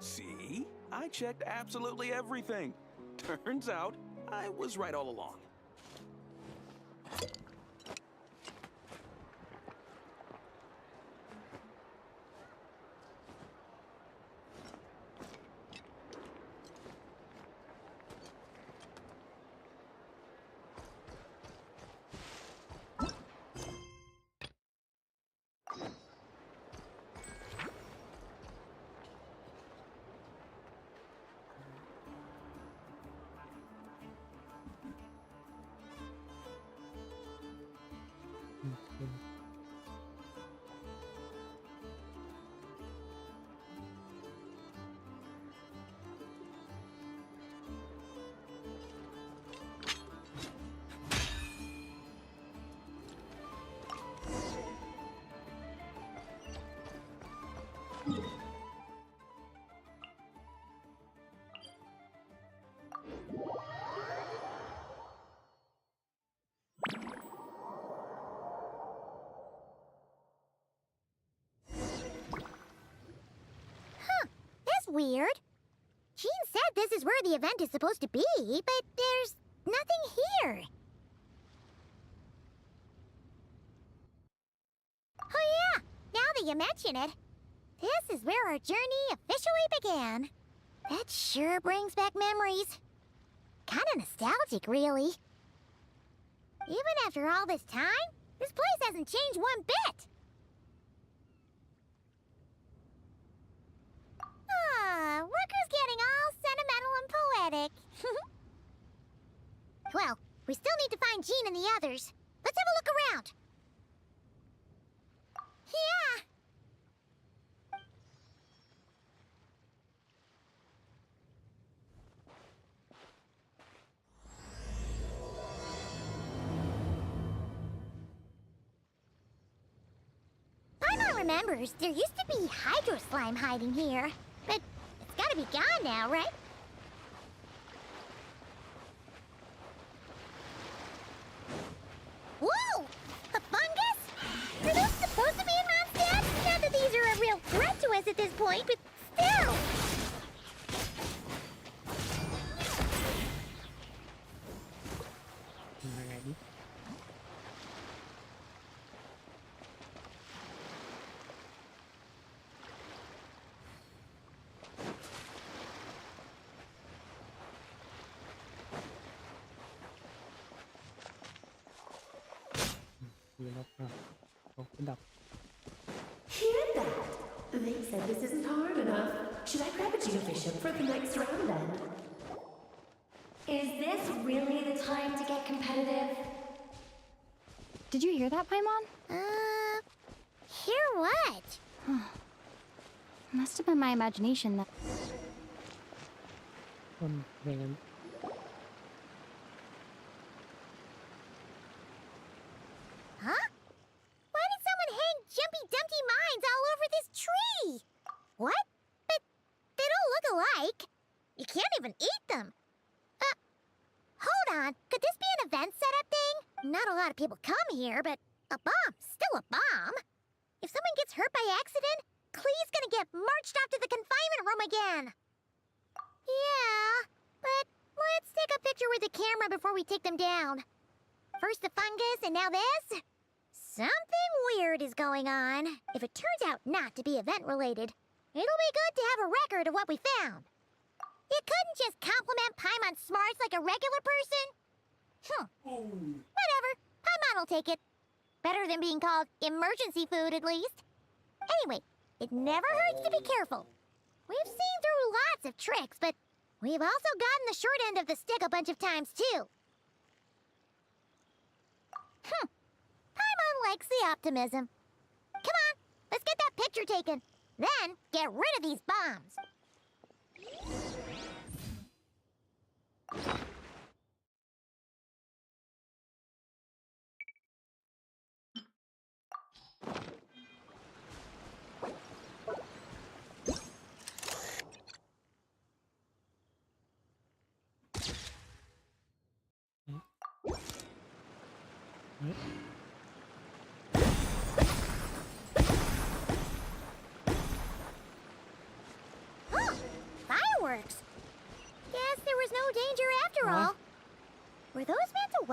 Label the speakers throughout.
Speaker 1: See? I checked absolutely everything. Turns out, I was right all along.
Speaker 2: Weird. Jean said this is where the event is supposed to be, but there's nothing here. Oh yeah, now that you mention it, this is where our journey officially began. That sure brings back memories. Kinda nostalgic, really. Even after all this time, this place hasn't changed one bit. Worker's getting all sentimental and poetic. Well, we still need to find Jean and the others. Let's have a look around. Yeah. Paimon remembers there used to be hydro slime hiding here, but it's gotta be gone now, right? Whoa! A fungus? Are those supposed to be in Mondstadt? Not that these are a real threat to us at this point, but still!
Speaker 3: Alrighty.
Speaker 4: Hear that? They said this isn't hard enough. Should I grab a geofishing for the next round then?
Speaker 5: Is this really the time to get competitive?
Speaker 6: Did you hear that, Paimon?
Speaker 2: Hear what?
Speaker 6: Must have been my imagination that...
Speaker 3: Man.
Speaker 2: Huh? Why did someone hang Jumpy Dumpty mines all over this tree? What? But they don't look alike. You can't even eat them. Hold on. Could this be an event setup thing? Not a lot of people come here, but a bomb's still a bomb. If someone gets hurt by accident, Clee's gonna get marched off to the confinement room again. Yeah, but let's take a picture with the camera before we take them down. First the fungus, and now this? Something weird is going on. If it turns out not to be event-related, it'll be good to have a record of what we found. You couldn't just compliment Paimon's smarts like a regular person? Whatever. Paimon will take it. Better than being called emergency food, at least. Anyway, it never hurts to be careful. We've seen through lots of tricks, but we've also gotten the short end of the stick a bunch of times, too. Paimon likes the optimism. Come on, let's get that picture taken. Then, get rid of these bombs.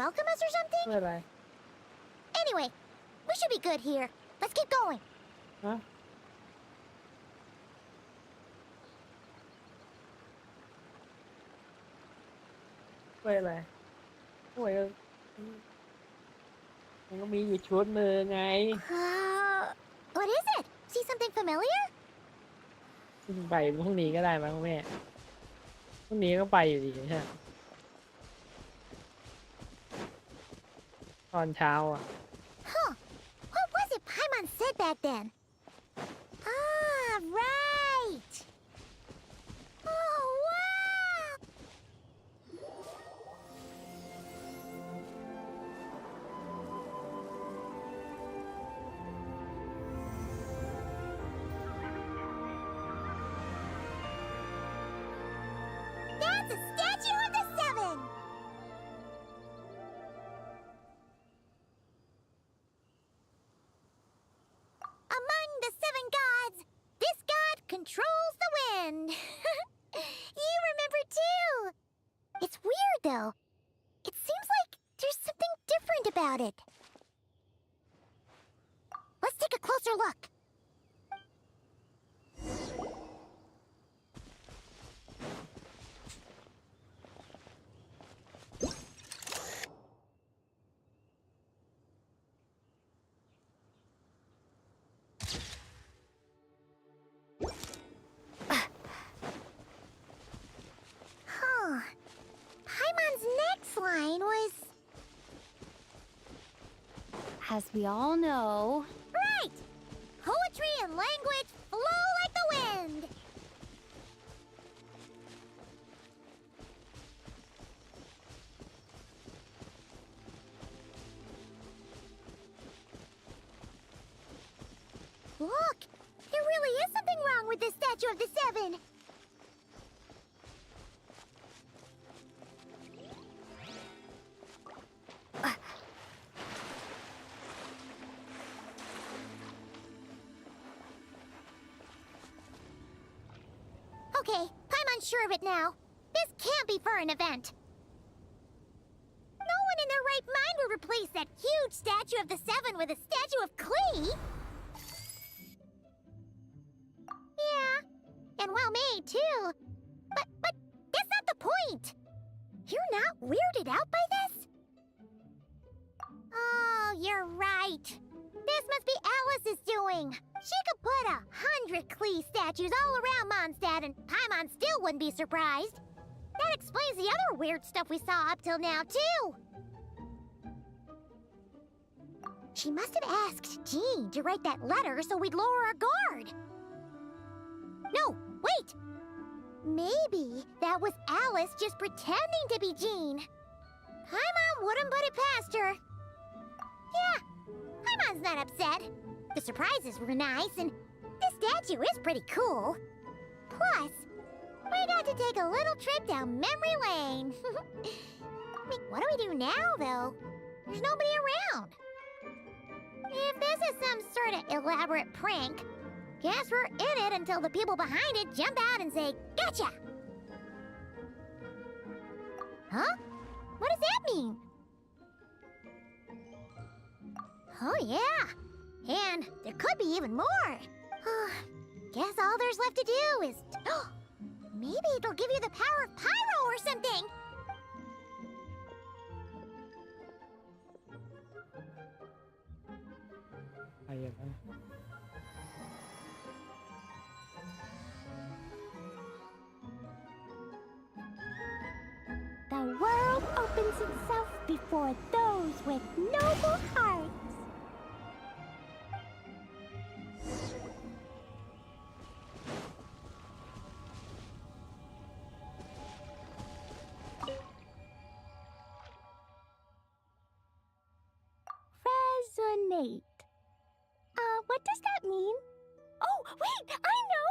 Speaker 2: welcome us or something?
Speaker 3: ไม่เป็นไร
Speaker 2: Anyway, we should be good here. Let's keep going.
Speaker 3: ฮะไม่เป็นไรโอ้ยมันก็มีอยู่ชุดมือไง
Speaker 2: What is it? See something familiar?
Speaker 3: ไปพรุ่งนี้ก็ได้มั้งแม่พรุ่งนี้ก็ไปอยู่ดีใช่ไหมตอนเช้าอ่ะ
Speaker 2: Huh. What was it Paimon said back then? Ah, right. Oh, wow. That's a statue of the seven. Among the seven gods, this god controls the wind. You remember too. It's weird though. It seems like there's something different about it. Let's take a closer look. Huh. Paimon's next line was...
Speaker 6: As we all know,
Speaker 2: Right! Poetry and language flow like the wind! Look! There really is something wrong with this statue of the seven! Okay, Paimon's sure of it now. This can't be for an event. No one in their right mind would replace that huge statue of the seven with a statue of Klee. Yeah, and well made too. But that's not the point. You're not weirded out by this? Oh, you're right. This must be Alice's doing. She could put 100 Klee statues all around Mondstadt and Paimon still wouldn't be surprised. That explains the other weird stuff we saw up till now, too. She must have asked Jean to write that letter so we'd lower our guard. No, wait! Maybe that was Alice just pretending to be Jean. Paimon wouldn't put it past her. Yeah, Paimon's not upset. The surprises were nice, and this statue is pretty cool. Plus, we got to take a little trip down memory lane. I mean, what do we do now, though? There's nobody around. If this is some sort of elaborate prank, guess we're in it until the people behind it jump out and say, "Gotcha!" Huh? What does that mean? Oh, yeah. And there could be even more. Guess all there's left to do is... maybe it'll give you the power of pyro or something. The world opens itself before those with noble hearts. Resonate. What does that mean? Oh, wait! I know!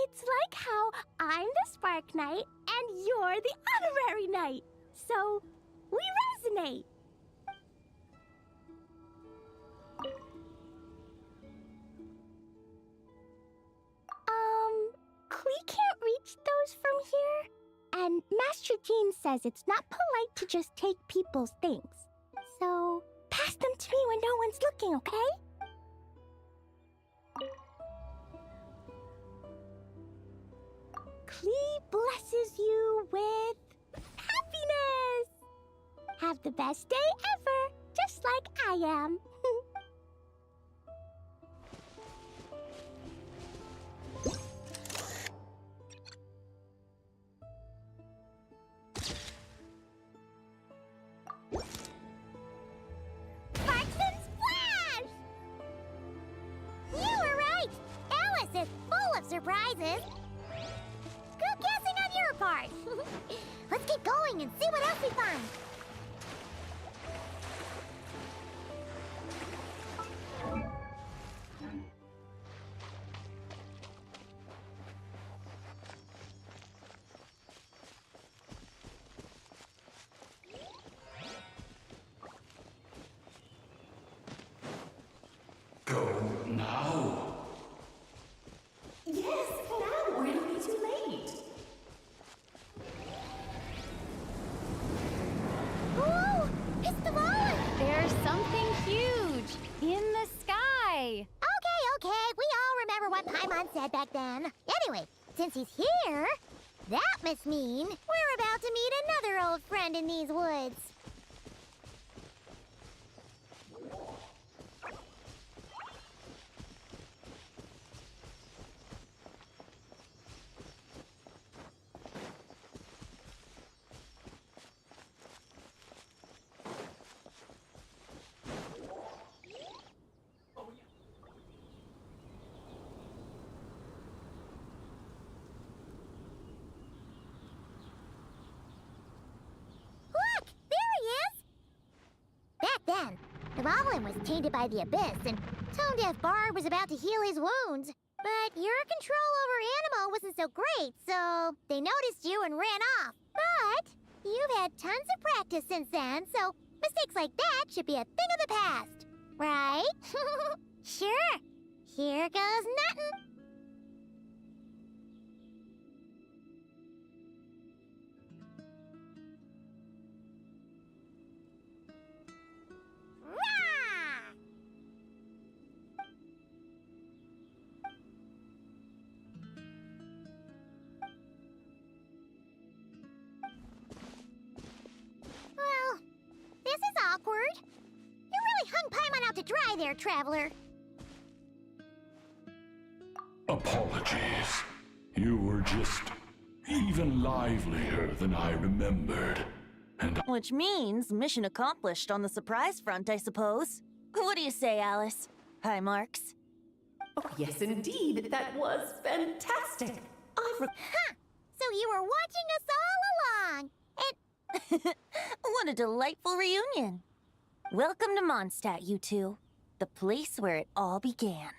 Speaker 2: It's like how I'm the Spark Knight and you're the Honorary Knight. So, we resonate. Klee can't reach those from here. And Master Jean says it's not polite to just take people's things. So, pass them to me when no one's looking, okay? Clee blesses you with happiness! Have the best day ever, just like I am. Sparks and splash! You were right! Alice is full of surprises! Good guessing on your part! Let's get going and see what else we find!
Speaker 7: Go now.
Speaker 4: Yes, now, or it'll be too late.
Speaker 2: Ooh! It's the ball!
Speaker 6: There's something huge in the sky.
Speaker 2: Okay, we all remember what Paimon said back then. Anyway, since he's here, that must mean we're about to meet another old friend in these woods. Look! There he is! Back then, the Goblin was tainted by the Abyss, and Tone Deaf Bard was about to heal his wounds. But your control over Animo wasn't so great, so they noticed you and ran off. But you've had tons of practice since then, so mistakes like that should be a thing of the past. Right? Sure. Here goes nothing. Rah! Well, this is awkward. You really hung Paimon out to dry there, Traveler.
Speaker 7: Apologies. You were just even livelier than I remembered. And
Speaker 8: Which means mission accomplished on the surprise front, I suppose. What do you say, Alice? Hi, Marks.
Speaker 4: Oh, yes, indeed. That was fantastic.
Speaker 2: Huh! So you were watching us all along. And
Speaker 8: What a delightful reunion. Welcome to Mondstadt, you two. The place where it all began.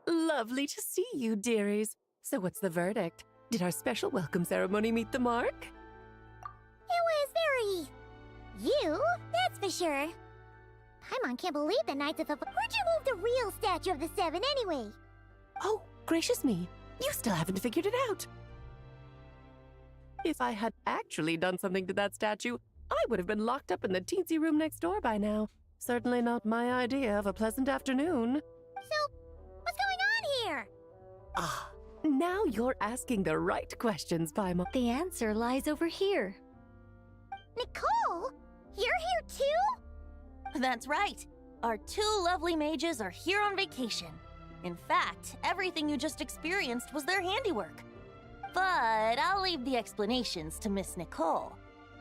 Speaker 4: Lovely to see you, dearies. So what's the verdict? Did our special welcome ceremony meet the mark?
Speaker 2: it was very... you, that's for sure. Paimon can't believe the Knights of the... Where'd you move the real statue of the Seven anyway?
Speaker 4: Oh, gracious me. You still haven't figured it out. If I had actually done something to that statue, I would have been locked up in the teensy room next door by now. Certainly not my idea of a pleasant afternoon.
Speaker 2: So, what's going on here?
Speaker 4: Ah, now you're asking the right questions, Paimon.
Speaker 6: The answer lies over here.
Speaker 2: Nicole? You're here too?
Speaker 8: That's right. Our two lovely mages are here on vacation. In fact, everything you just experienced was their handiwork. But I'll leave the explanations to Miss Nicole.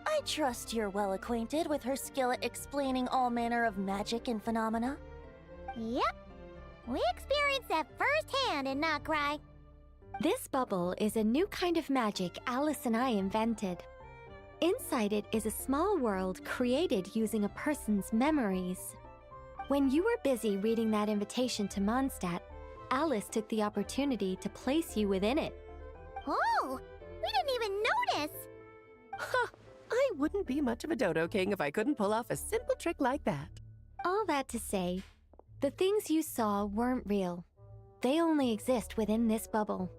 Speaker 8: I trust you're well acquainted with her skill at explaining all manner of magic and phenomena.
Speaker 2: Yep. We experienced that firsthand in Knockcry.
Speaker 6: This bubble is a new kind of magic Alice and I invented. Inside it is a small world created using a person's memories. When you were busy reading that invitation to Mondstadt, Alice took the opportunity to place you within it.
Speaker 2: Oh, We didn't even notice!
Speaker 4: Huh, I wouldn't be much of a dodo king if I couldn't pull off a simple trick like that.
Speaker 6: All that to say, the things you saw weren't real. They only exist within this bubble.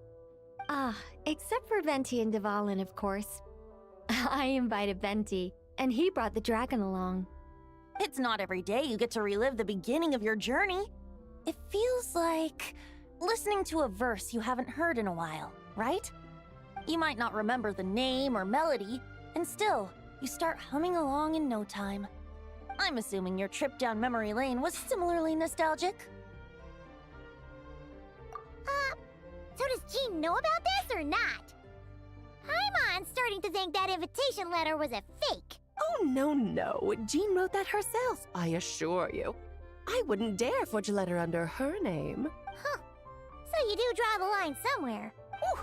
Speaker 6: Ah, except for Venti and Dvalin, of course. I invited Venti, and he brought the dragon along.
Speaker 8: It's not every day you get to relive the beginning of your journey. It feels like listening to a verse you haven't heard in a while, right? You might not remember the name or melody, and still, you start humming along in no time. I'm assuming your trip down memory lane was similarly nostalgic.
Speaker 2: So does Jean know about this or not? Paimon's starting to think that invitation letter was a fake.
Speaker 4: Oh, no. Jean wrote that herself, I assure you. I wouldn't dare forge a letter under her name.
Speaker 2: Huh. So you do draw the line somewhere.
Speaker 4: Ooh.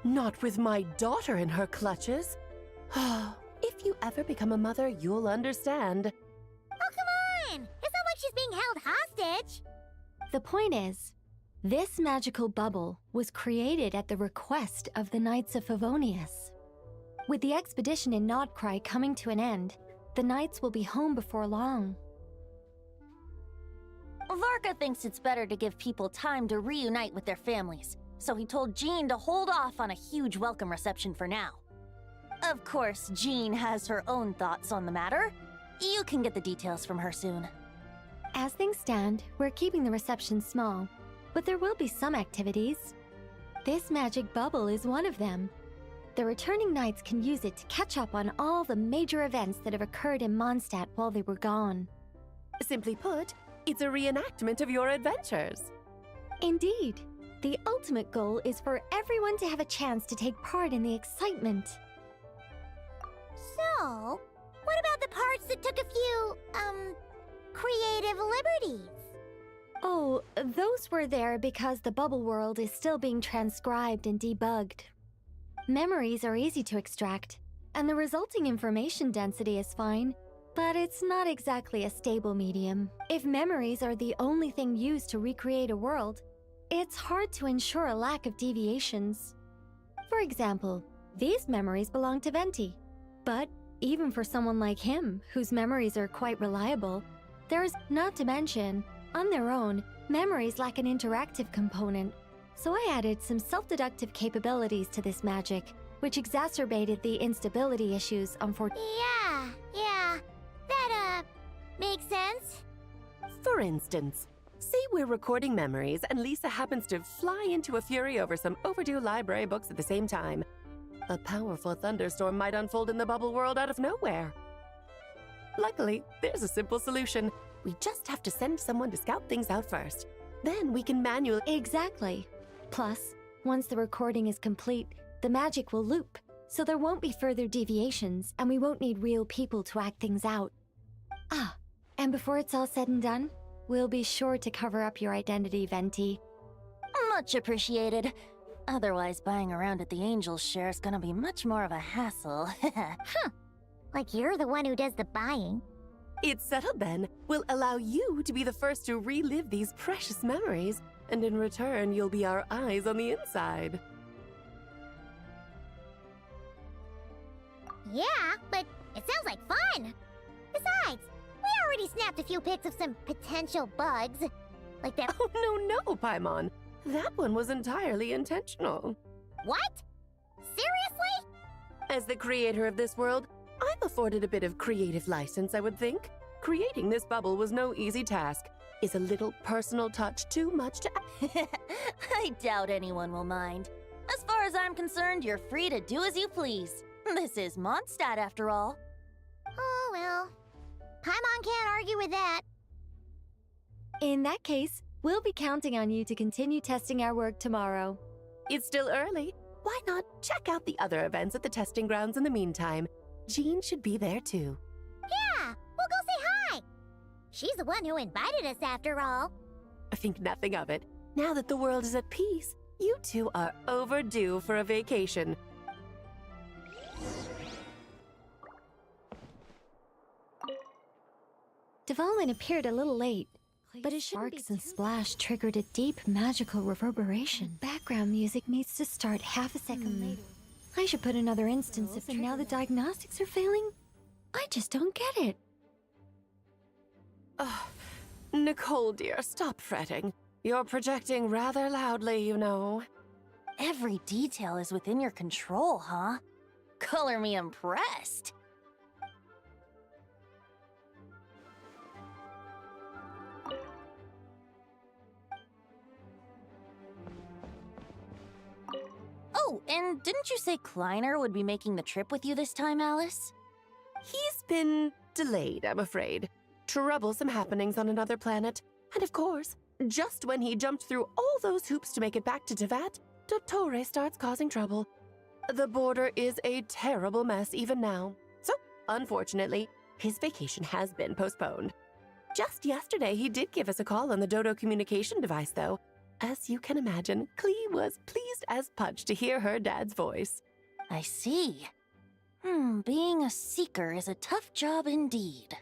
Speaker 4: Not with my daughter in her clutches. If you ever become a mother, you'll understand.
Speaker 2: Oh, come on! It's not like she's being held hostage.
Speaker 6: The point is, this magical bubble was created at the request of the Knights of Favonius. With the expedition in Nodcry coming to an end, the Knights will be home before long.
Speaker 8: Varka thinks it's better to give people time to reunite with their families, so he told Jean to hold off on a huge welcome reception for now. Of course, Jean has her own thoughts on the matter. You can get the details from her soon.
Speaker 6: As things stand, we're keeping the reception small, but there will be some activities. This magic bubble is one of them. The returning knights can use it to catch up on all the major events that have occurred in Mondstadt while they were gone.
Speaker 4: Simply put, it's a reenactment of your adventures.
Speaker 6: Indeed. The ultimate goal is for everyone to have a chance to take part in the excitement.
Speaker 2: So, what about the parts that took a few, creative liberties?
Speaker 6: Oh, those were there because the bubble world is still being transcribed and debugged. Memories are easy to extract, and the resulting information density is fine, but it's not exactly a stable medium. If memories are the only thing used to recreate a world, it's hard to ensure a lack of deviations. For example, these memories belong to Venti, but even for someone like him, whose memories are quite reliable, there's, not to mention, on their own, memories lack an interactive component. So I added some self-deductive capabilities to this magic, which exacerbated the instability issues
Speaker 2: Yeah. That, makes sense.
Speaker 4: For instance, say we're recording memories and Lisa happens to fly into a fury over some overdue library books at the same time. A powerful thunderstorm might unfold in the bubble world out of nowhere. Luckily, there's a simple solution. We just have to send someone to scout things out first. Then we can manually—
Speaker 6: Exactly. Plus, once the recording is complete, the magic will loop, so there won't be further deviations, and we won't need real people to act things out. Ah, and before it's all said and done, we'll be sure to cover up your identity, Venti.
Speaker 8: Much appreciated. Otherwise, buying around at the Angels share is gonna be much more of a hassle.
Speaker 2: Like you're the one who does the buying.
Speaker 4: It's settled then. We'll allow you to be the first to relive these precious memories, and in return, you'll be our eyes on the inside.
Speaker 2: Yeah, but it sounds like fun. Besides, we already snapped a few pics of some potential bugs. Like that—
Speaker 4: Oh, no, Paimon. That one was entirely intentional.
Speaker 2: What? Seriously?
Speaker 4: As the creator of this world, I'm afforded a bit of creative license, I would think. Creating this bubble was no easy task. Is a little personal touch too much to—
Speaker 8: I doubt anyone will mind. As far as I'm concerned, you're free to do as you please. This is Mondstadt, after all.
Speaker 2: Oh, well. Paimon can't argue with that.
Speaker 6: In that case, we'll be counting on you to continue testing our work tomorrow.
Speaker 4: It's still early. Why not check out the other events at the testing grounds in the meantime? Jean should be there too.
Speaker 2: Yeah, we'll go say hi. She's the one who invited us after all.
Speaker 4: I think nothing of it. Now that the world is at peace, you two are overdue for a vacation.
Speaker 6: Dvalin appeared a little late, but his sparks and splash triggered a deep magical reverberation. Background music needs to start half a second later. I should put another instance if and now the diagnostics are failing? I just don't get it.
Speaker 4: Nicole, dear, stop fretting. You're projecting rather loudly, you know.
Speaker 8: Every detail is within your control, huh? Color me impressed. Oh, and didn't you say Kleiner would be making the trip with you this time, Alice?
Speaker 4: He's been delayed, I'm afraid. Troublesome happenings on another planet. And of course, just when he jumped through all those hoops to make it back to Tevat, Dottore starts causing trouble. The border is a terrible mess even now. So, unfortunately, his vacation has been postponed. Just yesterday, he did give us a call on the Dodo communication device, though. As you can imagine, Klee was pleased as punch to hear her dad's voice.
Speaker 8: I see. Being a seeker is a tough job indeed.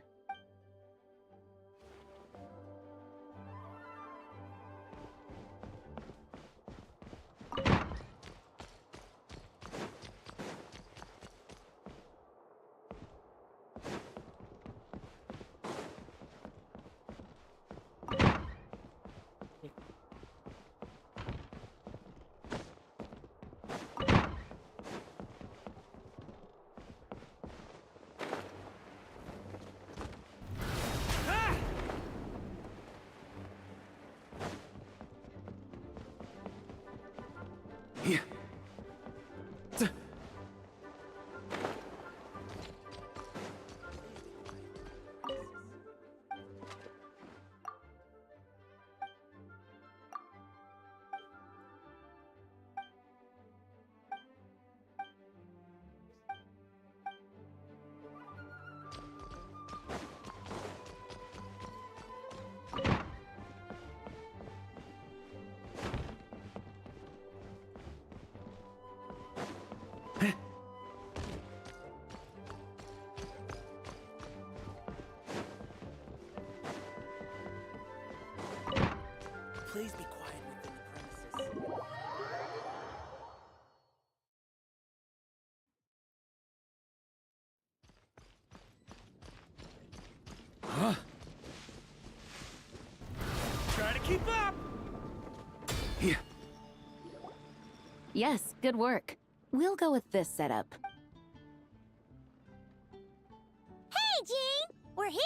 Speaker 1: Please be quiet within the premises. Huh? Try to keep up! Yeah.
Speaker 9: Yes, good work. We'll go with this setup.
Speaker 2: Hey, Jean! We're here!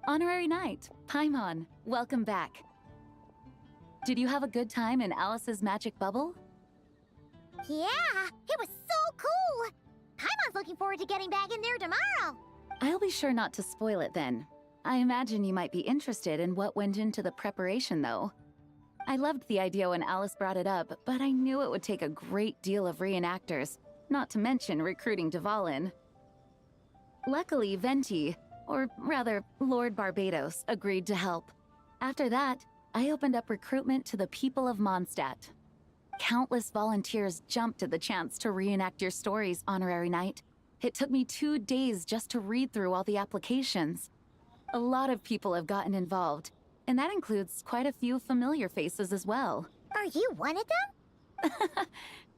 Speaker 9: Honorary Knight, Paimon, welcome back. Did you have a good time in Alice's magic bubble?
Speaker 2: Yeah, it was so cool! Paimon's looking forward to getting back in there tomorrow!
Speaker 9: I'll be sure not to spoil it then. I imagine you might be interested in what went into the preparation, though. I loved the idea when Alice brought it up, but I knew it would take a great deal of reenactors, not to mention recruiting Dvalin. Luckily, Venti, or rather, Lord Barbados, agreed to help. After that, I opened up recruitment to the people of Mondstadt. Countless volunteers jumped at the chance to reenact your stories, Honorary Knight. It took me 2 days just to read through all the applications. A lot of people have gotten involved, and that includes quite a few familiar faces as well.
Speaker 2: Are you one of them?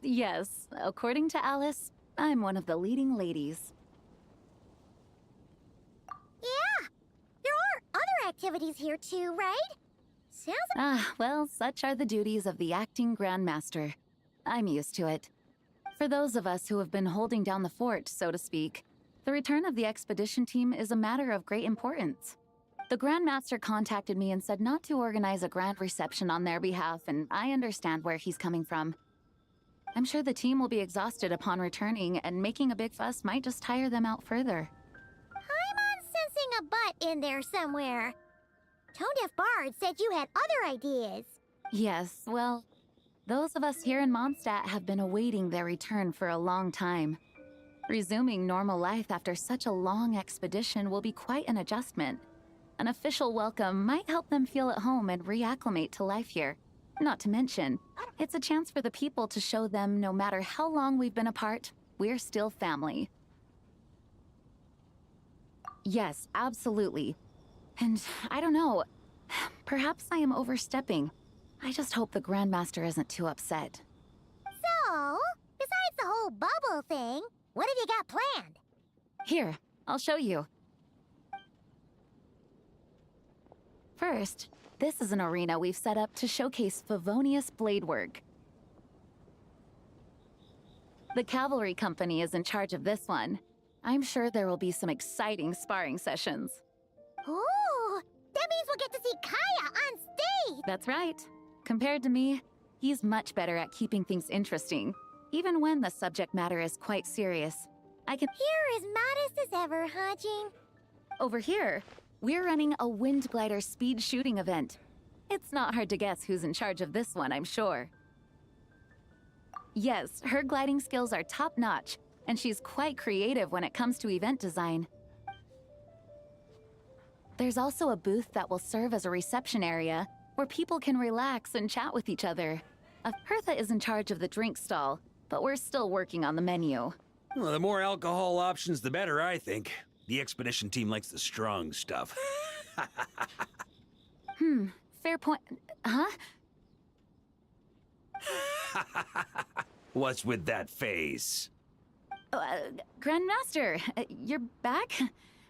Speaker 9: Yes, according to Alice, I'm one of the leading ladies.
Speaker 2: Yeah, there are other activities here too, right?
Speaker 9: Well, such are the duties of the acting Grandmaster. I'm used to it. For those of us who have been holding down the fort, so to speak, the return of the expedition team is a matter of great importance. The Grandmaster contacted me and said not to organize a grand reception on their behalf, and I understand where he's coming from. I'm sure the team will be exhausted upon returning, and making a big fuss might just tire them out further.
Speaker 2: I'm sensing a butt in there somewhere. Tone-deaf Bard said you had other ideas.
Speaker 9: Yes, well, those of us here in Mondstadt have been awaiting their return for a long time. Resuming normal life after such a long expedition will be quite an adjustment. An official welcome might help them feel at home and reacclimate to life here. Not to mention, it's a chance for the people to show them no matter how long we've been apart, we're still family. Yes, absolutely. And I don't know, perhaps I am overstepping. I just hope the Grandmaster isn't too upset.
Speaker 2: So, besides the whole bubble thing, what have you got planned?
Speaker 9: Here, I'll show you. First, this is an arena we've set up to showcase Favonius blade work. The cavalry company is in charge of this one. I'm sure there will be some exciting sparring sessions.
Speaker 2: Ooh, that means we'll get to see Kaya on stage!
Speaker 9: That's right. Compared to me, he's much better at keeping things interesting, even when the subject matter is quite serious.
Speaker 2: You're as modest as ever, huh, Jean?
Speaker 9: Over here, we're running a wind glider speed shooting event. It's not hard to guess who's in charge of this one, I'm sure. Yes, her gliding skills are top-notch, and she's quite creative when it comes to event design. There's also a booth that will serve as a reception area where people can relax and chat with each other. Hertha is in charge of the drink stall, but we're still working on the menu.
Speaker 10: Well, the more alcohol options, the better, I think. The expedition team likes the strong stuff.
Speaker 9: Fair point. Huh?
Speaker 10: What's with that face?
Speaker 9: Grandmaster, you're back?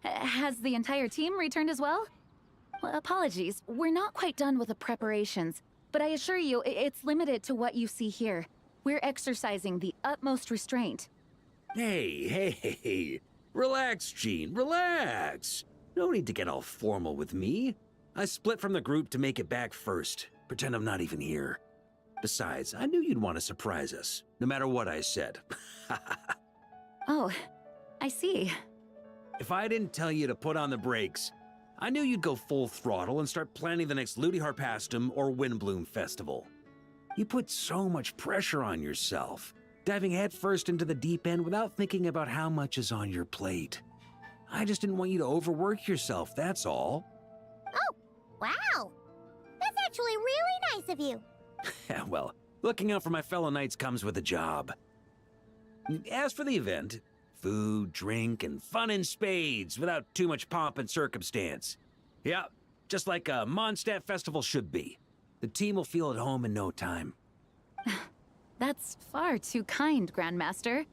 Speaker 9: Has the entire team returned as well? Well, apologies, we're not quite done with the preparations, but I assure you, it's limited to what you see here. We're exercising the utmost restraint.
Speaker 10: Hey. Relax, Jean, relax. No need to get all formal with me. I split from the group to make it back first. Pretend I'm not even here. Besides, I knew you'd want to surprise us, no matter what I said.
Speaker 9: Oh, I see.
Speaker 10: If I didn't tell you to put on the brakes, I knew you'd go full throttle and start planning the next Ludi Harpastum or Windbloom Festival. You put so much pressure on yourself, diving headfirst into the deep end without thinking about how much is on your plate. I just didn't want you to overwork yourself, that's all.
Speaker 2: Oh, wow! That's actually really nice of you.
Speaker 10: Well, looking out for my fellow knights comes with a job. As for the event, food, drink, and fun in spades without too much pomp and circumstance. Yeah, just like a Mondstadt festival should be. The team will feel at home in no time.
Speaker 9: That's far too kind, Grandmaster.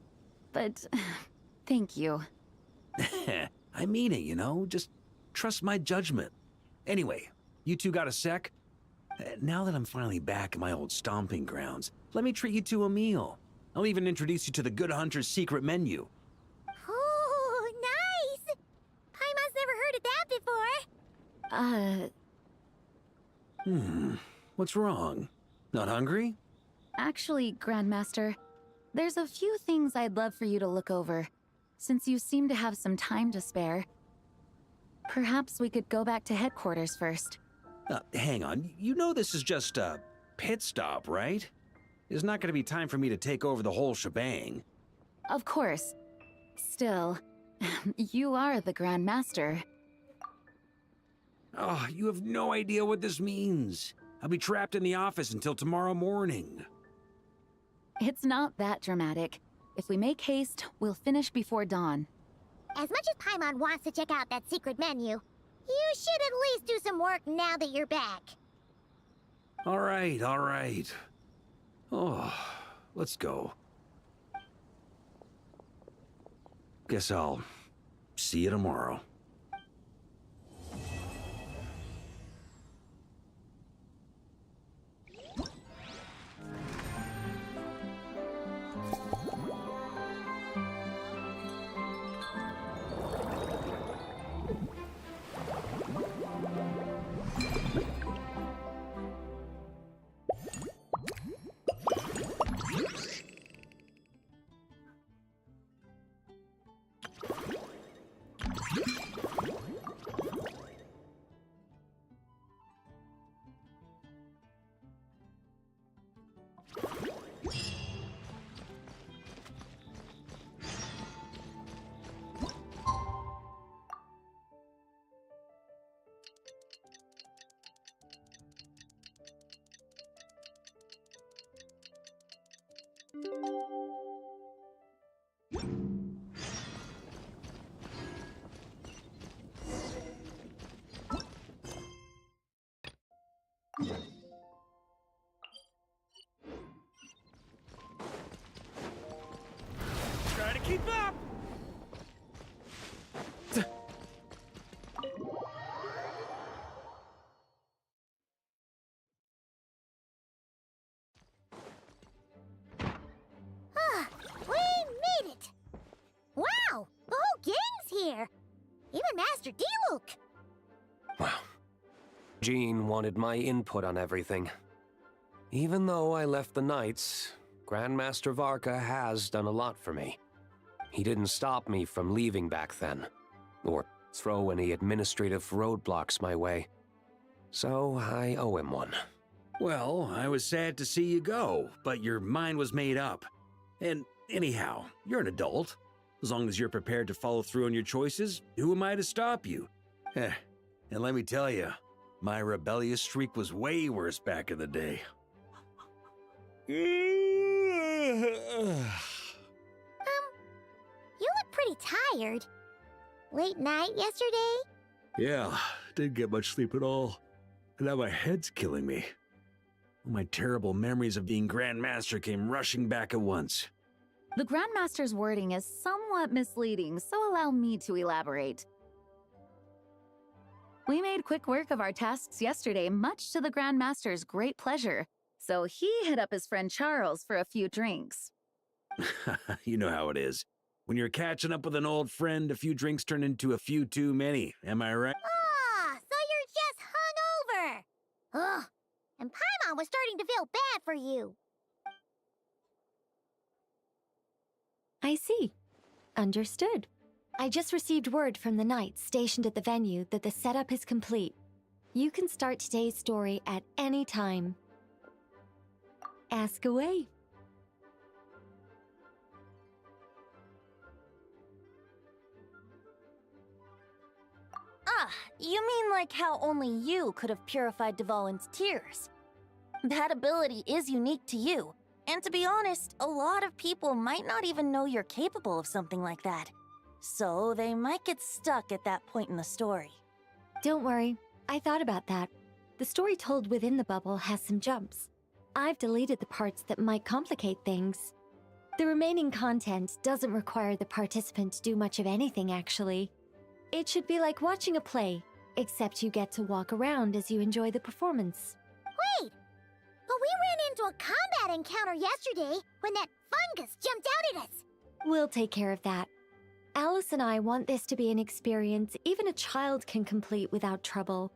Speaker 9: But thank you.
Speaker 10: I mean it, you know? Just trust my judgment. Anyway, you two got a sec? Now that I'm finally back in my old stomping grounds, let me treat you to a meal. I'll even introduce you to the Good Hunter's secret menu.
Speaker 2: Oh, nice! Paimon's never heard of that before.
Speaker 10: What's wrong? Not hungry?
Speaker 9: Actually, Grandmaster, there's a few things I'd love for you to look over. Since you seem to have some time to spare, perhaps we could go back to headquarters first.
Speaker 10: Hang on. You know this is just a pit stop, right? There's not going to be time for me to take over the whole shebang.
Speaker 9: Of course. Still, you are the Grandmaster.
Speaker 10: Oh, you have no idea what this means. I'll be trapped in the office until tomorrow morning.
Speaker 9: It's not that dramatic. If we make haste, we'll finish before dawn.
Speaker 2: As much as Paimon wants to check out that secret menu, you should at least do some work now that you're back.
Speaker 10: All right. Oh, let's go. Guess I'll see you tomorrow.
Speaker 2: there. Even Master Diluc.
Speaker 11: Well, Jean wanted my input on everything. Even though I left the Knights, Grandmaster Varka has done a lot for me. He didn't stop me from leaving back then, or throw any administrative roadblocks my way. So I owe him one.
Speaker 10: Well, I was sad to see you go, but your mind was made up. And anyhow, you're an adult. As long as you're prepared to follow through on your choices, who am I to stop you? And let me tell you, my rebellious streak was way worse back in the day.
Speaker 2: You look pretty tired. Late night yesterday?
Speaker 10: Yeah, didn't get much sleep at all. And now my head's killing me. My terrible memories of being Grand Master came rushing back at once.
Speaker 9: The Grandmaster's wording is somewhat misleading, so allow me to elaborate. We made quick work of our tasks yesterday, much to the Grandmaster's great pleasure, so he hit up his friend Charles for a few drinks.
Speaker 10: You know how it is. When you're catching up with an old friend, a few drinks turn into a few too many, am I right?
Speaker 2: Ah, so you're just hungover. Ugh, and Paimon was starting to feel bad for you.
Speaker 6: I see. Understood. I just received word from the Knights stationed at the venue that the setup is complete. You can start today's story at any time. Ask away.
Speaker 8: Ah, you mean like how only you could have purified Dvalin's tears? That ability is unique to you, and to be honest, a lot of people might not even know you're capable of something like that. So they might get stuck at that point in the story.
Speaker 6: Don't worry, I thought about that. The story told within the bubble has some jumps. I've deleted the parts that might complicate things. The remaining content doesn't require the participant to do much of anything, actually. It should be like watching a play, except you get to walk around as you enjoy the performance.
Speaker 2: Wait! But we ran into a combat encounter yesterday when that fungus jumped out at us.
Speaker 6: We'll take care of that. Alice and I want this to be an experience even a child can complete without trouble.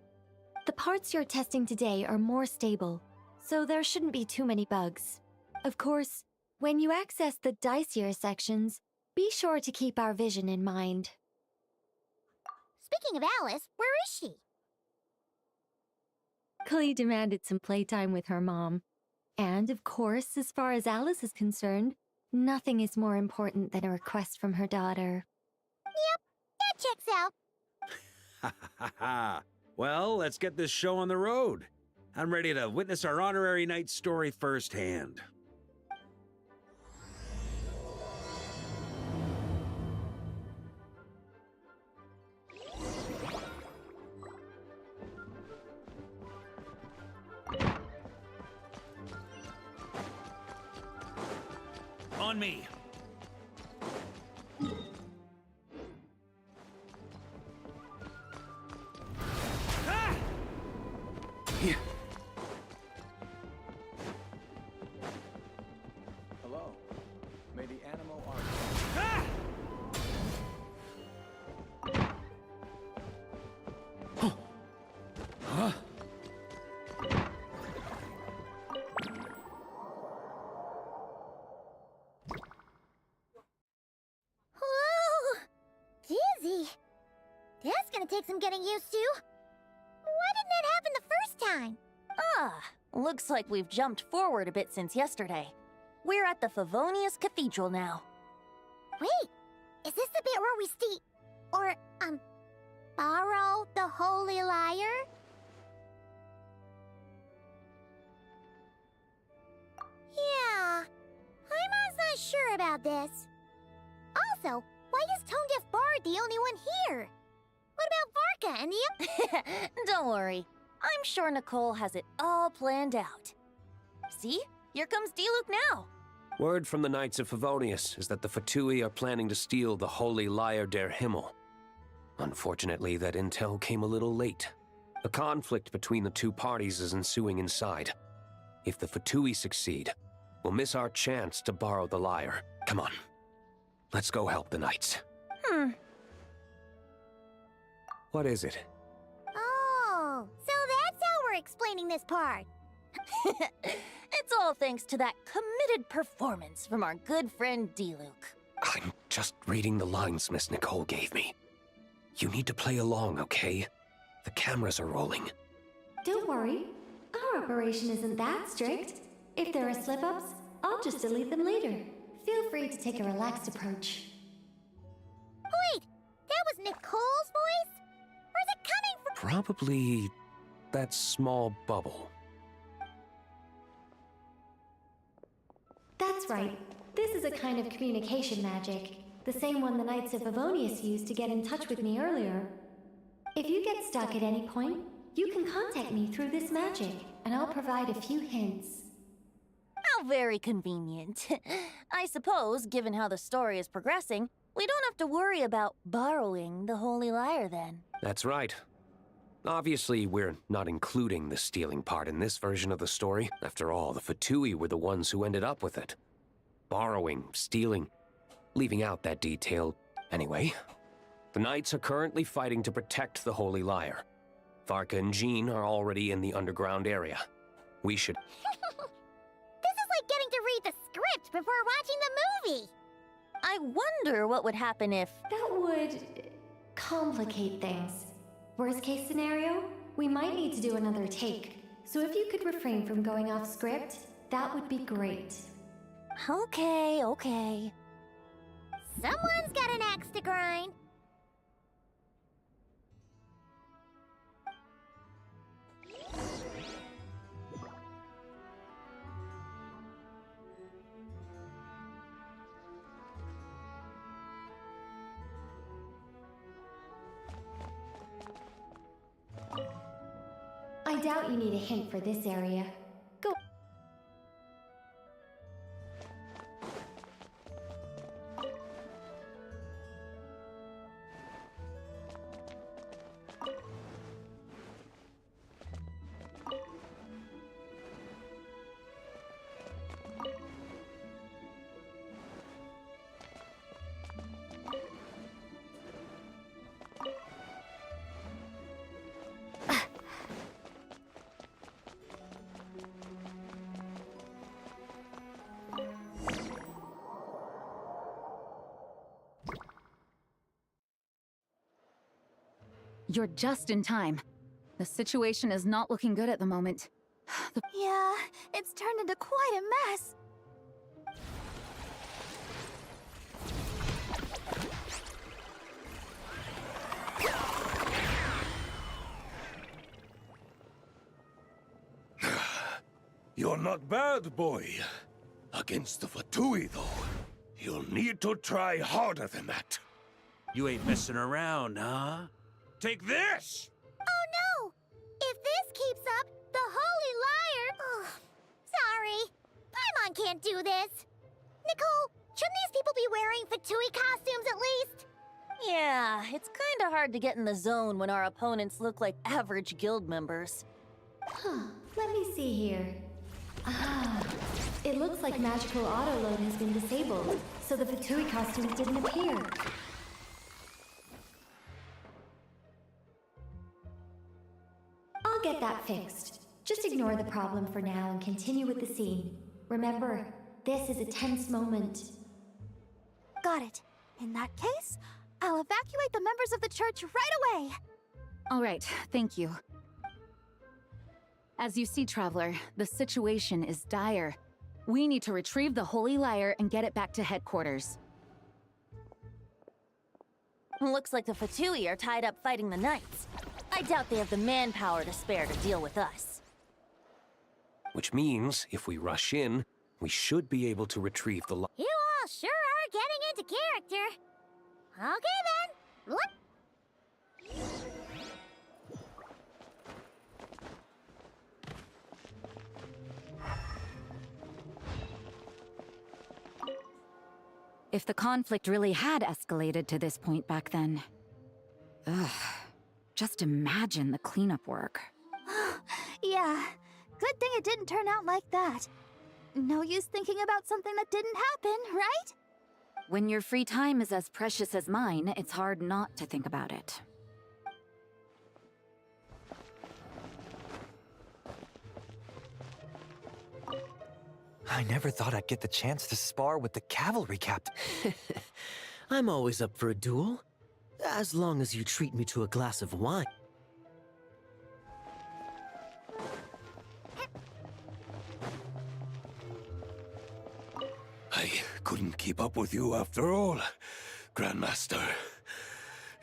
Speaker 6: The parts you're testing today are more stable, so there shouldn't be too many bugs. Of course, when you access the dicier sections, be sure to keep our vision in mind.
Speaker 2: Speaking of Alice, where is she?
Speaker 6: Klee demanded some playtime with her mom. And of course, as far as Alice is concerned, nothing is more important than a request from her daughter.
Speaker 2: Yep, that checks out.
Speaker 10: Ha ha ha! Well, let's get this show on the road. I'm ready to witness our honorary knight story firsthand. On me. Ah!
Speaker 11: Yeah.
Speaker 1: Hello. May the animal art.
Speaker 10: Ah!
Speaker 11: Huh?
Speaker 2: Whoa! Dizzy. That's gonna take some getting used to. Why didn't that happen the first time?
Speaker 8: Ah, looks like we've jumped forward a bit since yesterday. We're at the Favonius Cathedral now.
Speaker 2: Wait, is this the bit where we borrow the Holy Lyre? Yeah, Paimon's not sure about this. Also, why is Tone Deaf Bard the only one here? What about Varka and the
Speaker 8: Don't worry. I'm sure Nicole has it all planned out. See? Here comes Diluc now.
Speaker 11: Word from the Knights of Favonius is that the Fatui are planning to steal the Holy Lyre der Himmel. Unfortunately, that intel came a little late. A conflict between the two parties is ensuing inside. If the Fatui succeed, we'll miss our chance to borrow the lyre. Come on. Let's go help the Knights. What is it?
Speaker 2: Oh, so that's how we're explaining this part.
Speaker 8: It's all thanks to that committed performance from our good friend D-Luke.
Speaker 11: I'm just reading the lines Miss Nicole gave me. You need to play along, okay? The cameras are rolling.
Speaker 6: Don't worry. Our operation isn't that strict. If there are slip-ups, I'll just delete them later. Feel free to take a relaxed approach.
Speaker 2: Wait, that was Nicole's voice? Where's it coming from?
Speaker 11: Probably that small bubble.
Speaker 6: That's right. This is a kind of communication magic. The same one the Knights of Favonius used to get in touch with me earlier. If you get stuck at any point, you can contact me through this magic, and I'll provide a few hints.
Speaker 8: How very convenient. I suppose, given how the story is progressing, we don't have to worry about borrowing the Holy Lyre then.
Speaker 11: That's right. Obviously, we're not including the stealing part in this version of the story. After all, the Fatui were the ones who ended up with it. Borrowing, stealing, leaving out that detail. Anyway, the Knights are currently fighting to protect the Holy Lyre. Varka and Jean are already in the underground area. We should...
Speaker 2: This is like getting to read the script before watching the movie.
Speaker 8: I wonder what would happen if...
Speaker 6: That would complicate things. Worst case scenario, we might need to do another take. So if you could refrain from going off script, that would be great.
Speaker 8: Okay.
Speaker 2: Someone's got an axe to grind.
Speaker 6: I doubt you need a hint for this area. Go.
Speaker 9: You're just in time. The situation is not looking good at the moment.
Speaker 2: Yeah, it's turned into quite a mess.
Speaker 12: You're not bad, boy. Against the Fatui, though, you'll need to try harder than that.
Speaker 10: You ain't messing around, huh? Take this!
Speaker 2: Oh no! If this keeps up, the Holy Lyre... Oh, sorry. Paimon can't do this. Nicole, shouldn't these people be wearing Fatui costumes at least?
Speaker 8: Yeah, it's kinda hard to get in the zone when our opponents look like average guild members.
Speaker 6: Huh, let me see here. Ah, it looks like magical autoload has been disabled, so the Fatui costumes didn't appear. I'll get that fixed. Just ignore the problem for now and continue with the scene. Remember, this is a tense moment.
Speaker 2: Got it. In that case, I'll evacuate the members of the church right away.
Speaker 9: All right, thank you. As you see, Traveler, the situation is dire. We need to retrieve the Holy Lyre and get it back to headquarters.
Speaker 8: Looks like the Fatui are tied up fighting the Knights. I doubt they have the manpower to spare to deal with us.
Speaker 11: Which means, if we rush in, we should be able to retrieve the...
Speaker 2: You all sure are getting into character. Okay then, look.
Speaker 9: If the conflict really had escalated to this point back then... Ugh. Just imagine the cleanup work.
Speaker 2: Yeah, good thing it didn't turn out like that. No use thinking about something that didn't happen, right?
Speaker 9: When your free time is as precious as mine, it's hard not to think about it.
Speaker 13: I never thought I'd get the chance to spar with the cavalry captain.
Speaker 14: I'm always up for a duel, as long as you treat me to a glass of wine.
Speaker 12: I couldn't keep up with you after all, Grandmaster.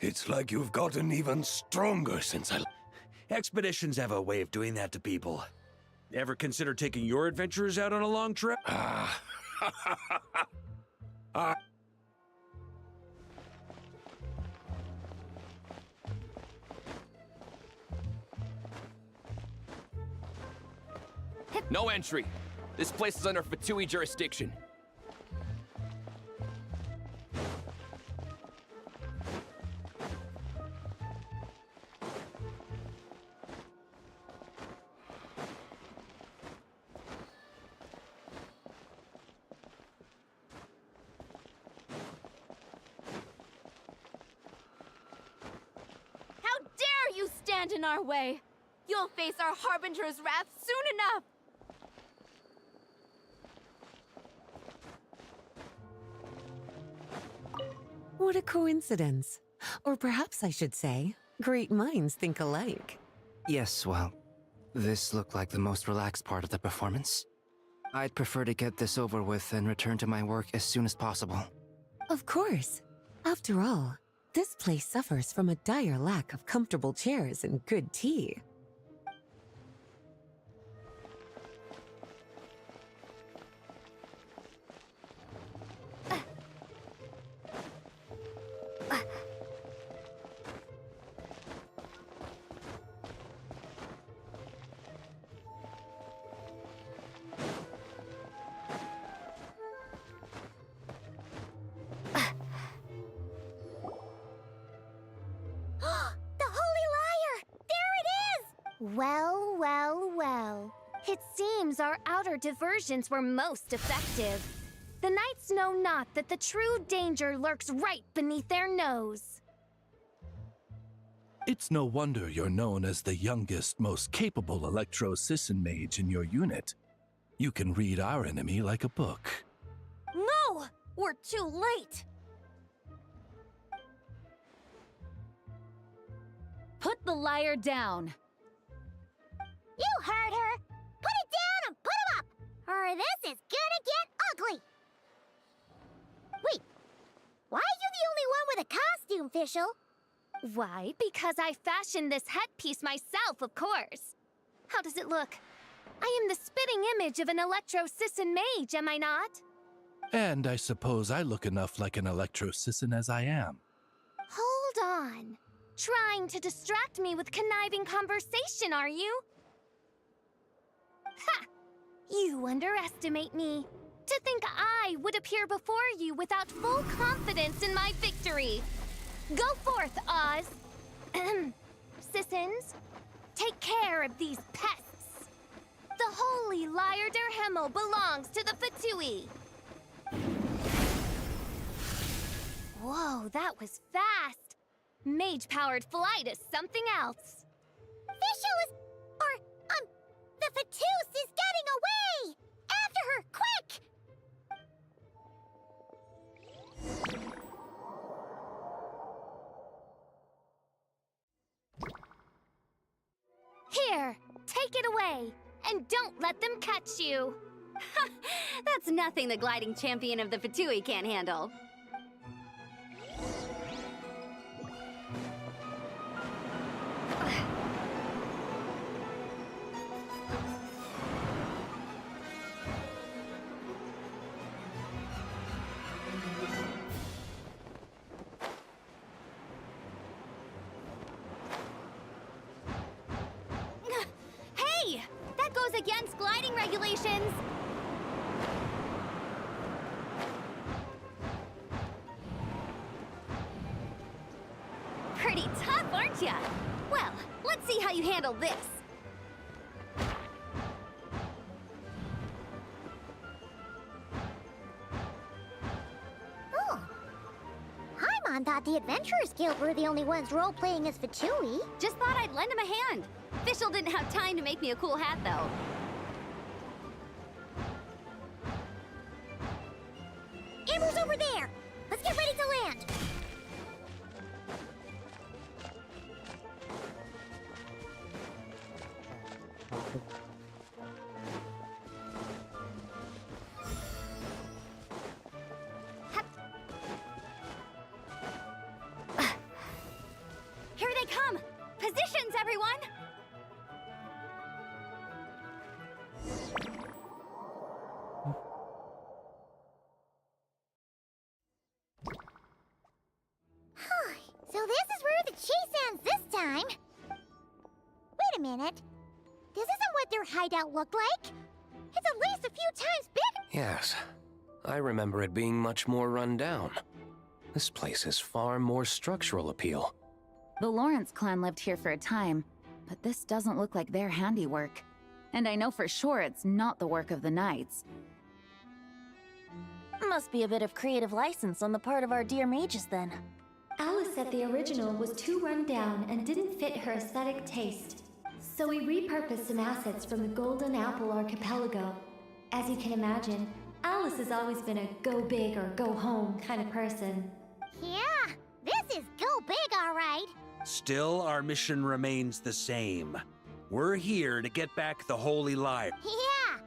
Speaker 12: It's like you've gotten even stronger since I...
Speaker 10: Expeditions have a way of doing that to people. Ever consider taking your adventurers out on a long trip?
Speaker 15: No entry. This place is under Fatui jurisdiction.
Speaker 16: How dare you stand in our way? You'll face our Harbinger's wrath soon enough!
Speaker 17: What a coincidence. Or perhaps I should say, great minds think alike.
Speaker 13: Yes, well, this looked like the most relaxed part of the performance. I'd prefer to get this over with and return to my work as soon as possible.
Speaker 17: Of course. After all, this place suffers from a dire lack of comfortable chairs and good tea.
Speaker 2: Well, well, well. It seems our outer diversions were most effective. The knights know not that the true danger lurks right beneath their nose.
Speaker 18: It's no wonder you're known as the youngest, most capable electro-Sisson mage in your unit. You can read our enemy like a book.
Speaker 8: No! We're too late!
Speaker 9: Put the liar down.
Speaker 2: You heard her! Put it down and put him up! Or this is gonna get ugly! Wait, why are you the only one with a costume, Fischl? Why, because I fashioned this headpiece myself, of course. How does it look? I am the spitting image of an electro-Sisson mage, am I not?
Speaker 18: And I suppose I look enough like an electro-Sisson as I am.
Speaker 2: Hold on. Trying to distract me with conniving conversation, are you? Ha! You underestimate me. To think I would appear before you without full confidence in my victory. Go forth, Oz. Sissons, take care of these pests. The holy Lyre der Himmel belongs to the Fatui. Whoa, that was fast. Mage-powered flight is something else. Fischl is... the Fatus is getting away! After her, quick! Here, take it away, and don't let them catch you.
Speaker 19: That's nothing the gliding champion of the Fatui can't handle.
Speaker 2: Hey! That goes against gliding regulations!
Speaker 19: Pretty tough, aren't ya? Well, let's see how you handle this.
Speaker 2: Oh. Paimon thought the Adventurers Guild were the only ones role-playing as Fatui.
Speaker 19: Just thought I'd lend him a hand. Fischl didn't have time to make me a cool hat, though.
Speaker 2: tower's over there. Let's get ready to land.
Speaker 19: Here they come! Positions, everyone!
Speaker 2: So this is where the chase ends this time. Wait a minute. This isn't what their hideout looked like. It's at least a few times bigger.
Speaker 11: Yes, I remember it being much more run down. This place has far more structural appeal.
Speaker 9: The Lawrence clan lived here for a time, but this doesn't look like their handiwork. And I know for sure it's not the work of the Knights.
Speaker 8: Must be a bit of creative license on the part of our dear mages then.
Speaker 6: Alice said the original was too run down and didn't fit her aesthetic taste. So we repurposed some assets from the Golden Apple Archipelago. As you can imagine, Alice has always been a go big or go home kind of person.
Speaker 2: Yeah, this is go big, all right.
Speaker 10: Still, our mission remains the same. We're here to get back the Holy Library.
Speaker 2: Yeah,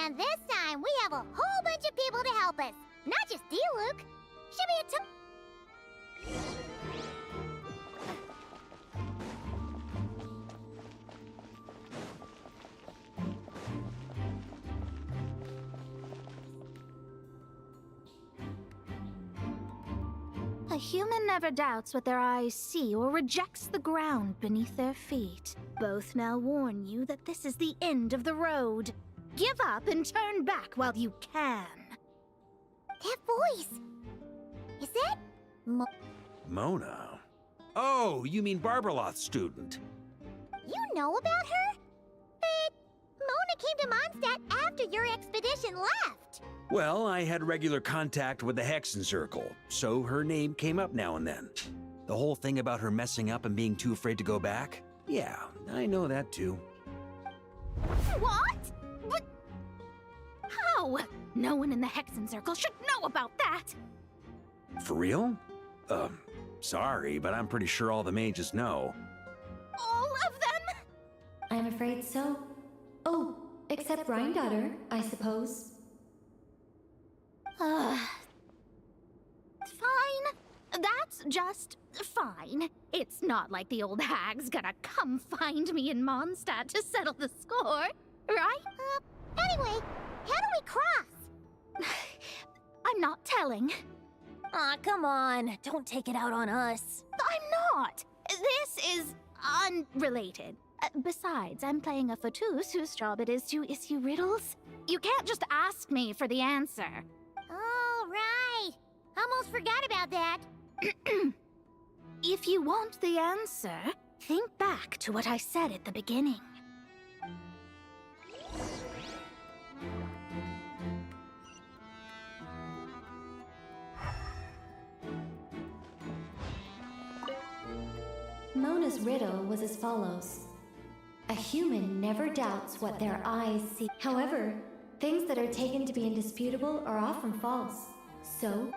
Speaker 2: and this time we have a whole bunch of people to help us. Not just Diluc. Should be a
Speaker 20: A human never doubts what their eyes see or rejects the ground beneath their feet. Both now warn you that this is the end of the road. Give up and turn back while you can.
Speaker 2: That voice. Is that
Speaker 10: Mona? Oh, you mean Barbarloth's student.
Speaker 2: You know about her? But Mona came to Mondstadt after your expedition left.
Speaker 10: Well, I had regular contact with the Hexen Circle, so her name came up now and then. The whole thing about her messing up and being too afraid to go back? Yeah, I know that too.
Speaker 20: What? But how? No one in the Hexen Circle should know about that.
Speaker 10: For real? Sorry, but I'm pretty sure all the mages know.
Speaker 20: All of them?
Speaker 6: I'm afraid so. Oh, except Rhindaughter, I suppose.
Speaker 20: Fine. That's just fine. It's not like the old hag's gonna come find me in Mondstadt to settle the score, right?
Speaker 2: Anyway, how do we cross?
Speaker 20: I'm not telling.
Speaker 8: Aw, come on. Don't take it out on us.
Speaker 20: I'm not. This is unrelated. Besides, I'm playing a fatus whose job it is to issue riddles. You can't just ask me for the answer.
Speaker 2: All right. Almost forgot about that.
Speaker 20: If you want the answer, think back to what I said at the beginning.
Speaker 6: Mona's riddle was as follows. A human never doubts what their eyes see. However, things that are taken to be indisputable are often false. So,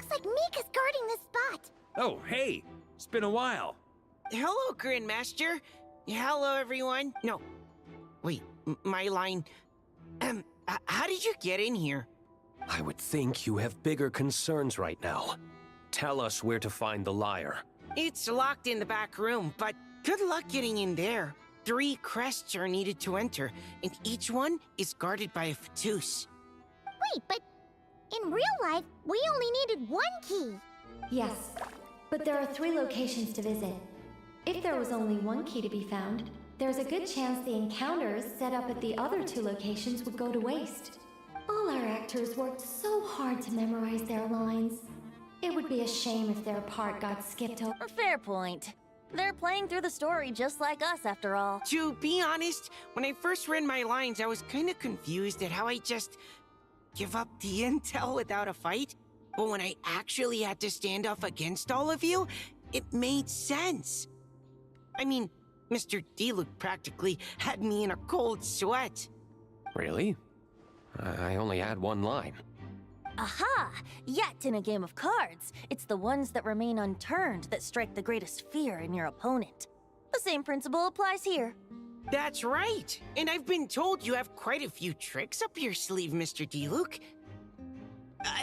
Speaker 2: looks like Mika's guarding this spot.
Speaker 10: Oh, hey! It's been a while.
Speaker 21: Hello, Grandmaster. Hello, everyone. No. Wait, my line. How did you get in here?
Speaker 11: I would think you have bigger concerns right now. Tell us where to find the lyre.
Speaker 21: It's locked in the back room, but good luck getting in there. 3 crests are needed to enter, and each one is guarded by a Fatus.
Speaker 2: Wait, but in real life, we only needed 1 key.
Speaker 6: Yes, but there are 3 locations to visit. If there was only 1 key to be found, there's a good chance the encounters set up at the other 2 locations would go to waste. All our actors worked so hard to memorize their lines. It would be a shame if their part got skipped over.
Speaker 8: A fair point. They're playing through the story just like us, after all.
Speaker 21: To be honest, when I first read my lines, I was kind of confused at how I just give up the intel without a fight. But when I actually had to stand off against all of you, it made sense. I mean, Mr. D-Luke practically had me in a cold sweat.
Speaker 11: Really? I only had 1 line.
Speaker 8: Aha! Yet in a game of cards, it's the ones that remain unturned that strike the greatest fear in your opponent. The same principle applies here.
Speaker 21: That's right! And I've been told you have quite a few tricks up your sleeve, Mr. D-Luke.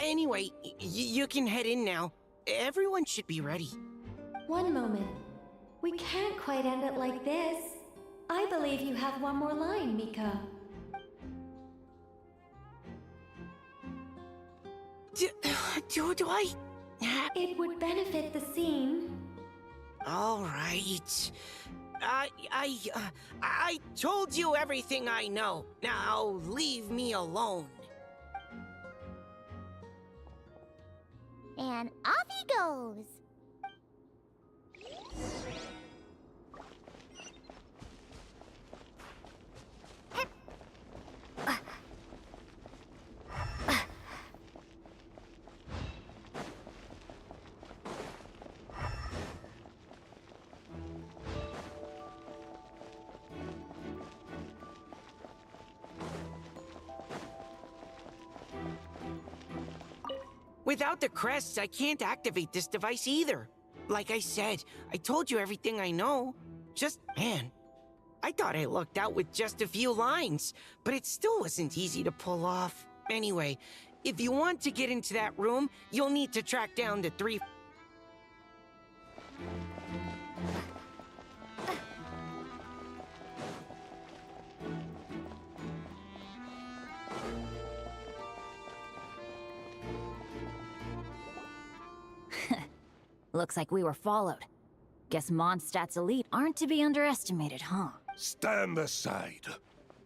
Speaker 21: Anyway, you can head in now. Everyone should be ready.
Speaker 6: One moment. We can't quite end it like this. I believe you have 1 more line, Mika.
Speaker 21: Do I?
Speaker 6: It would benefit the scene.
Speaker 21: All right. I told you everything I know. Now leave me alone.
Speaker 2: And off he goes.
Speaker 21: Without the crests, I can't activate this device either. Like I said, I told you everything I know. Man, I thought I lucked out with just a few lines, but it still wasn't easy to pull off. Anyway, if you want to get into that room, you'll need to track down the 3...
Speaker 8: Looks like we were followed. Guess Mondstadt's elite aren't to be underestimated, huh?
Speaker 12: Stand aside.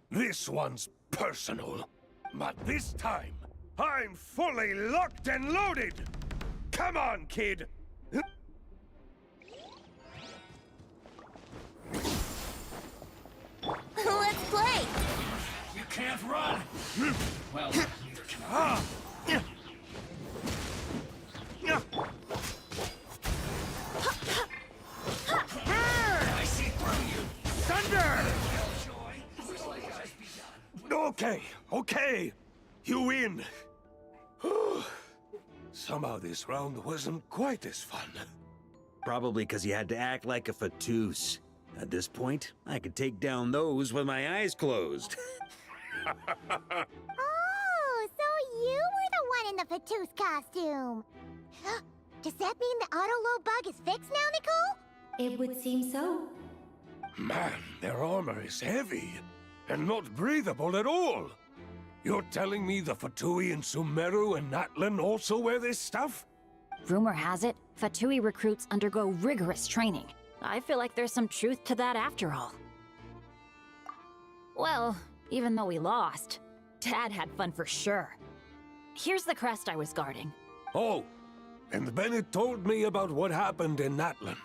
Speaker 12: This one's personal. But this time, I'm fully locked and loaded! Come on, kid!
Speaker 8: Let's play!
Speaker 7: You can't run! Well, neither can I. I see through you!
Speaker 12: Thunder! Okay. You win. Somehow this round wasn't quite as fun.
Speaker 10: Probably because you had to act like a Fatus. At this point, I could take down those with my eyes closed.
Speaker 2: Oh, so you were the one in the Fatus costume. Does that mean the auto-low bug is fixed now, Nicole?
Speaker 6: It would seem so.
Speaker 12: Man, their armor is heavy and not breathable at all. You're telling me the Fatui in Sumeru and Natlan also wear this stuff?
Speaker 8: Rumor has it, Fatui recruits undergo rigorous training. I feel like there's some truth to that after all. Well, even though we lost, Dad had fun for sure. Here's the crest I was guarding.
Speaker 12: Oh, and Bennett told me about what happened in Natlan.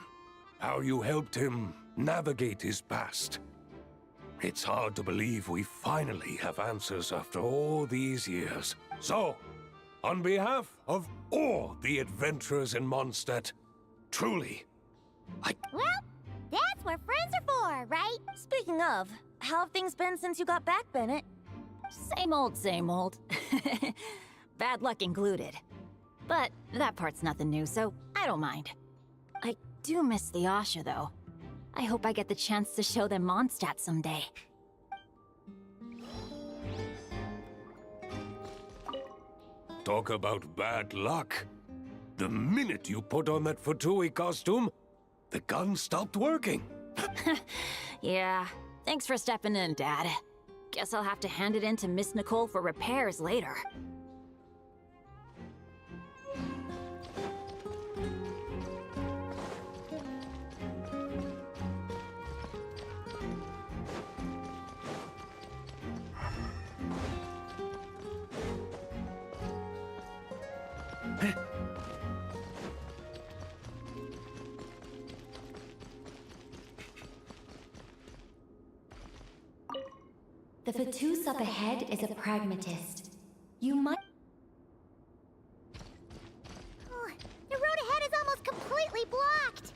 Speaker 12: How you helped him navigate his past. It's hard to believe we finally have answers after all these years. So, on behalf of all the adventurers in Mondstadt, truly,
Speaker 2: Well, that's what friends are for, right?
Speaker 8: Speaking of, how have things been since you got back, Bennett? Same old, same old. Bad luck included. But that part's nothing new, so I don't mind. I do miss the Asha, though. I hope I get the chance to show them Mondstadt someday.
Speaker 12: Talk about bad luck. The minute you put on that Fatui costume, the gun stopped working.
Speaker 8: Yeah, thanks for stepping in, Dad. Guess I'll have to hand it in to Miss Nicole for repairs later.
Speaker 6: The Fatus up ahead is a pragmatist. You might...
Speaker 2: Oh, the road ahead is almost completely blocked.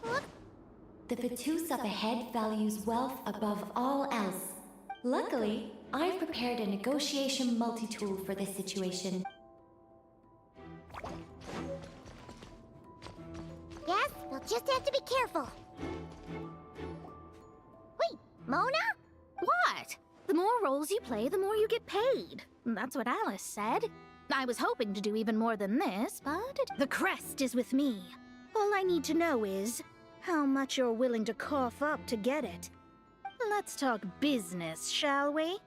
Speaker 2: Look.
Speaker 6: The Fatus up ahead values wealth above all else. Luckily, I've prepared a negotiation multi-tool for this situation.
Speaker 2: Yes, we'll just have to be careful. Wait, Mona?
Speaker 20: What? The more roles you play, the more you get paid. That's what Alice said. I was hoping to do even more than this, but the crest is with me. All I need to know is how much you're willing to cough up to get it. Let's talk business, shall we?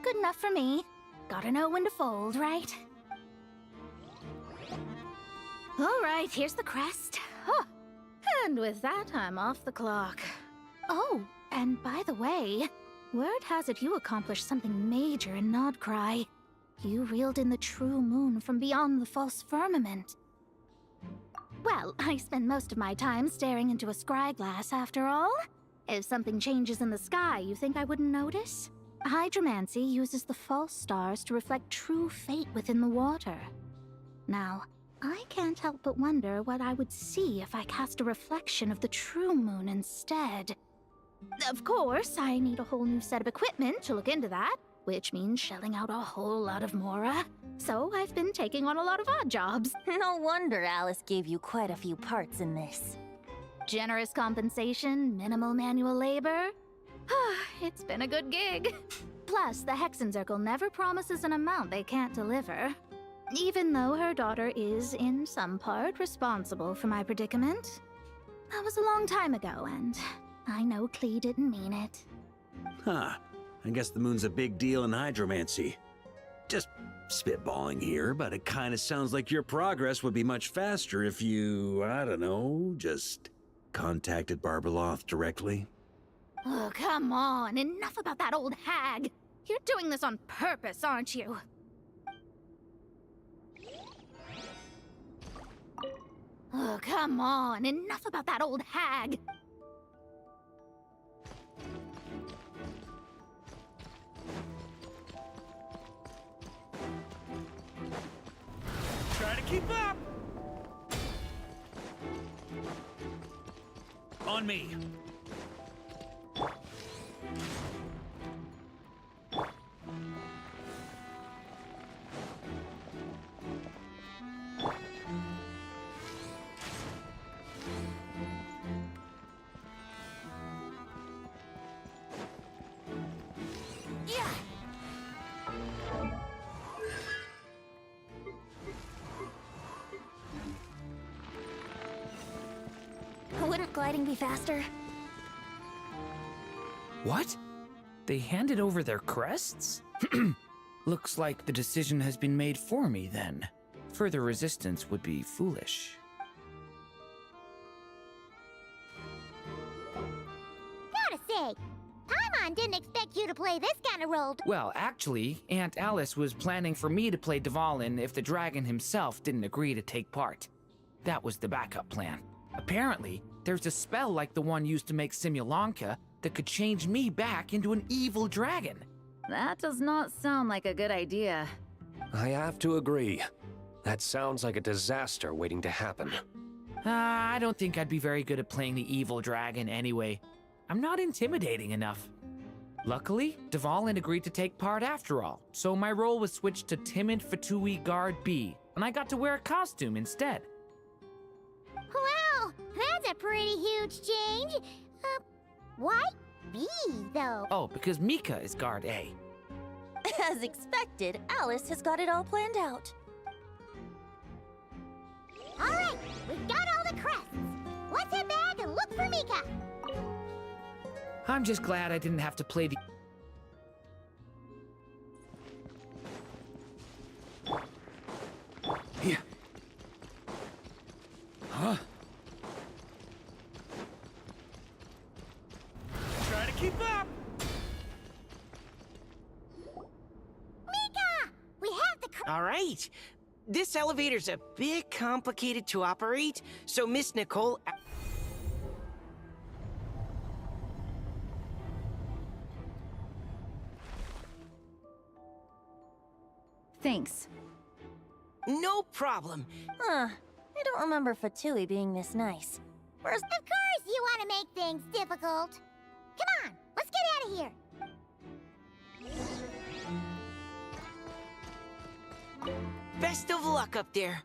Speaker 20: Good enough for me. Gotta know when to fold, right? All right, here's the crest. Huh. And with that, I'm off the clock. Oh, and by the way, word has it you accomplished something major in Nodcry. You reeled in the true moon from beyond the false firmament. Well, I spend most of my time staring into a scryglass after all. If something changes in the sky, you think I wouldn't notice? Hydromancy uses the false stars to reflect true fate within the water. Now, I can't help but wonder what I would see if I cast a reflection of the true moon instead. Of course, I need a whole new set of equipment to look into that, which means shelling out a whole lot of mora. So I've been taking on a lot of odd jobs.
Speaker 8: No wonder Alice gave you quite a few parts in this.
Speaker 20: Generous compensation, minimal manual labor. It's been a good gig. Plus, the Hexencircle never promises an amount they can't deliver. Even though her daughter is, in some part, responsible for my predicament. That was a long time ago, and I know Klee didn't mean it.
Speaker 10: Huh. I guess the moon's a big deal in hydromancy. Just spitballing here, but it kind of sounds like your progress would be much faster if you, I don't know, just contacted Barbeloth directly.
Speaker 20: Oh, come on. Enough about that old hag. You're doing this on purpose, aren't you? Oh, come on. Enough about that old hag.
Speaker 10: Try to keep up! On me.
Speaker 8: Wouldn't gliding be faster?
Speaker 5: What? They handed over their crests? Looks like the decision has been made for me then. Further resistance would be foolish.
Speaker 2: Gotta say, Paimon didn't expect you to play this kind of role.
Speaker 5: Well, actually, Aunt Alice was planning for me to play Dvalin if the dragon himself didn't agree to take part. That was the backup plan. Apparently, there's a spell like the one used to make Simulanka that could change me back into an evil dragon.
Speaker 9: That does not sound like a good idea.
Speaker 11: I have to agree. That sounds like a disaster waiting to happen.
Speaker 5: I don't think I'd be very good at playing the evil dragon anyway. I'm not intimidating enough. Luckily, Dvalin agreed to take part after all, so my role was switched to Timid Fatui Guard B, and I got to wear a costume instead.
Speaker 2: Wow, that's a pretty huge change. Why B, though?
Speaker 5: Oh, because Mika is Guard A.
Speaker 8: As expected, Alice has got it all planned out.
Speaker 2: All right, we've got all the crests. Let's head back and look for Mika.
Speaker 5: I'm just glad I didn't have to play the...
Speaker 10: Yeah. Huh?
Speaker 1: Try to keep up!
Speaker 2: Mika! We have the
Speaker 21: All right. This elevator's a bit complicated to operate, so Miss Nicole...
Speaker 9: Thanks.
Speaker 21: No problem.
Speaker 8: Huh. I don't remember Fatui being this nice. Where's...
Speaker 2: Of course you want to make things difficult. Come on, let's get out of here.
Speaker 21: Best of luck up there.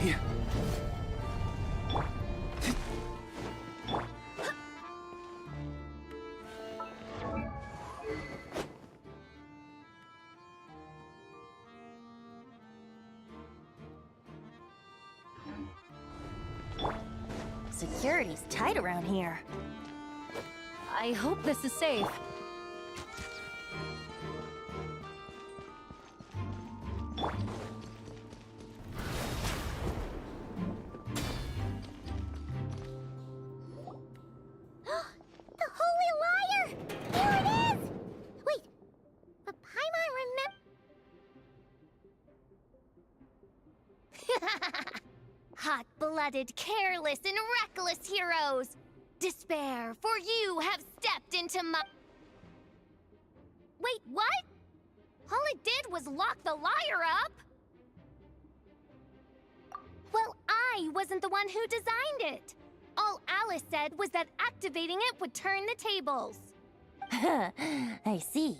Speaker 10: Yeah.
Speaker 8: Security's tight around here.
Speaker 9: I hope this is safe.
Speaker 2: The Holy Liar! Here it is! Wait, but Paimon
Speaker 16: Hot-blooded, careless, and reckless heroes! Despair, for you have stepped into my... Wait, what? All it did was lock the liar up! Well, I wasn't the one who designed it. All Alice said was that activating it would turn the tables.
Speaker 8: I see.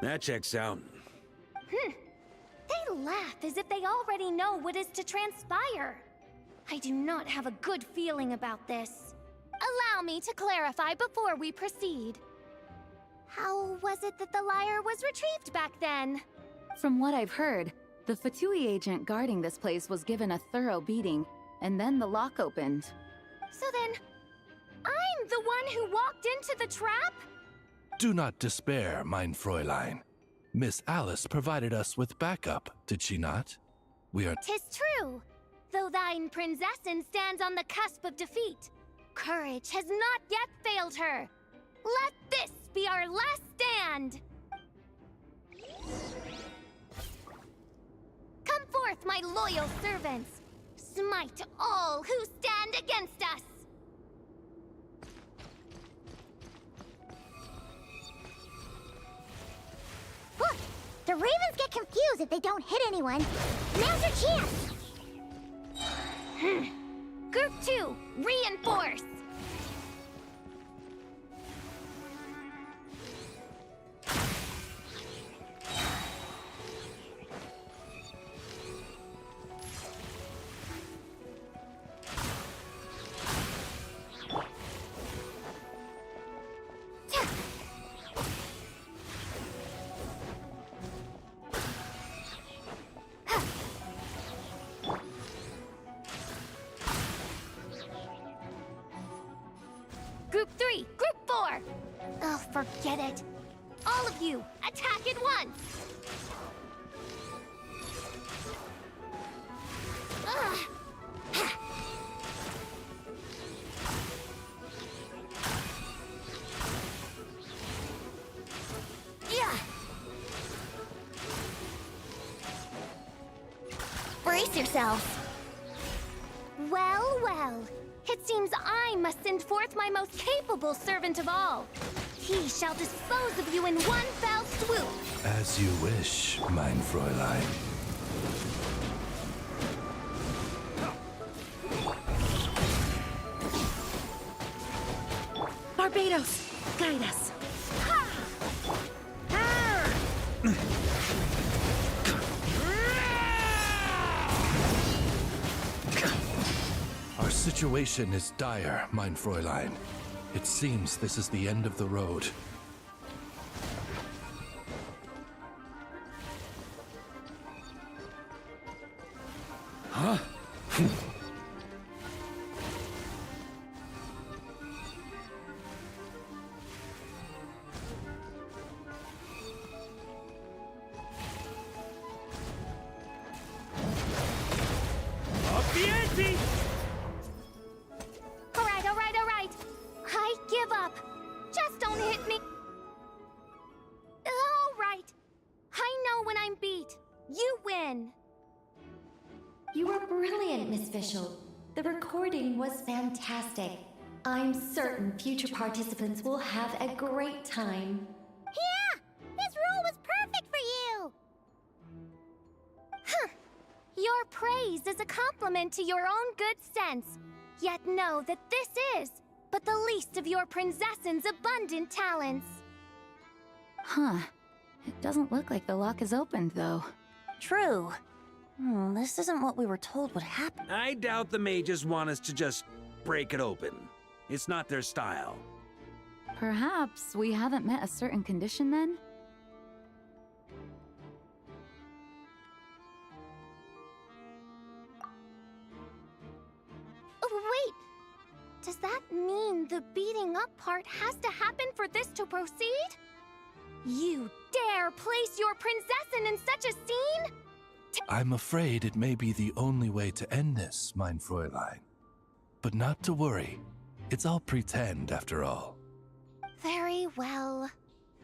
Speaker 10: That checks out.
Speaker 16: They laugh as if they already know what is to transpire. I do not have a good feeling about this. Allow me to clarify before we proceed. How was it that the liar was retrieved back then?
Speaker 9: From what I've heard, the Fatui agent guarding this place was given a thorough beating, and then the lock opened.
Speaker 16: So then, I'm the one who walked into the trap?
Speaker 18: Do not despair, mein Fräulein. Miss Alice provided us with backup, did she not? We are...
Speaker 16: 'Tis true. Though thine Prinzessin stands on the cusp of defeat, courage has not yet failed her. Let this be our last stand! Come forth, my loyal servants! Smite all who stand against us!
Speaker 2: Look, the Ravens get confused if they don't hit anyone. Now's your chance!
Speaker 16: Group 2, reinforce! Group 3, Group 4! Oh, forget it. All of you, attack at once! Ugh. Yeah.
Speaker 2: Brace yourselves.
Speaker 16: Well, well. It seems I must send forth my most capable servant of all. He shall dispose of you in one fell swoop.
Speaker 18: As you wish, mein Fräulein.
Speaker 4: Barbados, guide us.
Speaker 18: Our situation is dire, mein Fräulein. It seems this is the end of the road.
Speaker 10: Huh?
Speaker 21: Up the ante!
Speaker 16: All right. I give up. Just don't hit me. All right. I know when I'm beat. You win.
Speaker 6: You were brilliant, Miss Fischl. The recording was fantastic. I'm certain future participants will have a great time.
Speaker 2: Yeah! This role was perfect for you!
Speaker 16: Huh. Your praise is a compliment to your own good sense. Yet know that this is but the least of your princess's abundant talents.
Speaker 9: Huh. It doesn't look like the lock is opened, though.
Speaker 8: True. This isn't what we were told would happen.
Speaker 10: I doubt the mages want us to just break it open. It's not their style.
Speaker 9: Perhaps we haven't met a certain condition then?
Speaker 16: Wait! Does that mean the beating up part has to happen for this to proceed? You dare place your princess in such a scene?
Speaker 18: I'm afraid it may be the only way to end this, mein Fräulein. But not to worry. It's all pretend, after all.
Speaker 16: Very well.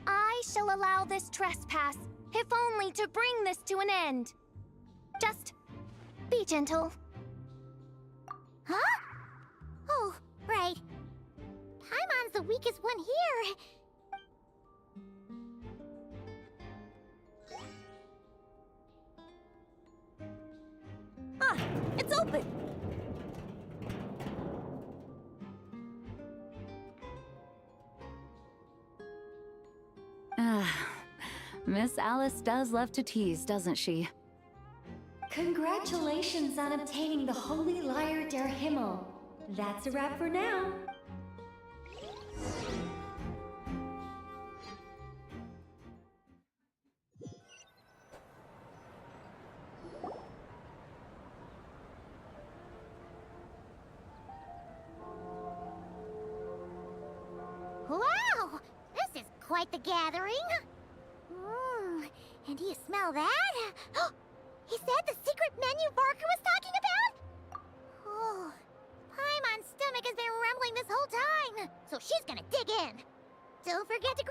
Speaker 16: I shall allow this trespass, if only to bring this to an end. Just be gentle.
Speaker 2: Huh? Oh, right. Paimon's the weakest one here.
Speaker 8: Ah, it's open!
Speaker 9: Miss Alice does love to tease, doesn't she?
Speaker 6: Congratulations on obtaining the Holy Lyre der Himmel. That's a wrap for now.
Speaker 2: Wow! This is quite the gathering. And do you smell that? Is that the secret menu Varka was talking about? Oh, Paimon's stomach has been rumbling this whole time, so she's gonna dig in. Don't forget to...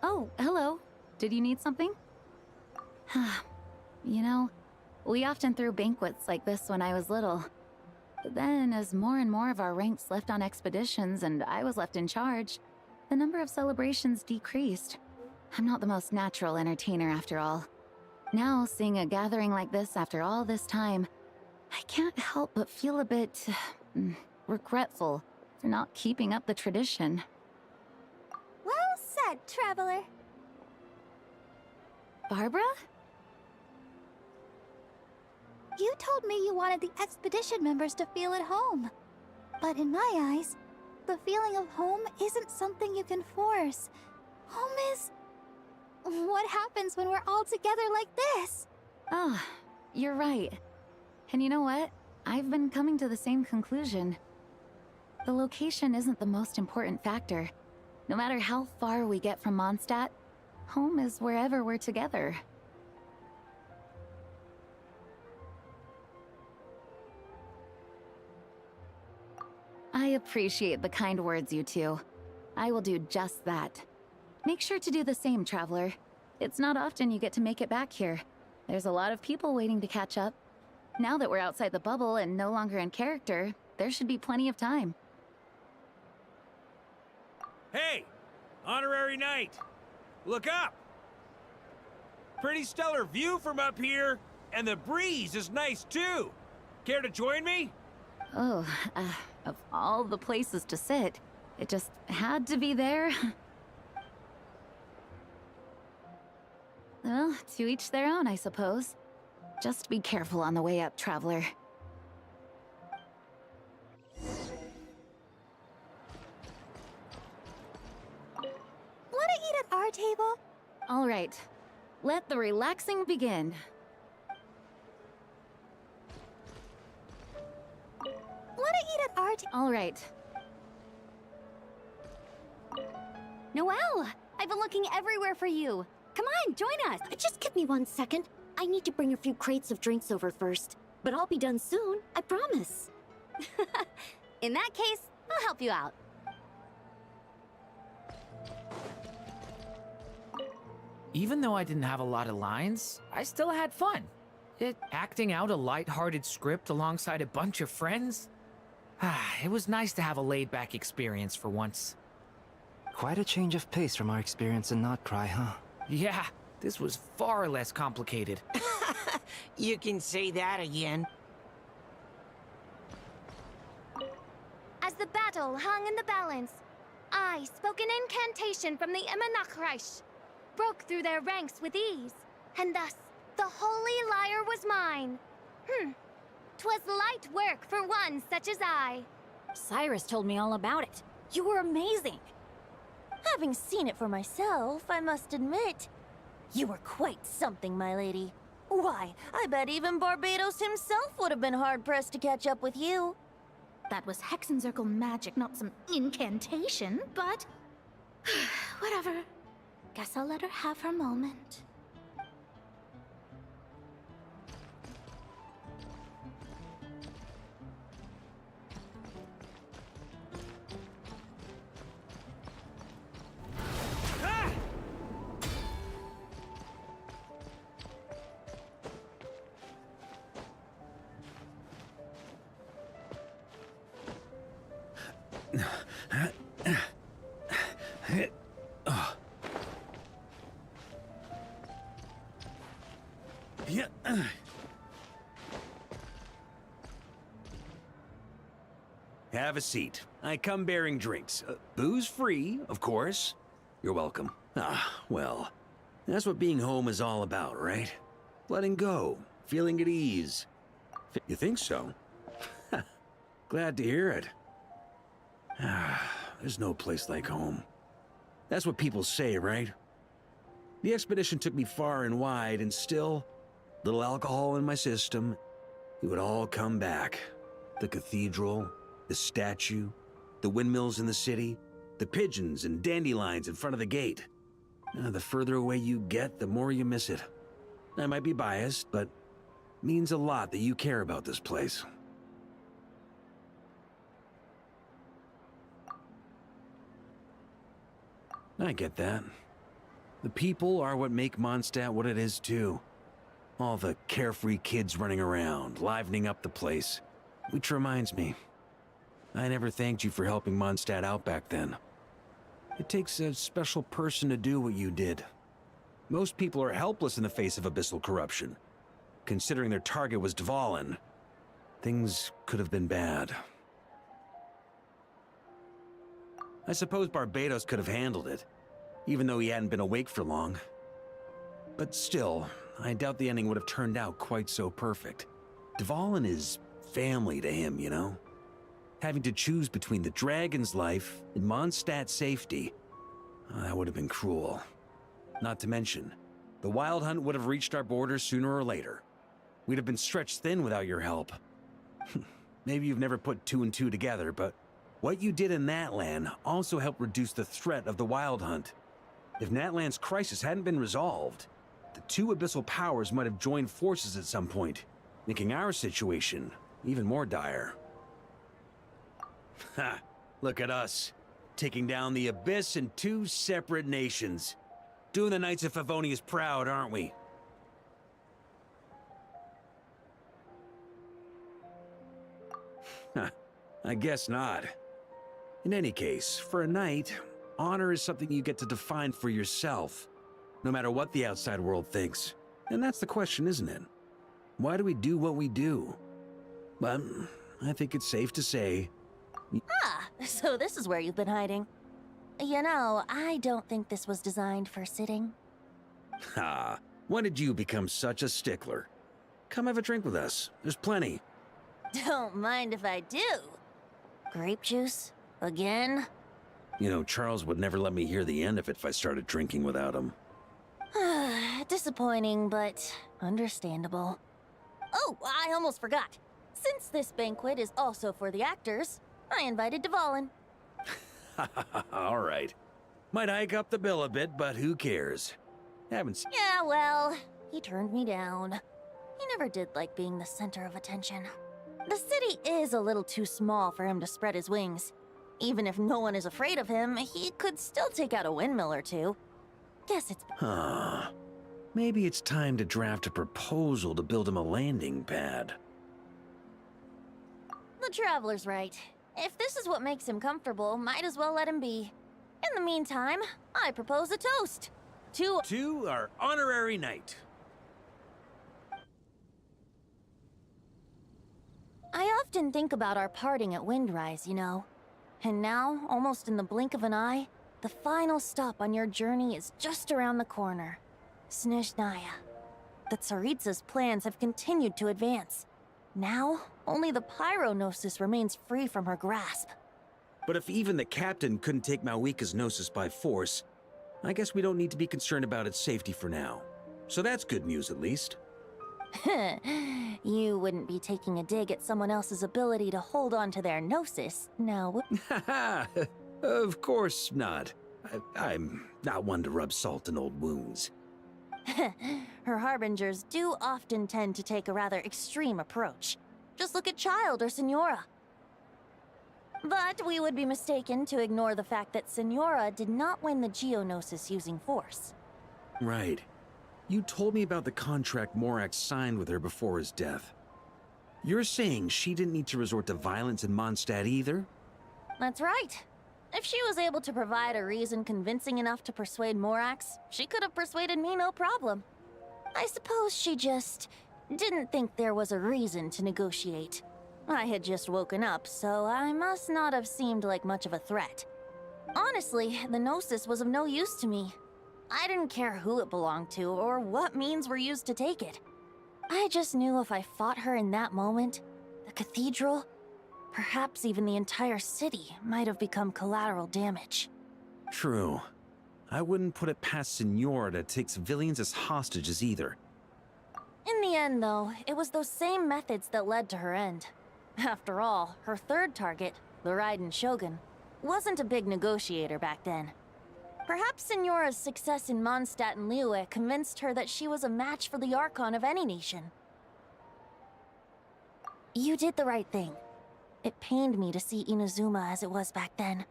Speaker 9: Oh, hello. Did you need something? You know, we often threw banquets like this when I was little. But then, as more and more of our ranks left on expeditions and I was left in charge, the number of celebrations decreased. I'm not the most natural entertainer after all. Now, seeing a gathering like this after all this time, I can't help but feel a bit regretful for not keeping up the tradition.
Speaker 20: Well said, traveler.
Speaker 9: Barbara?
Speaker 20: You told me you wanted the expedition members to feel at home. But in my eyes, the feeling of home isn't something you can force. Home is... what happens when we're all together like this?
Speaker 9: Ah, you're right. And you know what? I've been coming to the same conclusion. The location isn't the most important factor. No matter how far we get from Mondstadt, home is wherever we're together. I appreciate the kind words, you two. I will do just that. Make sure to do the same, traveler. It's not often you get to make it back here. There's a lot of people waiting to catch up. Now that we're outside the bubble and no longer in character, there should be plenty of time.
Speaker 10: Hey! Honorary Knight! Look up! Pretty stellar view from up here, and the breeze is nice too. Care to join me?
Speaker 9: Oh, of all the places to sit, it just had to be there. Well, to each their own, I suppose. Just be careful on the way up, traveler.
Speaker 2: Wanna eat at our table?
Speaker 9: All right, let the relaxing begin.
Speaker 2: Wanna eat at our table?
Speaker 9: All right.
Speaker 19: Noelle, I've been looking everywhere for you. Come on, join us.
Speaker 3: Just give me 1 second. I need to bring a few crates of drinks over first. But I'll be done soon, I promise.
Speaker 19: In that case, I'll help you out.
Speaker 5: Even though I didn't have a lot of lines, I still had fun. Acting out a light-hearted script alongside a bunch of friends, it was nice to have a laid-back experience for once.
Speaker 13: Quite a change of pace from our experience in Not Cry, huh?
Speaker 5: Yeah, this was far less complicated.
Speaker 21: You can say that again.
Speaker 16: As the battle hung in the balance, I spoke an incantation from the Emanachreich, broke through their ranks with ease, and thus the holy lyre was mine. 'Twas light work for one such as I.
Speaker 8: Cyrus told me all about it. You were amazing. Having seen it for myself, I must admit, you were quite something, my lady. Why, I bet even Barbados himself would have been hard-pressed to catch up with you.
Speaker 20: That was Hexencircle magic, not some incantation, but... whatever. Guess I'll let her have her moment.
Speaker 10: Have a seat. I come bearing drinks. Booze free, of course. You're welcome. Well, that's what being home is all about, right? Letting go, feeling at ease. You think so? Glad to hear it. There's no place like home. That's what people say, right? The expedition took me far and wide, and still, little alcohol in my system, it would all come back. The cathedral, the statue, the windmills in the city, the pigeons and dandelions in front of the gate. The further away you get, the more you miss it. I might be biased, but it means a lot that you care about this place. I get that. The people are what make Mondstadt what it is, too. All the carefree kids running around, livening up the place. Which reminds me, I never thanked you for helping Mondstadt out back then. It takes a special person to do what you did. Most people are helpless in the face of abyssal corruption. Considering their target was Dvalin, things could have been bad. I suppose Barbados could have handled it, even though he hadn't been awake for long. But still, I doubt the ending would have turned out quite so perfect. Dvalin is family to him, you know? Having to choose between the dragon's life and Mondstadt's safety, that would have been cruel. Not to mention, the Wild Hunt would have reached our borders sooner or later. We'd have been stretched thin without your help. Maybe you've never put two and two together, but what you did in Natlan also helped reduce the threat of the Wild Hunt. If Natlan's crisis hadn't been resolved, the two abyssal powers might have joined forces at some point, making our situation even more dire. Ha! Look at us, taking down the Abyss in two separate nations. Doing the Knights of Favonius proud, aren't we? I guess not. In any case, for a knight, Honor is something you get to define for yourself, no matter what the outside world thinks. And that's the question, isn't it? Why do we do what we do? But I think it's safe to say...
Speaker 8: Ah, so this is where you've been hiding. You know, I don't think this was designed for sitting.
Speaker 10: Ha! When did you become such a stickler? Come have a drink with us. There's plenty.
Speaker 8: Don't mind if I do. Grape juice? Again?
Speaker 10: You know, Charles would never let me hear the end of it if I started drinking without him.
Speaker 8: Disappointing, but understandable. Oh, I almost forgot. Since this banquet is also for the actors, I invited Dvalin.
Speaker 10: All right. Might hike up the bill a bit, but who cares? Haven't seen...
Speaker 8: Yeah, well, he turned me down. He never did like being the center of attention. The city is a little too small for him to spread his wings. Even if no one is afraid of him, he could still take out a windmill or two. Guess it's...
Speaker 10: Huh. Maybe it's time to draft a proposal to build him a landing pad.
Speaker 8: The Traveler's right. If this is what makes him comfortable, might as well let him be. In the meantime, I propose a toast.
Speaker 10: To our honorary knight.
Speaker 8: I often think about our parting at Windrise, you know. And now, almost in the blink of an eye, the final stop on your journey is just around the corner. Snezhnaya. The Tsaritsa's plans have continued to advance. Now, only the Pyronosis remains free from her grasp.
Speaker 10: But if even the captain couldn't take Malwika's Gnosis by force, I guess we don't need to be concerned about its safety for now. So that's good news, at least.
Speaker 8: You wouldn't be taking a dig at someone else's ability to hold on to their Gnosis, now would...
Speaker 10: Of course not. I'm not one to rub salt in old wounds.
Speaker 8: Her harbingers do often tend to take a rather extreme approach. Just look at Child or Senora. But we would be mistaken to ignore the fact that Senora did not win the Geonosis using force.
Speaker 10: Right. You told me about the contract Morak signed with her before his death. You're saying she didn't need to resort to violence in Mondstadt either?
Speaker 8: That's right. If she was able to provide a reason convincing enough to persuade Morax, she could have persuaded me no problem. I suppose she just didn't think there was a reason to negotiate. I had just woken up, so I must not have seemed like much of a threat. Honestly, the Gnosis was of no use to me. I didn't care who it belonged to or what means were used to take it. I just knew if I fought her in that moment, the cathedral, perhaps even the entire city, might have become collateral damage.
Speaker 10: True. I wouldn't put it past Senora to take civilians as hostages either.
Speaker 8: In the end, though, it was those same methods that led to her end. After all, her third target, the Raiden Shogun, wasn't a big negotiator back then. Perhaps Senora's success in Mondstadt and Liyue convinced her that she was a match for the Archon of any nation. You did the right thing. It pained me to see Inazuma as it was back then.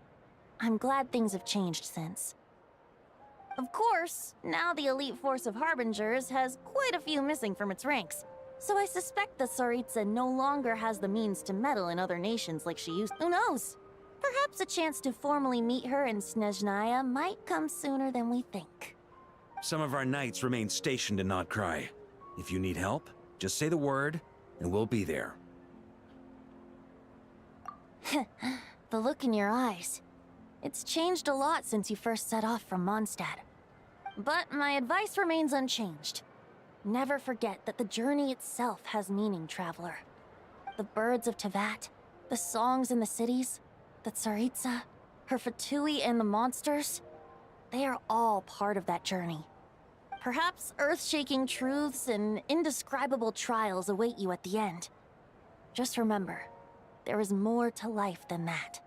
Speaker 8: I'm glad things have changed since. Of course, now the elite force of Harbingers has quite a few missing from its ranks, so I suspect the Tsaritsa no longer has the means to meddle in other nations like she used. Who knows? Perhaps a chance to formally meet her in Snezhnaya might come sooner than we think.
Speaker 10: Some of our knights remain stationed in Notcry. If you need help, just say the word, and we'll be there.
Speaker 8: The look in your eyes. It's changed a lot since you first set off from Mondstadt. But my advice remains unchanged. Never forget that the journey itself has meaning, traveler. The birds of Tevat, the songs in the cities, the Tsaritsa, her Fatui and the monsters, they are all part of that journey. Perhaps earth-shaking truths and indescribable trials await you at the end. Just remember, there is more to life than that.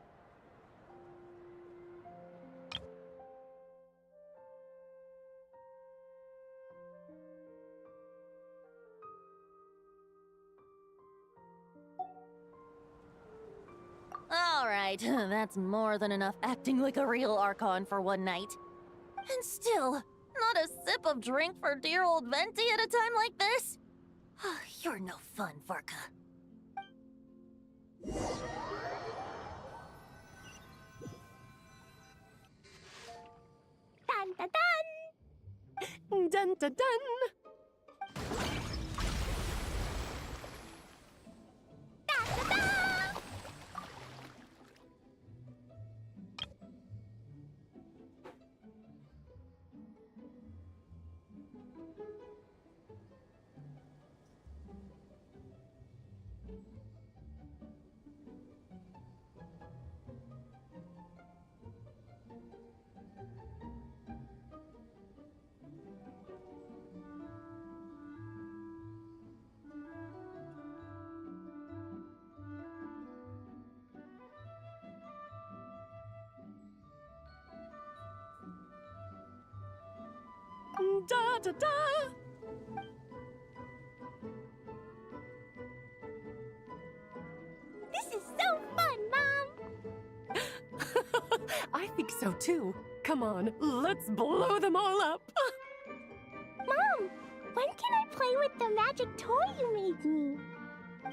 Speaker 8: Alright, that's more than enough acting like a real Archon for one night. And still, not a sip of drink for dear old Venti at a time like this? You're no fun, Varka.
Speaker 4: Dun dun dun! Da da da!
Speaker 2: This is so fun, Mom!
Speaker 4: I think so too. Come on, let's blow them all up.
Speaker 2: Mom, when can I play with the magic toy you made me?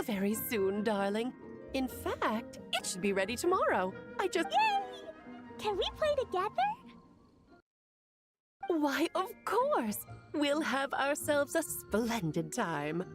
Speaker 4: Very soon, darling. In fact, it should be ready tomorrow. I just...
Speaker 2: Yay! Can we play together?
Speaker 4: Why, of course! We'll have ourselves a splendid time.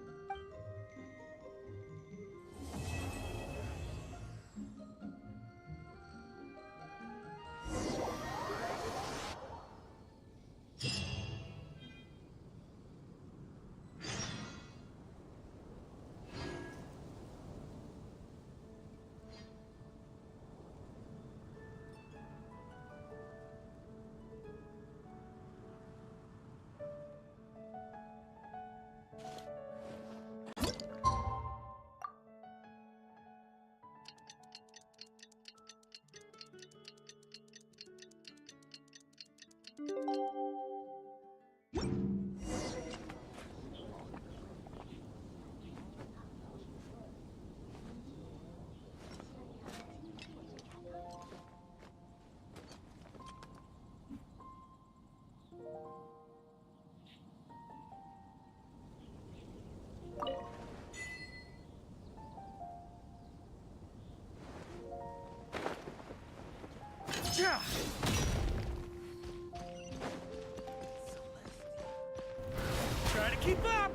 Speaker 10: Try to keep up!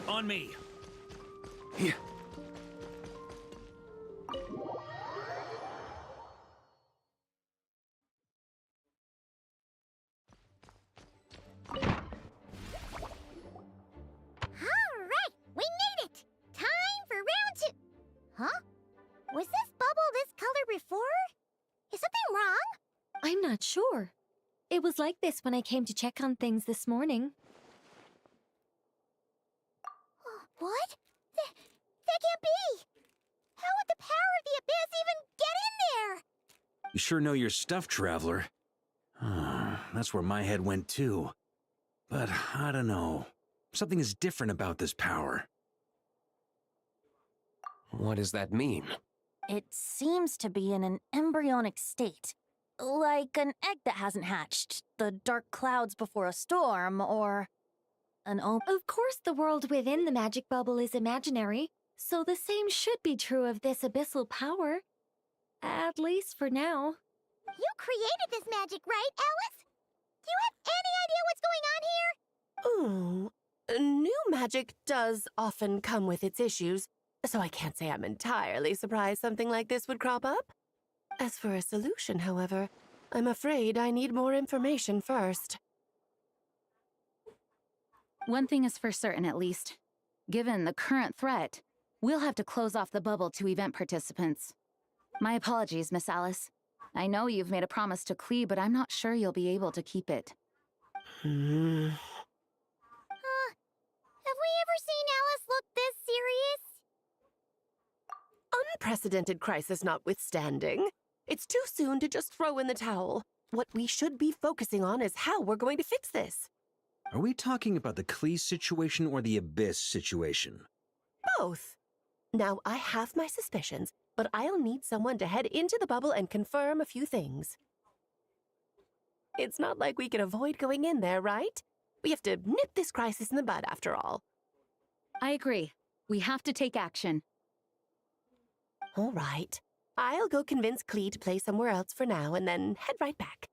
Speaker 10: On me. Yeah.
Speaker 2: Alright, we made it! Time for round 2! Huh? Was this bubble this color before? Is something wrong?
Speaker 6: I'm not sure. It was like this when I came to check on things this morning.
Speaker 2: What? That can't be! How would the power of the abyss even get in there?
Speaker 10: You sure know your stuff, Traveler. That's where my head went too. But I don't know. Something is different about this power.
Speaker 11: What does that mean?
Speaker 8: It seems to be in an embryonic state. Like an egg that hasn't hatched, the dark clouds before a storm, or an
Speaker 6: Of course the world within the magic bubble is imaginary, so the same should be true of this abyssal power. At least for now.
Speaker 2: You created this magic, right, Alice? Do you have any idea what's going on here?
Speaker 4: Ooh, new magic does often come with its issues, so I can't say I'm entirely surprised something like this would crop up. As for a solution, however, I'm afraid I need more information first.
Speaker 9: One thing is for certain, at least. Given the current threat, we'll have to close off the bubble to event participants. My apologies, Miss Alice. I know you've made a promise to Klee, but I'm not sure you'll be able to keep it.
Speaker 2: Have we ever seen Alice look this serious?
Speaker 4: Unprecedented crisis notwithstanding, it's too soon to just throw in the towel. What we should be focusing on is how we're going to fix this.
Speaker 10: Are we talking about the Klee situation or the Abyss situation?
Speaker 4: Both. Now, I have my suspicions, but I'll need someone to head into the bubble and confirm a few things. It's not like we can avoid going in there, right? We have to nip this crisis in the bud, after all.
Speaker 9: I agree. We have to take action.
Speaker 4: All right. I'll go convince Klee to play somewhere else for now and then head right back.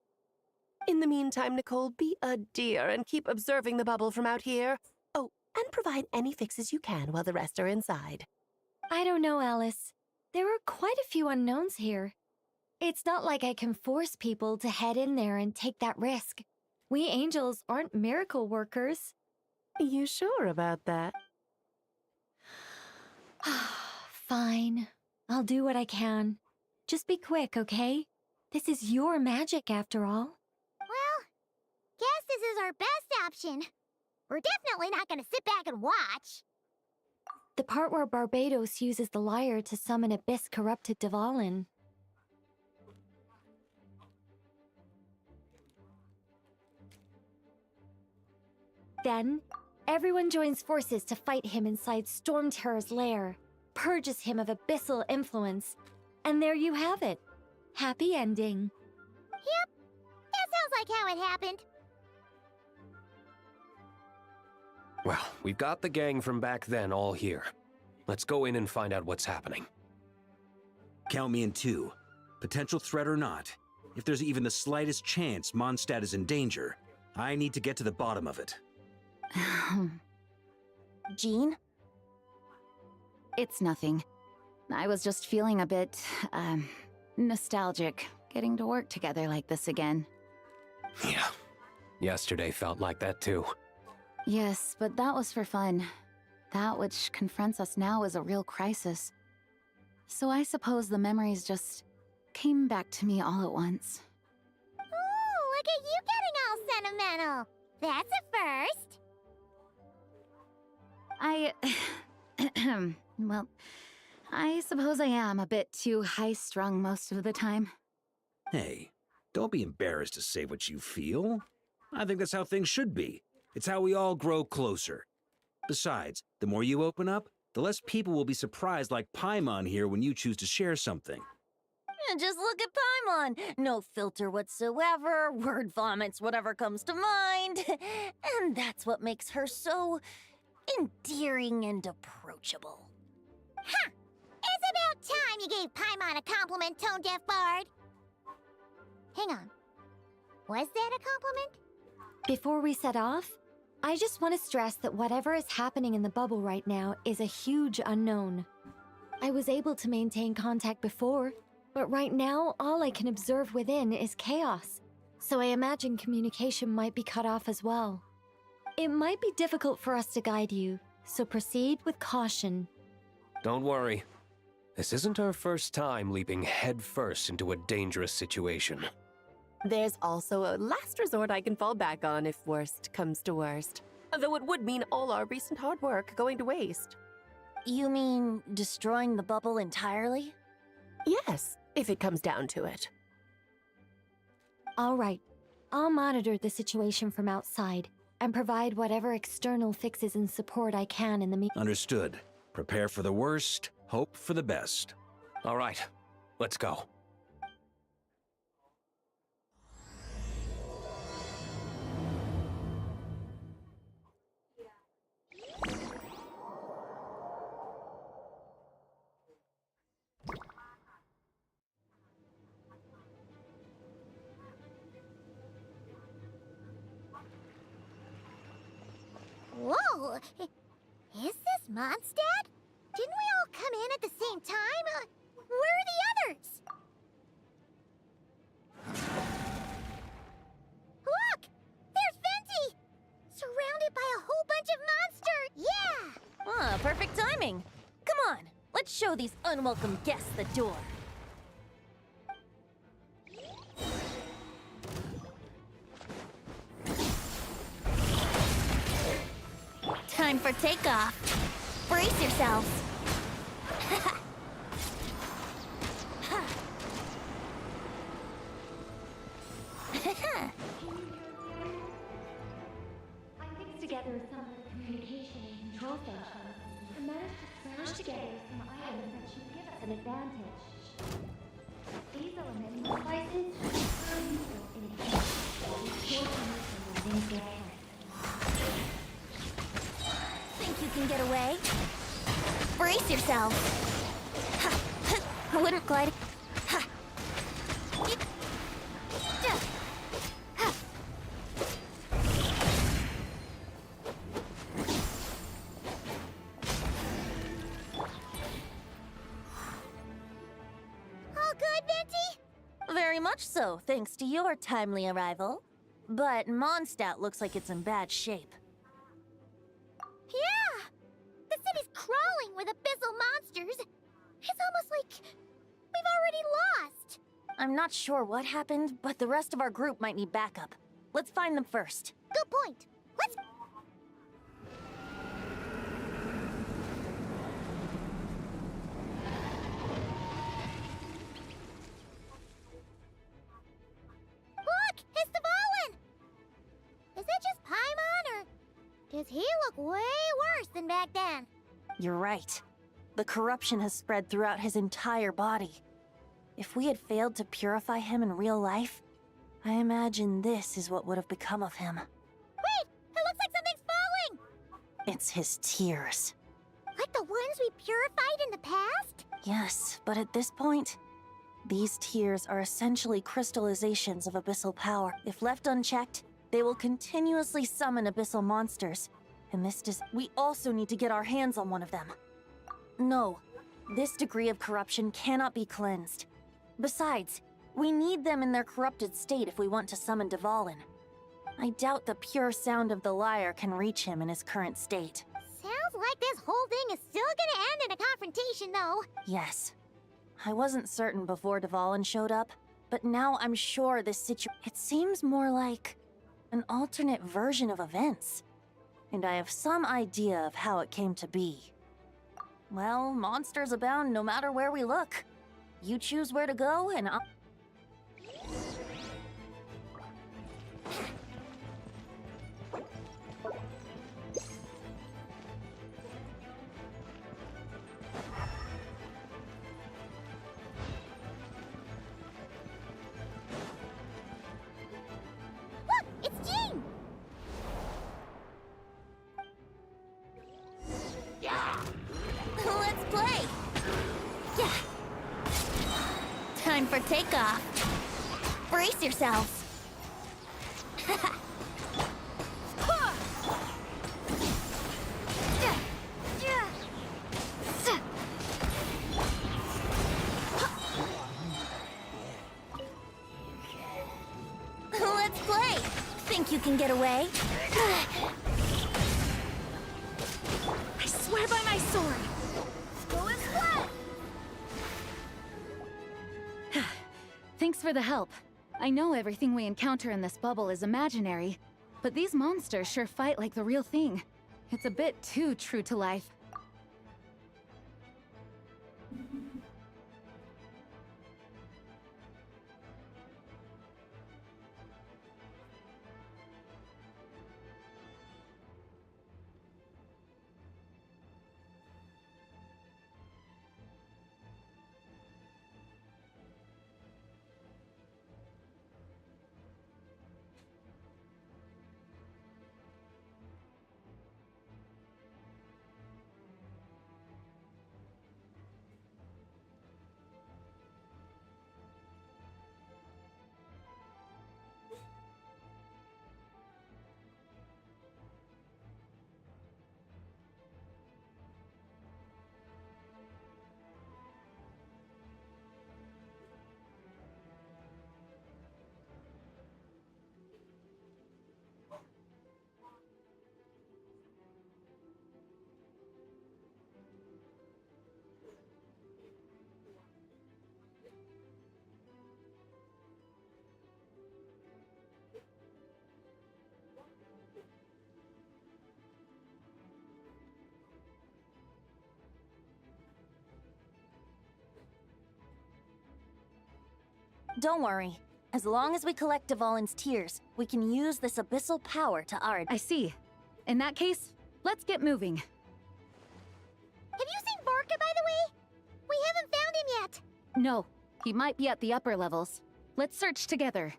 Speaker 4: In the meantime, Nicole, be a dear and keep observing the bubble from out here. Oh, and provide any fixes you can while the rest are inside.
Speaker 6: I don't know, Alice. There are quite a few unknowns here. It's not like I can force people to head in there and take that risk. We angels aren't miracle workers.
Speaker 4: You sure about that?
Speaker 6: Fine. I'll do what I can. Just be quick, okay? This is your magic, after all.
Speaker 2: Well, guess this is our best option. We're definitely not gonna sit back and watch.
Speaker 6: The part where Barbados uses the lyre to summon abyss-corrupted Dvalin. Then, everyone joins forces to fight him inside Storm Terror's lair, purges him of abyssal influence, and there you have it. Happy ending.
Speaker 2: Yep, that sounds like how it happened.
Speaker 11: Well, we've got the gang from back then all here. Let's go in and find out what's happening.
Speaker 10: Count me in too. Potential threat or not, if there's even the slightest chance Mondstadt is in danger, I need to get to the bottom of it.
Speaker 8: Jean?
Speaker 9: It's nothing. I was just feeling a bit, nostalgic, getting to work together like this again.
Speaker 11: Yeah. Yesterday felt like that too.
Speaker 9: Yes, but that was for fun. That which confronts us now is a real crisis. So I suppose the memories just came back to me all at once.
Speaker 2: Ooh, look at you getting all sentimental. That's a first.
Speaker 9: Well, I suppose I am a bit too high-strung most of the time.
Speaker 10: Hey, don't be embarrassed to say what you feel. I think that's how things should be. It's how we all grow closer. Besides, the more you open up, the less people will be surprised like Paimon here when you choose to share something.
Speaker 8: And just look at Paimon. No filter whatsoever, word vomits whatever comes to mind. And that's what makes her so endearing and approachable.
Speaker 2: Huh! It's about time you gave Paimon a compliment, tone-deaf bard. Hang on. Was that a compliment?
Speaker 6: Before we set off, I just want to stress that whatever is happening in the bubble right now is a huge unknown. I was able to maintain contact before, but right now all I can observe within is chaos, so I imagine communication might be cut off as well. It might be difficult for us to guide you, so proceed with caution.
Speaker 11: Don't worry. This isn't our first time leaping headfirst into a dangerous situation.
Speaker 4: There's also a last resort I can fall back on if worst comes to worst. Though it would mean all our recent hard work going to waste.
Speaker 8: You mean destroying the bubble entirely?
Speaker 4: Yes, if it comes down to it.
Speaker 6: All right. I'll monitor the situation from outside and provide whatever external fixes and support I can in the meantime.
Speaker 10: Understood. Prepare for the worst, hope for the best.
Speaker 11: All right, let's go.
Speaker 2: Whoa! Is this Mondstadt? Didn't we all come in at the same time? Where are the others? Look! There's Venti! Surrounded by a whole bunch of monsters! Yeah!
Speaker 8: Ah, perfect timing. Come on, let's show these unwelcome guests the door.
Speaker 2: Time for takeoff. Brace yourselves.
Speaker 6: I fixed together some communication and control functions and managed to smash together some items that should give us an advantage. These elements and devices are useful in a
Speaker 2: Think you can get away? Brace yourself. I wouldn't glide.
Speaker 8: Much so, thanks to your timely arrival. But Mondstadt looks like it's in bad shape.
Speaker 2: Yeah! The city's crawling with abyssal monsters. It's almost like we've already lost.
Speaker 8: I'm not sure what happened, but the rest of our group might need backup. Let's find them first.
Speaker 2: Good point. Let's... Look! It's Dvalin! Is it just Paimon, or does he look way worse than back then?
Speaker 8: You're right. The corruption has spread throughout his entire body. If we had failed to purify him in real life, I imagine this is what would have become of him.
Speaker 2: Wait! It looks like something's falling!
Speaker 8: It's his tears.
Speaker 2: Like the ones we purified in the past?
Speaker 8: Yes, but at this point, these tears are essentially crystallizations of abyssal power. If left unchecked, they will continuously summon abyssal monsters. And we also need to get our hands on one of them. No, this degree of corruption cannot be cleansed. Besides, we need them in their corrupted state if we want to summon Dvalin. I doubt the pure sound of the lyre can reach him in his current state.
Speaker 2: Sounds like this whole thing is still gonna end in a confrontation, though.
Speaker 8: Yes. I wasn't certain before Dvalin showed up, but now I'm sure this it seems more like an alternate version of events. And I have some idea of how it came to be. Well, monsters abound no matter where we look. You choose where to go, and I'll...
Speaker 2: Look! It's Jean!
Speaker 8: Let's play! Yeah. Time for takeoff. Brace yourselves. Let's play. Think you can get away?
Speaker 19: I swear by my sword!
Speaker 2: Go and splat!
Speaker 9: Thanks for the help. I know everything we encounter in this bubble is imaginary, but these monsters sure fight like the real thing. It's a bit too true to life.
Speaker 8: Don't worry. As long as we collect Dvalin's tears, we can use this abyssal power to our...
Speaker 9: I see. In that case, let's get moving.
Speaker 2: Have you seen Varka, by the way? We haven't found him yet.
Speaker 9: No, he might be at the upper levels. Let's search together.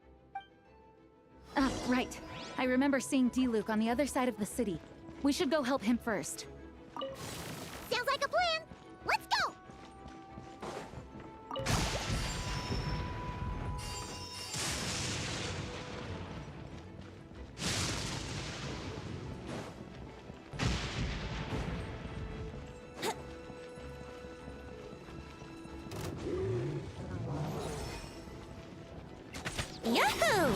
Speaker 9: Ah, right. I remember seeing D-Luke on the other side of the city. We should go help him first.
Speaker 2: Sounds like a plan. Let's go! Yahoo!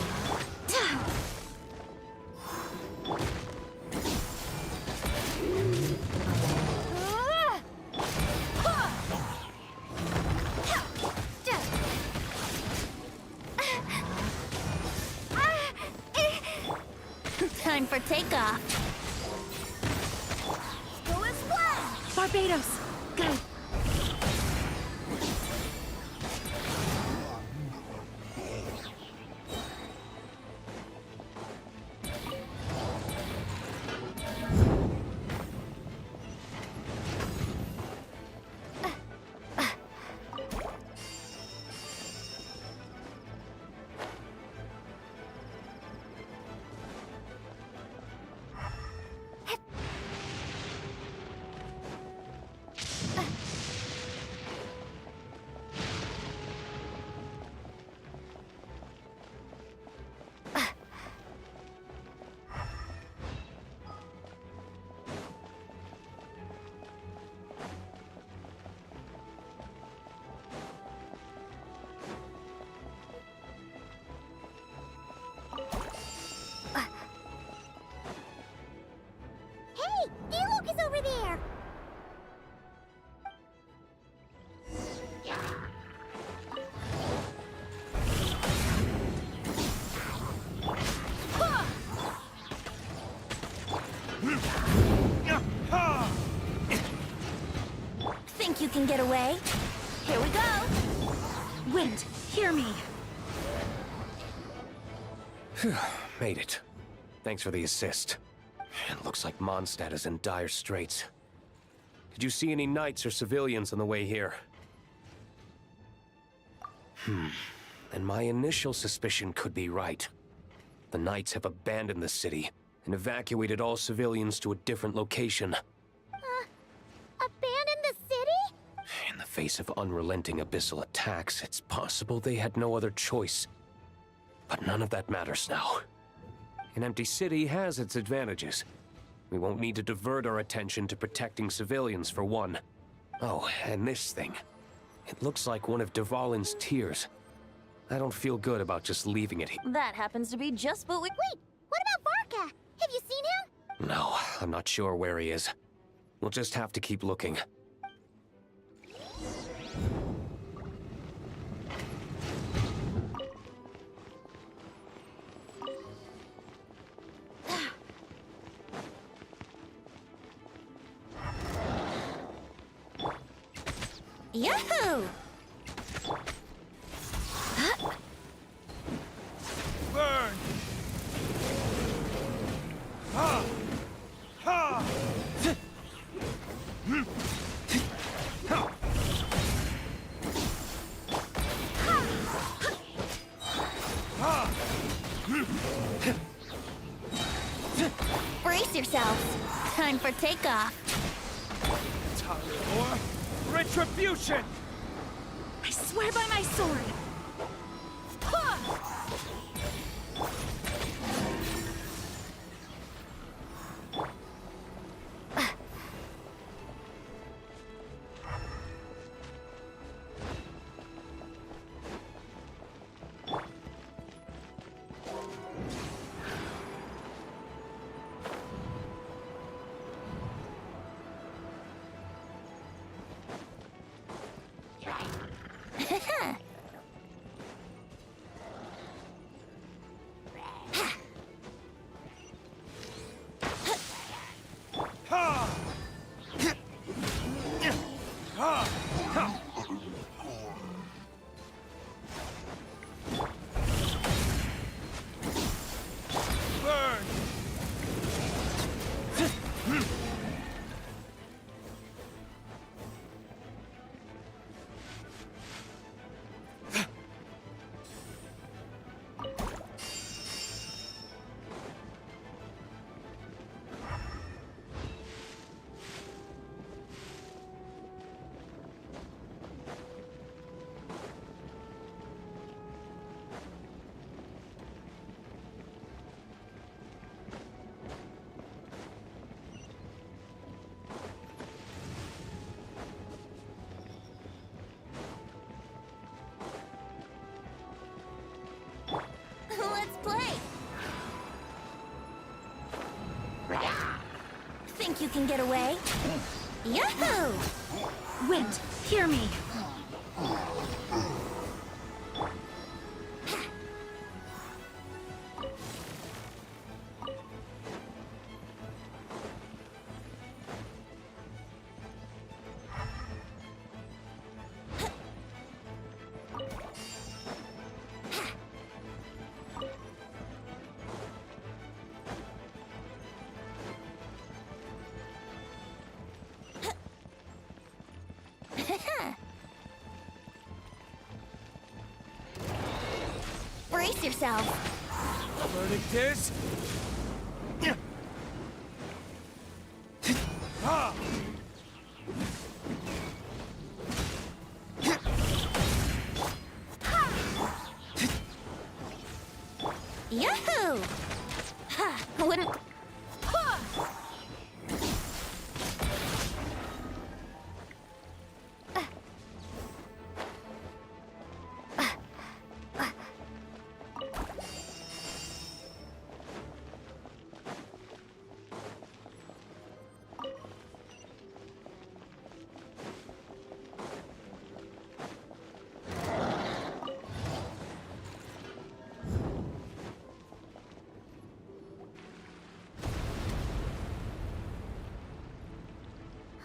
Speaker 8: Time for takeoff.
Speaker 2: Go as well!
Speaker 6: Barbados! Go!
Speaker 2: Hey, Diluc is over there!
Speaker 8: Think you can get away? Here we go!
Speaker 19: Wind, hear me.
Speaker 11: Made it. Thanks for the assist. It looks like Mondstadt is in dire straits. Did you see any knights or civilians on the way here? And my initial suspicion could be right. The knights have abandoned the city and evacuated all civilians to a different location.
Speaker 2: Abandon the city?
Speaker 11: In the face of unrelenting abyssal attacks, it's possible they had no other choice. But none of that matters now. An empty city has its advantages. We won't need to divert our attention to protecting civilians, for one. Oh, and this thing. It looks like one of Dvalin's tears. I don't feel good about just leaving it here.
Speaker 8: That happens to be just what we—
Speaker 2: Wait, what about Varka? Have you seen him?
Speaker 11: No, I'm not sure where he is. We'll just have to keep looking.
Speaker 2: Yahoo!
Speaker 1: Burn! Ha! Ha!
Speaker 8: Brace yourselves. Time for takeoff.
Speaker 1: Time for retribution!
Speaker 19: I swear by my sword.
Speaker 2: think you can get away? Yahoo!
Speaker 20: Wind, hear me.
Speaker 2: Brace yourself.
Speaker 1: Verdict is...
Speaker 2: Yahoo! Ha! Wouldn't...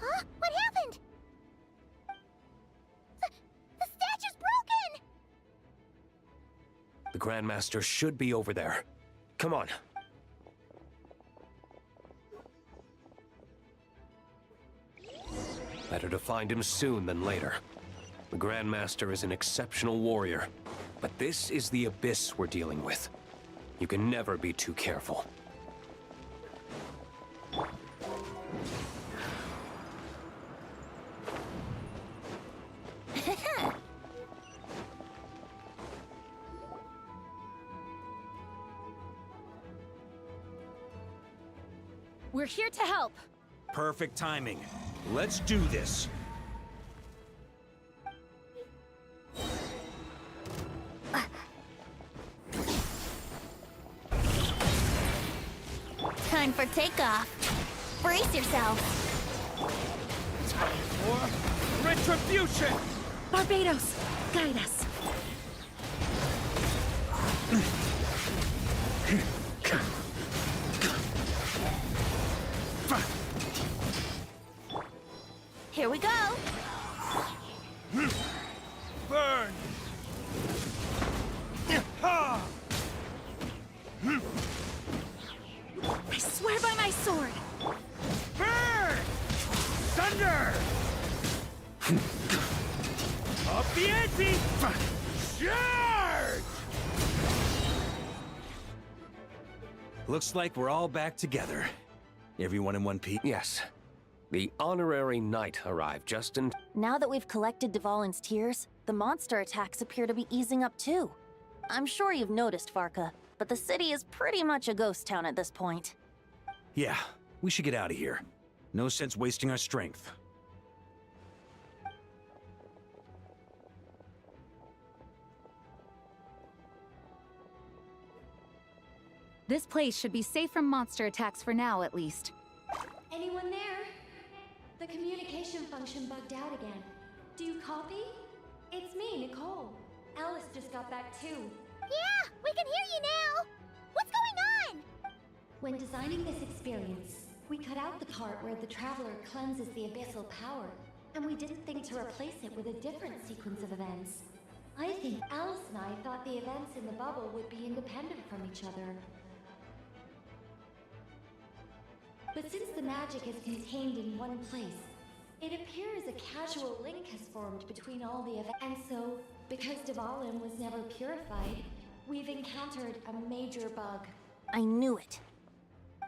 Speaker 2: Huh? What happened? The statue's broken!
Speaker 11: The Grandmaster should be over there. Come on. Better to find him soon than later. The Grandmaster is an exceptional warrior, but this is the abyss we're dealing with. You can never be too careful.
Speaker 20: We're here to help.
Speaker 10: Perfect timing. Let's do this.
Speaker 2: Time for takeoff. Brace yourself.
Speaker 1: Time for retribution!
Speaker 20: Barbados, guide us.
Speaker 2: Here we go.
Speaker 1: Burn!
Speaker 20: I swear by my sword.
Speaker 1: Burn! Thunder! Up the ante! Charge!
Speaker 10: Looks like we're all back together. Everyone in one piece?
Speaker 11: Yes. The honorary knight arrived just in...
Speaker 8: Now that we've collected Dvalin's tears, the monster attacks appear to be easing up too. I'm sure you've noticed, Varka, but the city is pretty much a ghost town at this point.
Speaker 10: Yeah, we should get out of here. No sense wasting our strength.
Speaker 9: This place should be safe from monster attacks for now, at least.
Speaker 6: Anyone there? The communication function bugged out again. Do you copy? It's me, Nicole. Alice just got back too.
Speaker 2: Yeah, we can hear you now. What's going on?
Speaker 6: When designing this experience, we cut out the part where the traveler cleanses the abyssal power, and we didn't think to replace it with a different sequence of events. I think Alice and I thought the events in the bubble would be independent from each other. But since the magic is contained in one place, it appears a casual link has formed between all the events. And so, because Dvalin was never purified, we've encountered a major bug.
Speaker 8: I knew it.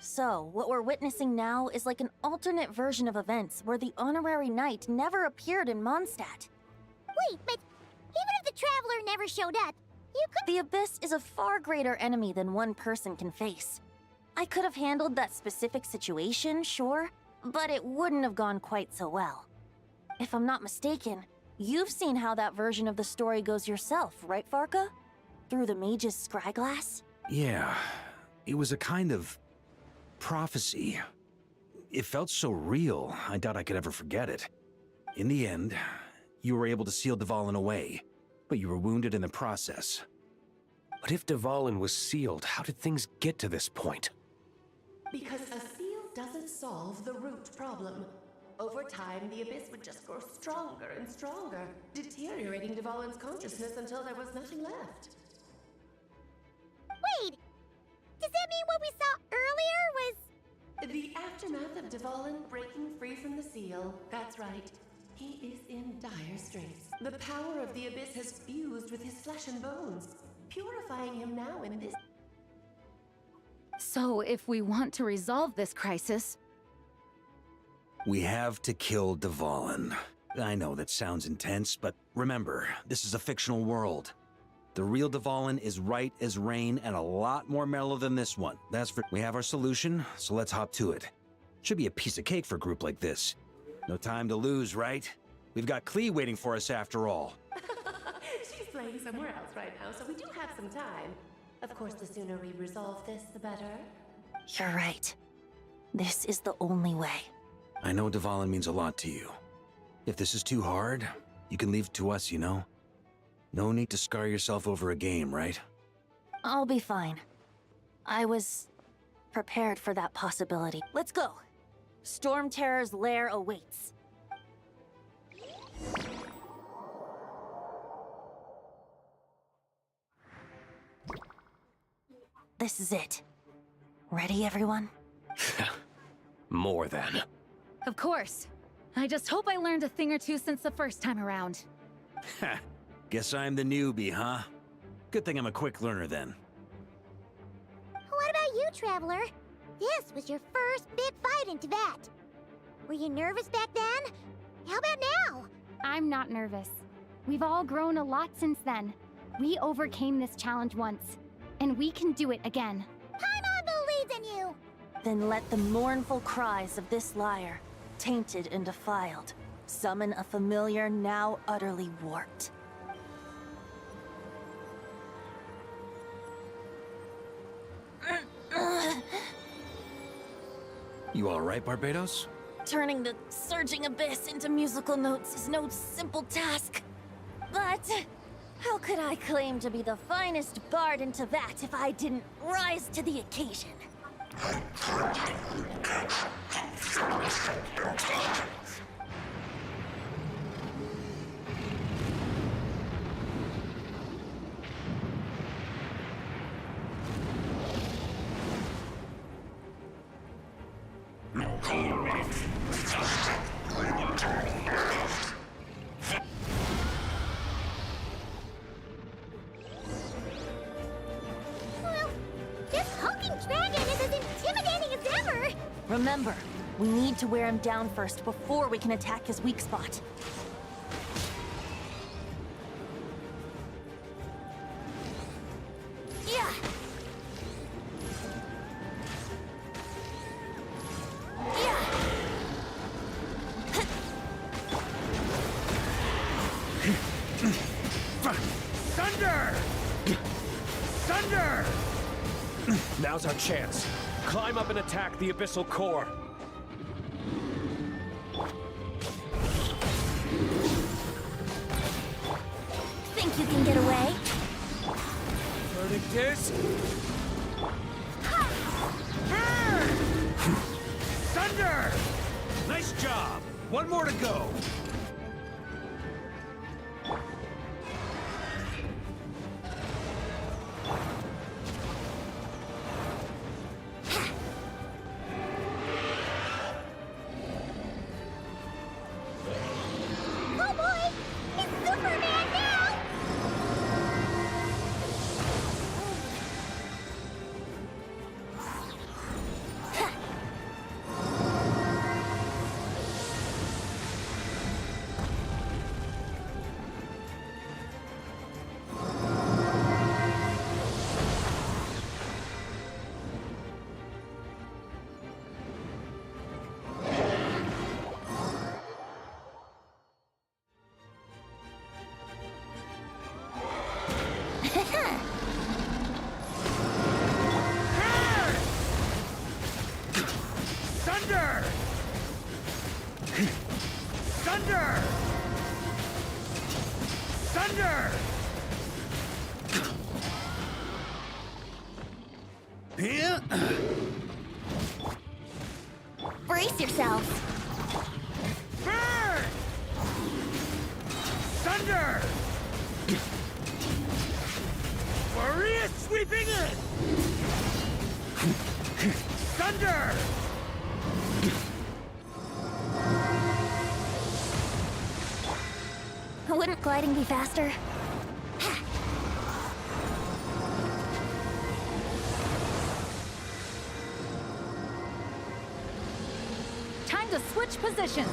Speaker 8: So, what we're witnessing now is like an alternate version of events where the honorary knight never appeared in Mondstadt.
Speaker 2: Wait, but even if the traveler never showed up, you could—
Speaker 8: The Abyss is a far greater enemy than one person can face. I could have handled that specific situation, sure, but it wouldn't have gone quite so well. If I'm not mistaken, you've seen how that version of the story goes yourself, right, Varka? Through the mage's scryglass?
Speaker 10: Yeah, it was a kind of prophecy. It felt so real, I doubt I could ever forget it. In the end, you were able to seal Dvalin away, but you were wounded in the process.
Speaker 11: But if Dvalin was sealed, how did things get to this point?
Speaker 4: Because a seal doesn't solve the root problem. Over time, the abyss would just grow stronger and stronger, deteriorating Dvalin's consciousness until there was nothing left.
Speaker 2: Wait! Does that mean what we saw earlier was...
Speaker 4: The aftermath of Dvalin breaking free from the seal. That's right. He is in dire straits. The power of the abyss has fused with his flesh and bones, purifying him now in this...
Speaker 9: So, if we want to resolve this crisis...
Speaker 10: We have to kill Dvalin. I know that sounds intense, but remember, this is a fictional world. The real Dvalin is right as rain and a lot more mellow than this one. We have our solution, so let's hop to it. Should be a piece of cake for a group like this. No time to lose, right? We've got Klee waiting for us after all.
Speaker 4: She's playing somewhere else right now, so we do have some time. Of course, the sooner we resolve this, the better.
Speaker 8: You're right. This is the only way.
Speaker 10: I know Dvalin means a lot to you. If this is too hard, you can leave it to us, you know? No need to scar yourself over a game, right?
Speaker 8: I'll be fine. I was prepared for that possibility. Let's go. Storm Terror's lair awaits. This is it. Ready, everyone?
Speaker 11: More than.
Speaker 9: Of course. I just hope I learned a thing or two since the first time around.
Speaker 10: Guess I'm the newbie, huh? Good thing I'm a quick learner then.
Speaker 2: What about you, Traveler? This was your first big fight in Teyvat. Were you nervous back then? How about now?
Speaker 16: I'm not nervous. We've all grown a lot since then. We overcame this challenge once, and we can do it again.
Speaker 2: Paimon believes in you!
Speaker 8: Then let the mournful cries of this lyre, tainted and defiled, summon a familiar now utterly warped.
Speaker 10: You all right, Barbados?
Speaker 8: Turning the surging abyss into musical notes is no simple task. But how could I claim to be the finest bard in Teyvat if I didn't rise to the occasion?
Speaker 2: Well, this hulking dragon is as intimidating as ever!
Speaker 8: Remember, we need to wear him down first before we can attack his weak spot. Yeah!
Speaker 11: Thunder! Thunder! Now's our chance. Climb up and attack the abyssal core.
Speaker 8: Think you can get away?
Speaker 11: Verdict is... Thunder!
Speaker 10: Nice job! One more to go!
Speaker 2: Oh boy! It's Superman now! Brace yourselves.
Speaker 21: Burn! Thunder! Warrior sweeping in! Thunder!
Speaker 2: Wouldn't gliding be faster?
Speaker 9: Time to switch positions.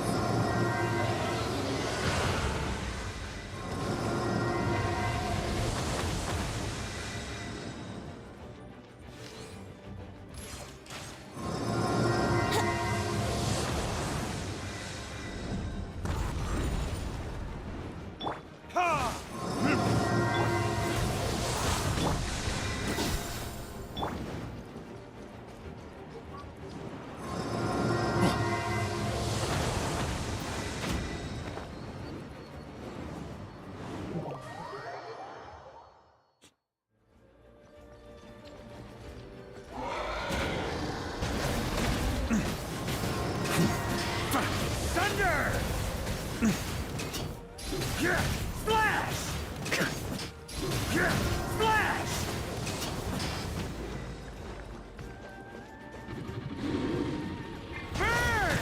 Speaker 21: Thunder! Splash! Splash! Burn!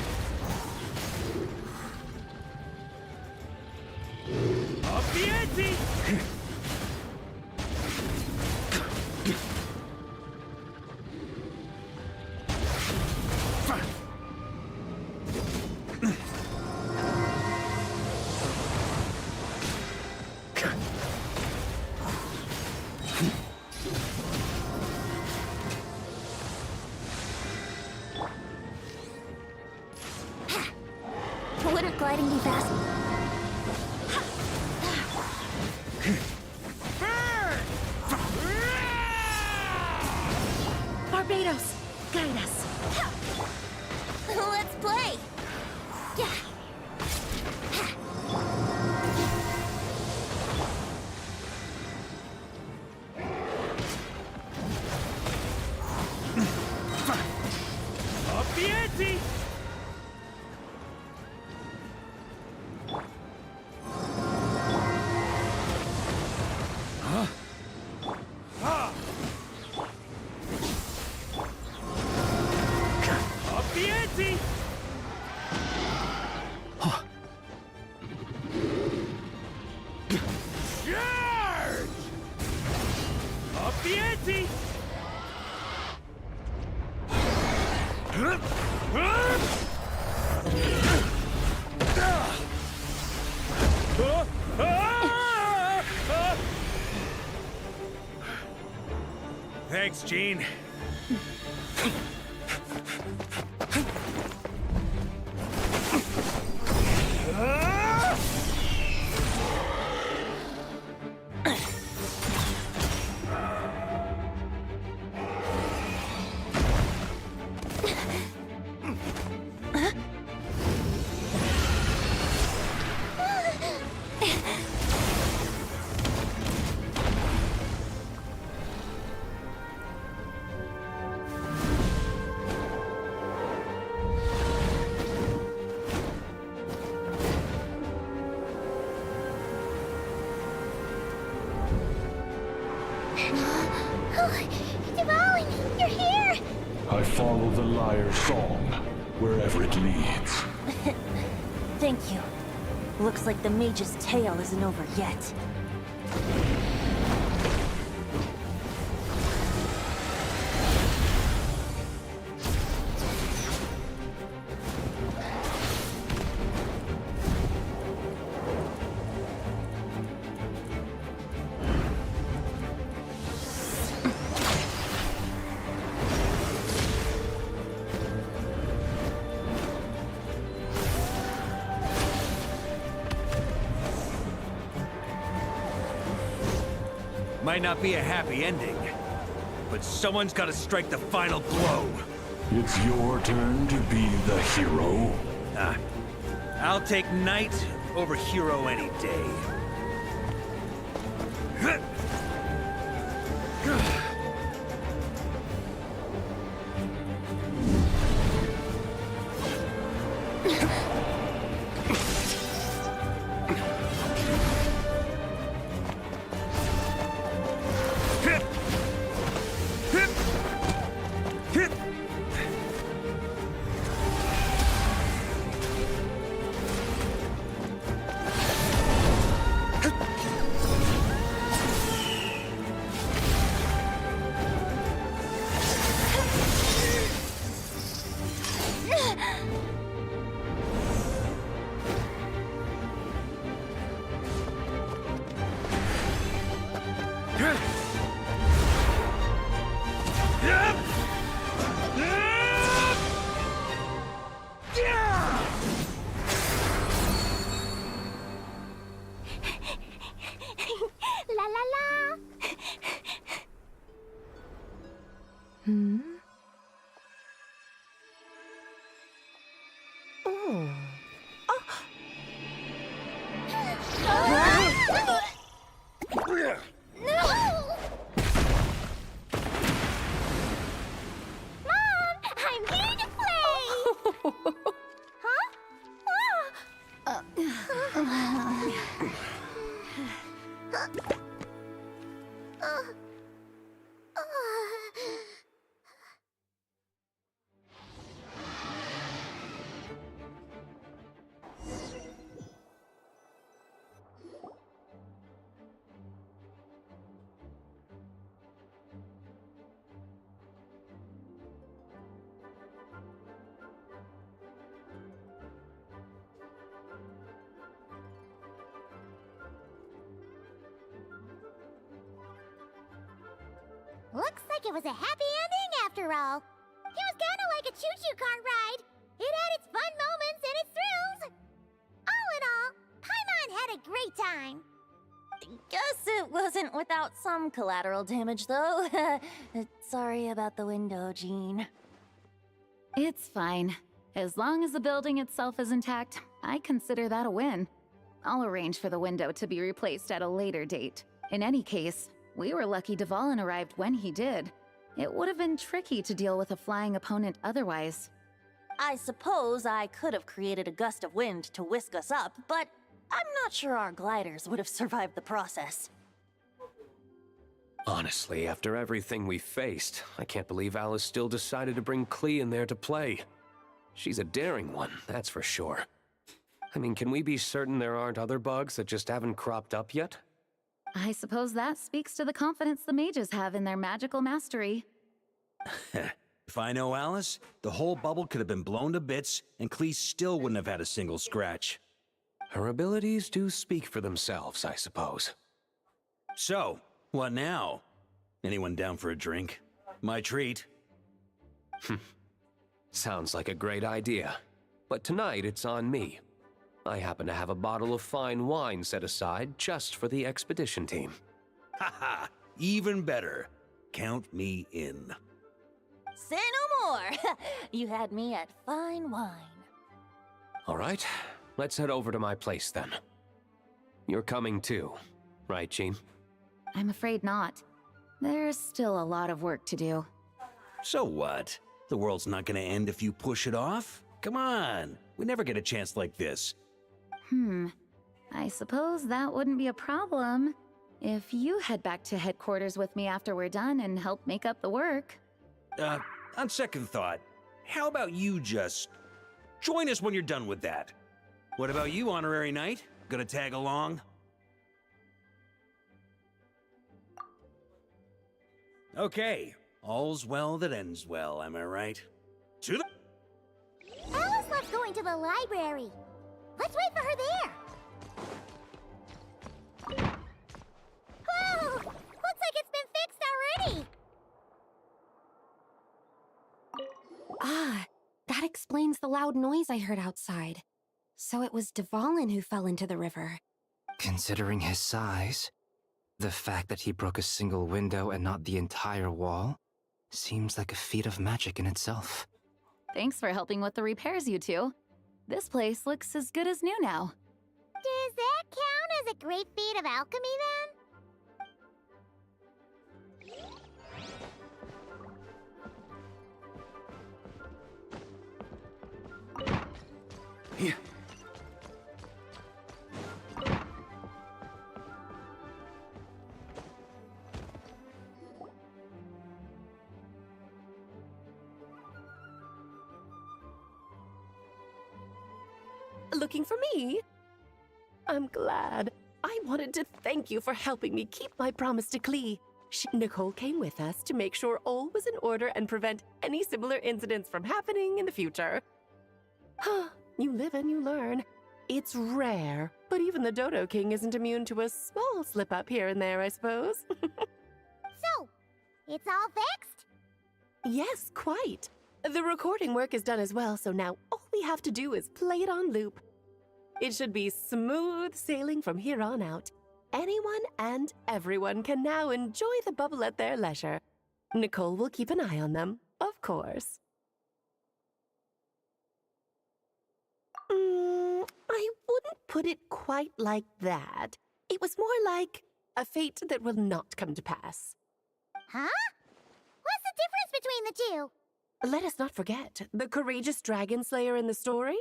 Speaker 21: Up the ante!
Speaker 2: Wouldn't gliding be faster?
Speaker 17: Barbados, guide us.
Speaker 2: Let's play!
Speaker 21: Up the ante! Up the ante! Charge! Up the ante! Thanks, Gene.
Speaker 2: Dvalin, you're here!
Speaker 7: I follow the lyre's song, wherever it leads.
Speaker 8: Thank you. Looks like the mage's tale isn't over yet.
Speaker 10: Might not be a happy ending, but someone's got to strike the final blow.
Speaker 7: It's your turn to be the hero.
Speaker 10: I'll take knight over hero any day.
Speaker 2: La la la.
Speaker 17: Hmm? Oh.
Speaker 2: Mom, I'm here to play. Huh? Looks like it was a happy ending after all. It was kind of like a choo-choo car ride. It had its fun moments and its thrills. All in all, Paimon had a great time.
Speaker 8: Guess it wasn't without some collateral damage, though. Sorry about the window, Jean.
Speaker 9: It's fine. As long as the building itself is intact, I consider that a win. I'll arrange for the window to be replaced at a later date. In any case, we were lucky Dvalin arrived when he did. It would have been tricky to deal with a flying opponent otherwise.
Speaker 8: I suppose I could have created a gust of wind to whisk us up, but I'm not sure our gliders would have survived the process.
Speaker 11: Honestly, after everything we faced, I can't believe Alice still decided to bring Klee in there to play. She's a daring one, that's for sure. I mean, can we be certain there aren't other bugs that just haven't cropped up yet?
Speaker 9: I suppose that speaks to the confidence the mages have in their magical mastery.
Speaker 10: If I know Alice, the whole bubble could have been blown to bits, and Klee still wouldn't have had a single scratch.
Speaker 11: Her abilities do speak for themselves, I suppose.
Speaker 10: So, what now? Anyone down for a drink? My treat.
Speaker 11: Sounds like a great idea. But tonight it's on me. I happen to have a bottle of fine wine set aside just for the expedition team.
Speaker 10: Haha, even better. Count me in.
Speaker 8: Say no more! You had me at fine wine.
Speaker 11: All right, let's head over to my place then. You're coming too, right, Jean?
Speaker 9: I'm afraid not. There's still a lot of work to do.
Speaker 10: So what? The world's not gonna end if you push it off? Come on, we never get a chance like this.
Speaker 9: I suppose that wouldn't be a problem if you head back to headquarters with me after we're done and help make up the work.
Speaker 10: On second thought, how about you just join us when you're done with that? What about you, Honorary Knight? Gonna tag along? Okay, all's well that ends well, am I right? To the...
Speaker 2: Alice loves going to the library. Let's wait for her there. Whoa! Looks like it's been fixed already.
Speaker 6: Ah, that explains the loud noise I heard outside. So it was Dvalin who fell into the river.
Speaker 13: Considering his size, the fact that he broke a single window and not the entire wall seems like a feat of magic in itself.
Speaker 9: Thanks for helping with the repairs, you two. This place looks as good as new now.
Speaker 2: Does that count as a great feat of alchemy then?
Speaker 15: Yeah.
Speaker 4: Looking for me? I'm glad. I wanted to thank you for helping me keep my promise to Klee. Nicole came with us to make sure all was in order and prevent any similar incidents from happening in the future. You live and you learn. It's rare, but even the Dodo King isn't immune to a small slip-up here and there, I suppose.
Speaker 2: So, it's all fixed?
Speaker 4: Yes, quite. The recording work is done as well, so now all we have to do is play it on loop. It should be smooth sailing from here on out. Anyone and everyone can now enjoy the bubble at their leisure. Nicole will keep an eye on them, of course. I wouldn't put it quite like that. It was more like a fate that will not come to pass.
Speaker 2: Huh? What's the difference between the two?
Speaker 4: Let us not forget the courageous dragon slayer in the story.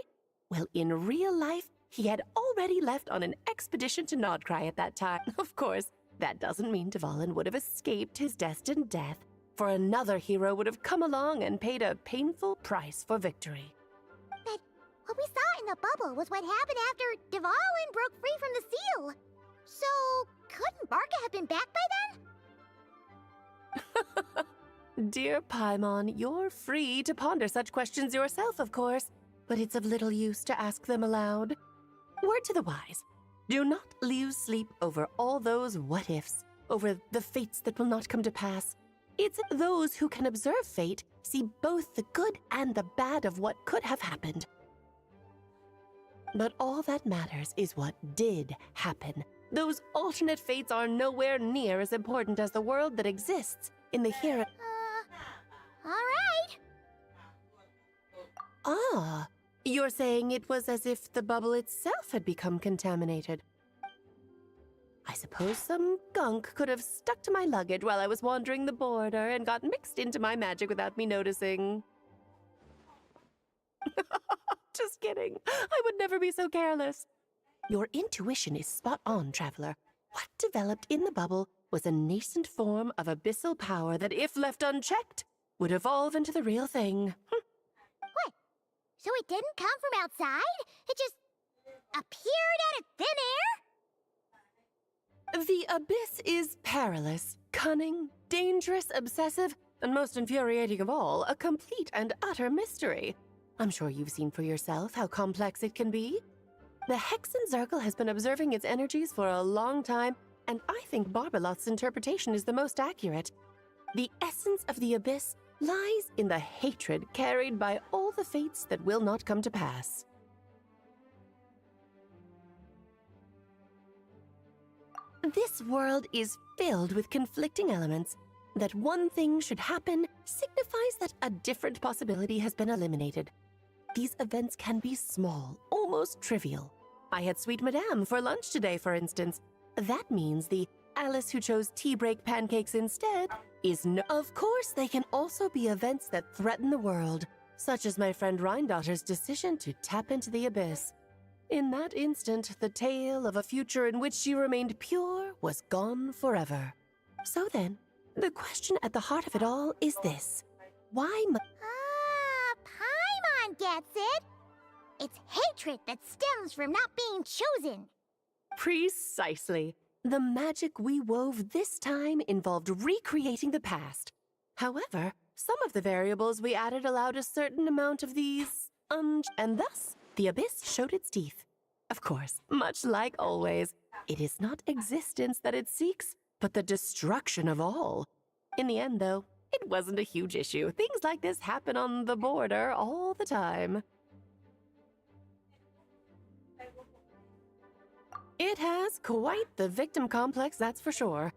Speaker 4: Well, in real life, he had already left on an expedition to Nodcry at that time. Of course, that doesn't mean Dvalin would have escaped his destined death, for another hero would have come along and paid a painful price for victory.
Speaker 2: But what we saw in the bubble was what happened after Dvalin broke free from the seal. So, couldn't Barca have been back by then?
Speaker 4: Dear Paimon, you're free to ponder such questions yourself, of course, but it's of little use to ask them aloud. Word to the wise, do not lose sleep over all those what-ifs, over the fates that will not come to pass. It's those who can observe fate see both the good and the bad of what could have happened. But all that matters is what did happen. Those alternate fates are nowhere near as important as the world that exists in the here.
Speaker 2: All right.
Speaker 4: Ah, you're saying it was as if the bubble itself had become contaminated. I suppose some gunk could have stuck to my luggage while I was wandering the border and got mixed into my magic without me noticing. Just kidding. I would never be so careless. Your intuition is spot on, Traveler. What developed in the bubble was a nascent form of abyssal power that, if left unchecked, would evolve into the real thing.
Speaker 2: What? So it didn't come from outside? It just appeared out of thin air?
Speaker 4: The abyss is perilous, cunning, dangerous, obsessive, and most infuriating of all, a complete and utter mystery. I'm sure you've seen for yourself how complex it can be. The Hexen Zircle has been observing its energies for a long time, and I think Barbalot's interpretation is the most accurate. The essence of the abyss lies in the hatred carried by all the fates that will not come to pass. This world is filled with conflicting elements. That one thing should happen signifies that a different possibility has been eliminated. These events can be small, almost trivial. I had Sweet Madame for lunch today, for instance. That means the Alice who chose tea break pancakes instead is no— Of course, they can also be events that threaten the world, such as my friend Rhindotter's decision to tap into the abyss. In that instant, the tale of a future in which she remained pure was gone forever. So then, the question at the heart of it all is this. Why
Speaker 2: Paimon gets it. It's hatred that stems from not being chosen.
Speaker 4: Precisely. The magic we wove this time involved recreating the past. However, some of the variables we added allowed a certain amount of these, and thus, the abyss showed its teeth. Of course, much like always, it is not existence that it seeks, but the destruction of all. In the end, though, it wasn't a huge issue. Things like this happen on the border all the time. It has quite the victim complex, that's for sure.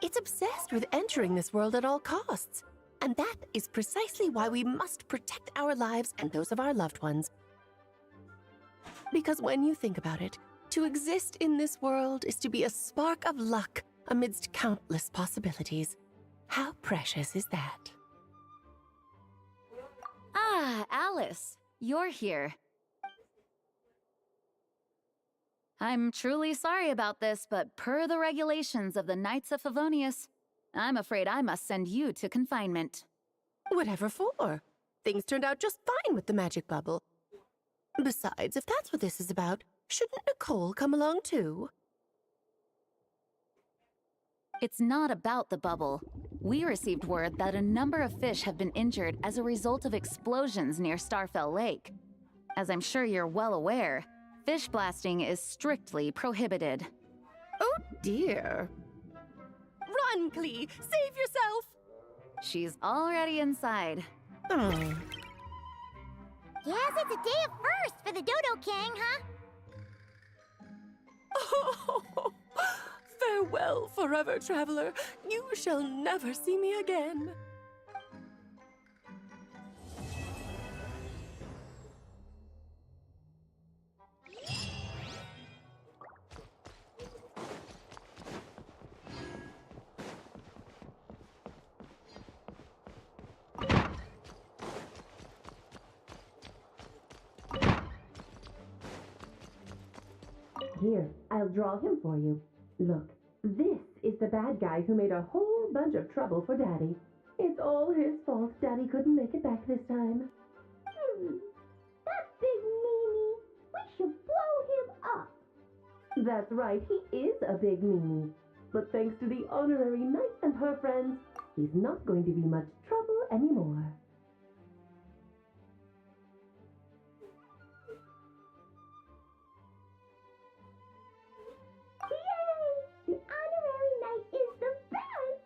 Speaker 4: It's obsessed with entering this world at all costs. And that is precisely why we must protect our lives and those of our loved ones. Because when you think about it, to exist in this world is to be a spark of luck amidst countless possibilities. How precious is that?
Speaker 9: Ah, Alice, you're here. I'm truly sorry about this, but per the regulations of the Knights of Favonius, I'm afraid I must send you to confinement.
Speaker 4: Whatever for? Things turned out just fine with the magic bubble. Besides, if that's what this is about, shouldn't Nicole come along too?
Speaker 9: It's not about the bubble. We received word that a number of fish have been injured as a result of explosions near Starfell Lake. As I'm sure you're well aware, fish blasting is strictly prohibited.
Speaker 4: Oh dear. Run, Klee! Save yourself!
Speaker 9: She's already inside.
Speaker 2: Yes, it's a day of first for the Dodo King, huh?
Speaker 4: Oh, farewell, forever traveler. You shall never see me again.
Speaker 14: Here, I'll draw him for you. Look, this is the bad guy who made a whole bunch of trouble for Daddy. It's all his fault Daddy couldn't make it back this time.
Speaker 2: That big meanie! We should blow him up!
Speaker 14: That's right, he is a big meanie. But thanks to the honorary knight and her friends, he's not going to be much trouble anymore.
Speaker 2: Yay! The honorary knight is the best!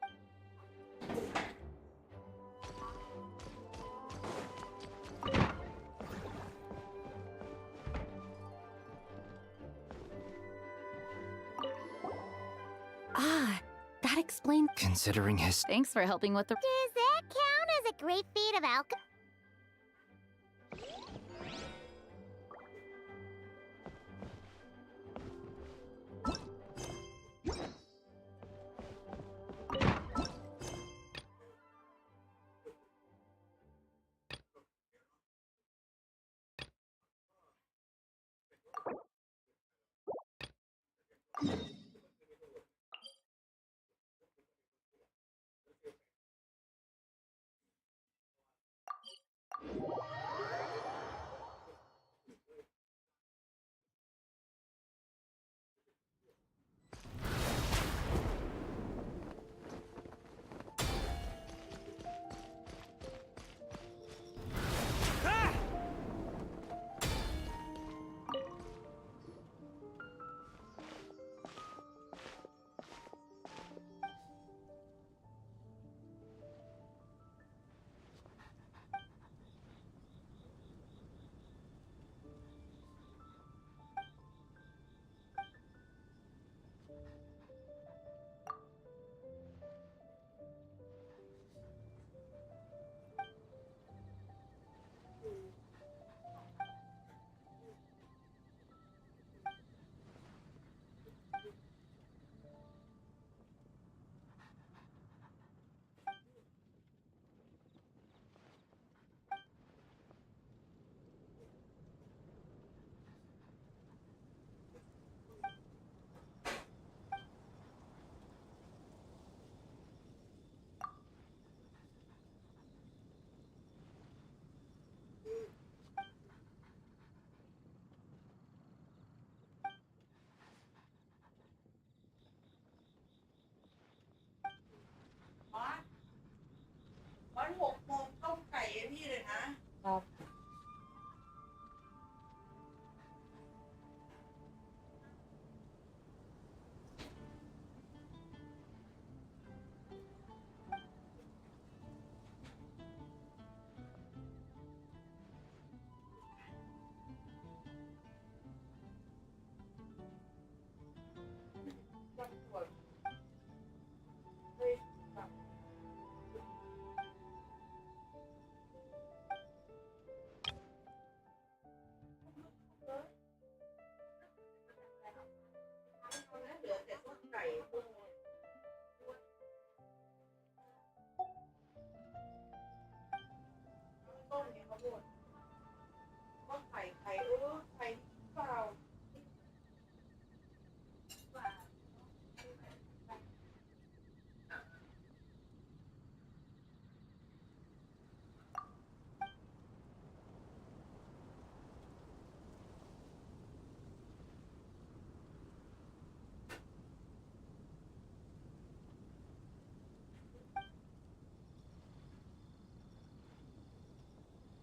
Speaker 3: Ah, that explains.
Speaker 13: Considering his.
Speaker 9: Thanks for helping with the.
Speaker 2: Does that count as a great feat of alchemy?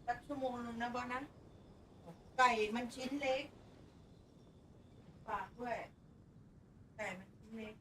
Speaker 12: สักชั่วโมงนึงนะบอสนะไก่มันชิ้นเล็กฝากด้วยไก่มันชิ้นเล็ก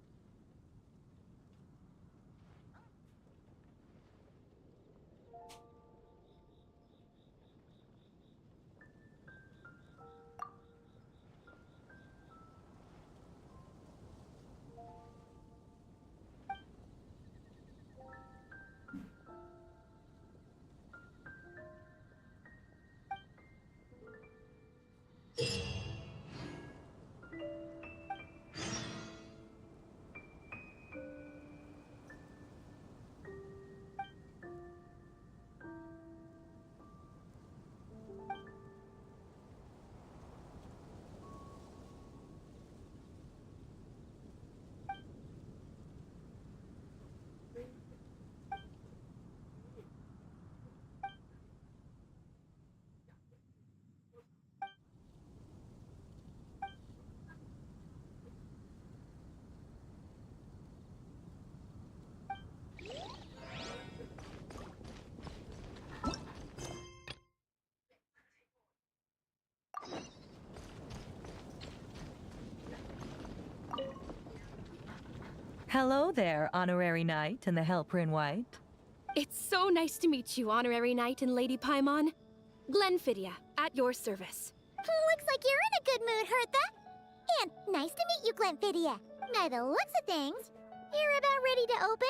Speaker 22: Hello there, Honorary Knight and the Helper in White.
Speaker 23: It's so nice to meet you, Honorary Knight and Lady Paimon. Glenfidia, at your service.
Speaker 2: Looks like you're in a good mood, Hertha. And nice to meet you, Glenfidia. By the looks of things, you're about ready to open?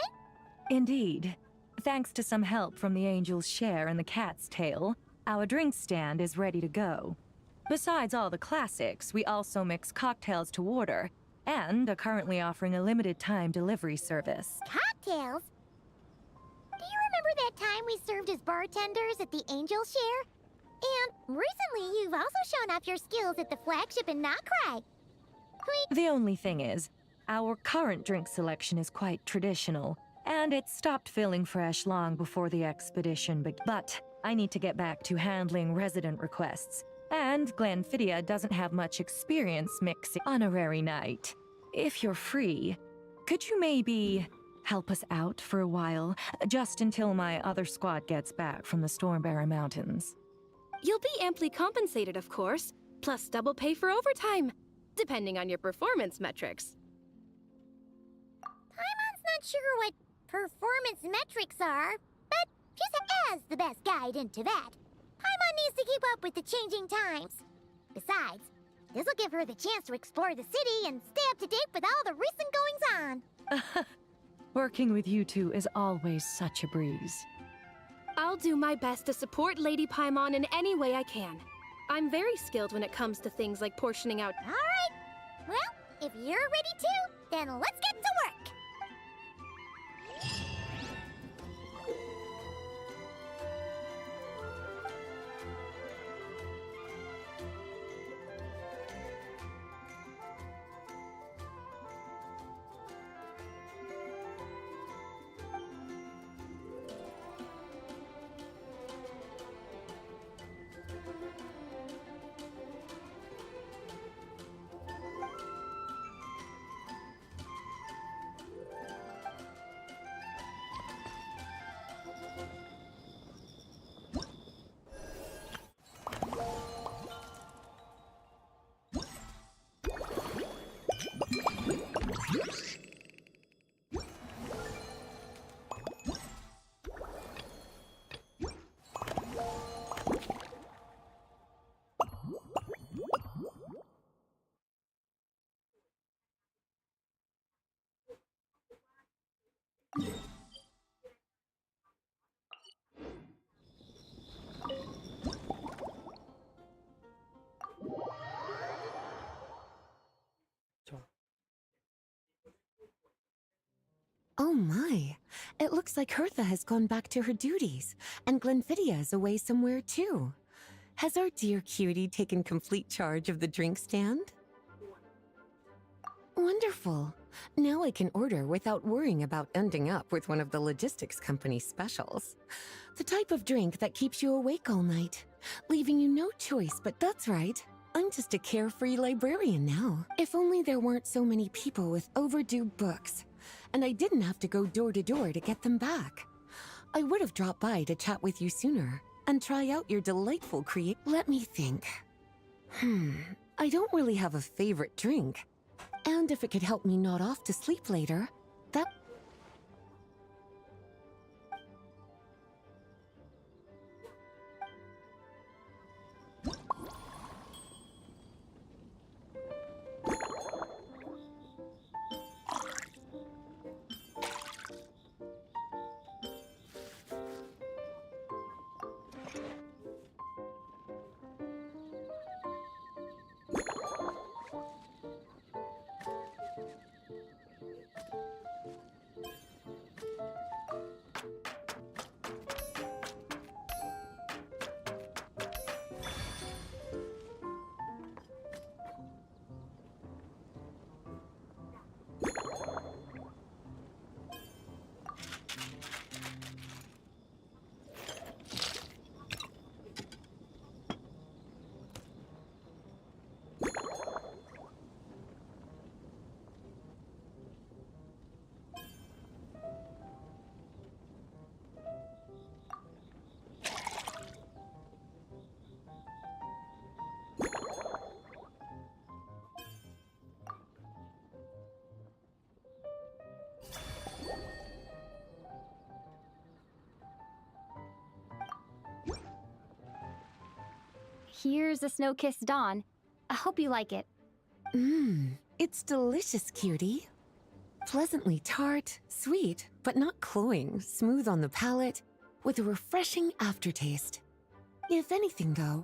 Speaker 22: Indeed. Thanks to some help from the Angel's Share and the Cat's Tail, our drink stand is ready to go. Besides all the classics, we also mix cocktails to order, and are currently offering a limited-time delivery service.
Speaker 2: Cocktails? Do you remember that time we served as bartenders at the Angel Share? And recently, you've also shown off your skills at the flagship in Nokrai.
Speaker 22: The only thing is, our current drink selection is quite traditional, and it stopped feeling fresh long before the expedition began. But I need to get back to handling resident requests, and Glenfidia doesn't have much experience mixing. Honorary Knight, if you're free, could you maybe help us out for a while, just until my other squad gets back from the Stormbearer Mountains?
Speaker 23: You'll be amply compensated, of course, plus double pay for overtime, depending on your performance metrics.
Speaker 2: Paimon's not sure what performance metrics are, but she's as the best guide into that. Paimon needs to keep up with the changing times. Besides, this'll give her the chance to explore the city and stay up to date with all the recent goings-on.
Speaker 22: Working with you two is always such a breeze.
Speaker 23: I'll do my best to support Lady Paimon in any way I can. I'm very skilled when it comes to things like portioning out.
Speaker 2: All right. Well, if you're ready to, then let's get to work.
Speaker 17: Oh my, it looks like Hertha has gone back to her duties, and Glenfidia is away somewhere too. Has our dear cutie taken complete charge of the drink stand? Wonderful. Now I can order without worrying about ending up with one of the logistics company's specials. The type of drink that keeps you awake all night, leaving you no choice, but that's right. I'm just a carefree librarian now. If only there weren't so many people with overdue books, and I didn't have to go door to door to get them back. I would have dropped by to chat with you sooner, and try out your delightful Let me think. I don't really have a favorite drink. And if it could help me nod off to sleep later, that...
Speaker 16: Here's a snow-kissed dawn. I hope you like it.
Speaker 17: It's delicious, cutie. Pleasantly tart, sweet, but not cloying, smooth on the palate, with a refreshing aftertaste. If anything, though,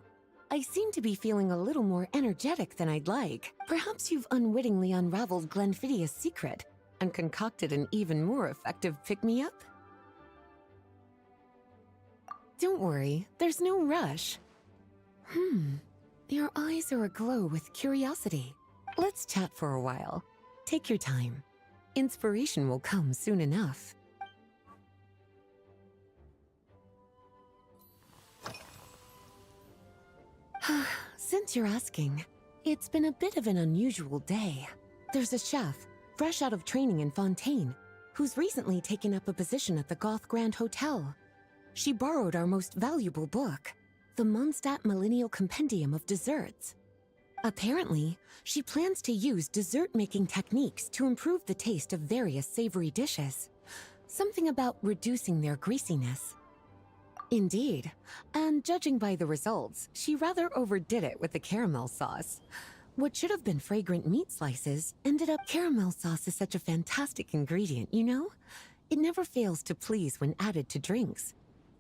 Speaker 17: I seem to be feeling a little more energetic than I'd like. Perhaps you've unwittingly unraveled Glenfiddia's secret and concocted an even more effective pick-me-up? Don't worry, there's no rush. Your eyes are aglow with curiosity. Let's chat for a while. Take your time. Inspiration will come soon enough. Since you're asking, it's been a bit of an unusual day. There's a chef, fresh out of training in Fontaine, who's recently taken up a position at the Goth Grand Hotel. She borrowed our most valuable book, the Mondstadt Millennial Compendium of Desserts. Apparently, she plans to use dessert-making techniques to improve the taste of various savory dishes. Something about reducing their greasiness. Indeed, and judging by the results, she rather overdid it with the caramel sauce. What should have been fragrant meat slices ended up caramel sauce is such a fantastic ingredient, you know? It never fails to please when added to drinks.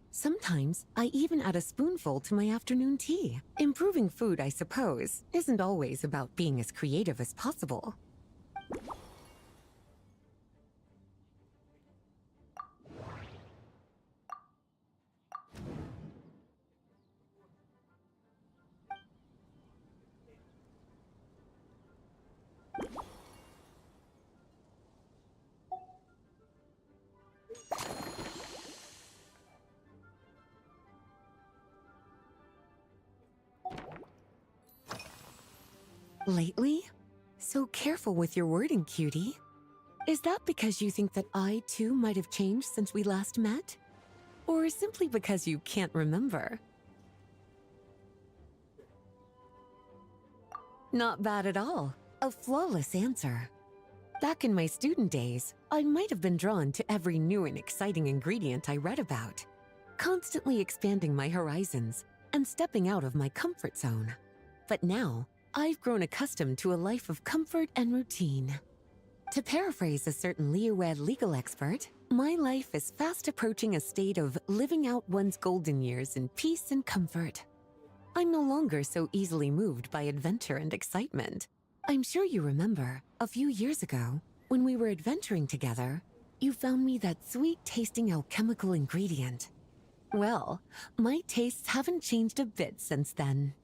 Speaker 17: Sometimes, I even add a spoonful to my afternoon tea. Improving food, I suppose, isn't always about being as creative as possible. Lately? So careful with your wording, cutie. Is that because you think that I, too, might have changed since we last met? Or simply because you can't remember? Not bad at all. A flawless answer. Back in my student days, I might have been drawn to every new and exciting ingredient I read about, constantly expanding my horizons and stepping out of my comfort zone. But now, I've grown accustomed to a life of comfort and routine. To paraphrase a certain Leo-Ed legal expert, my life is fast approaching a state of living out one's golden years in peace and comfort. I'm no longer so easily moved by adventure and excitement. I'm sure you remember, a few years ago, when we were adventuring together, you found me that sweet-tasting alchemical ingredient. Well, my tastes haven't changed a bit since then.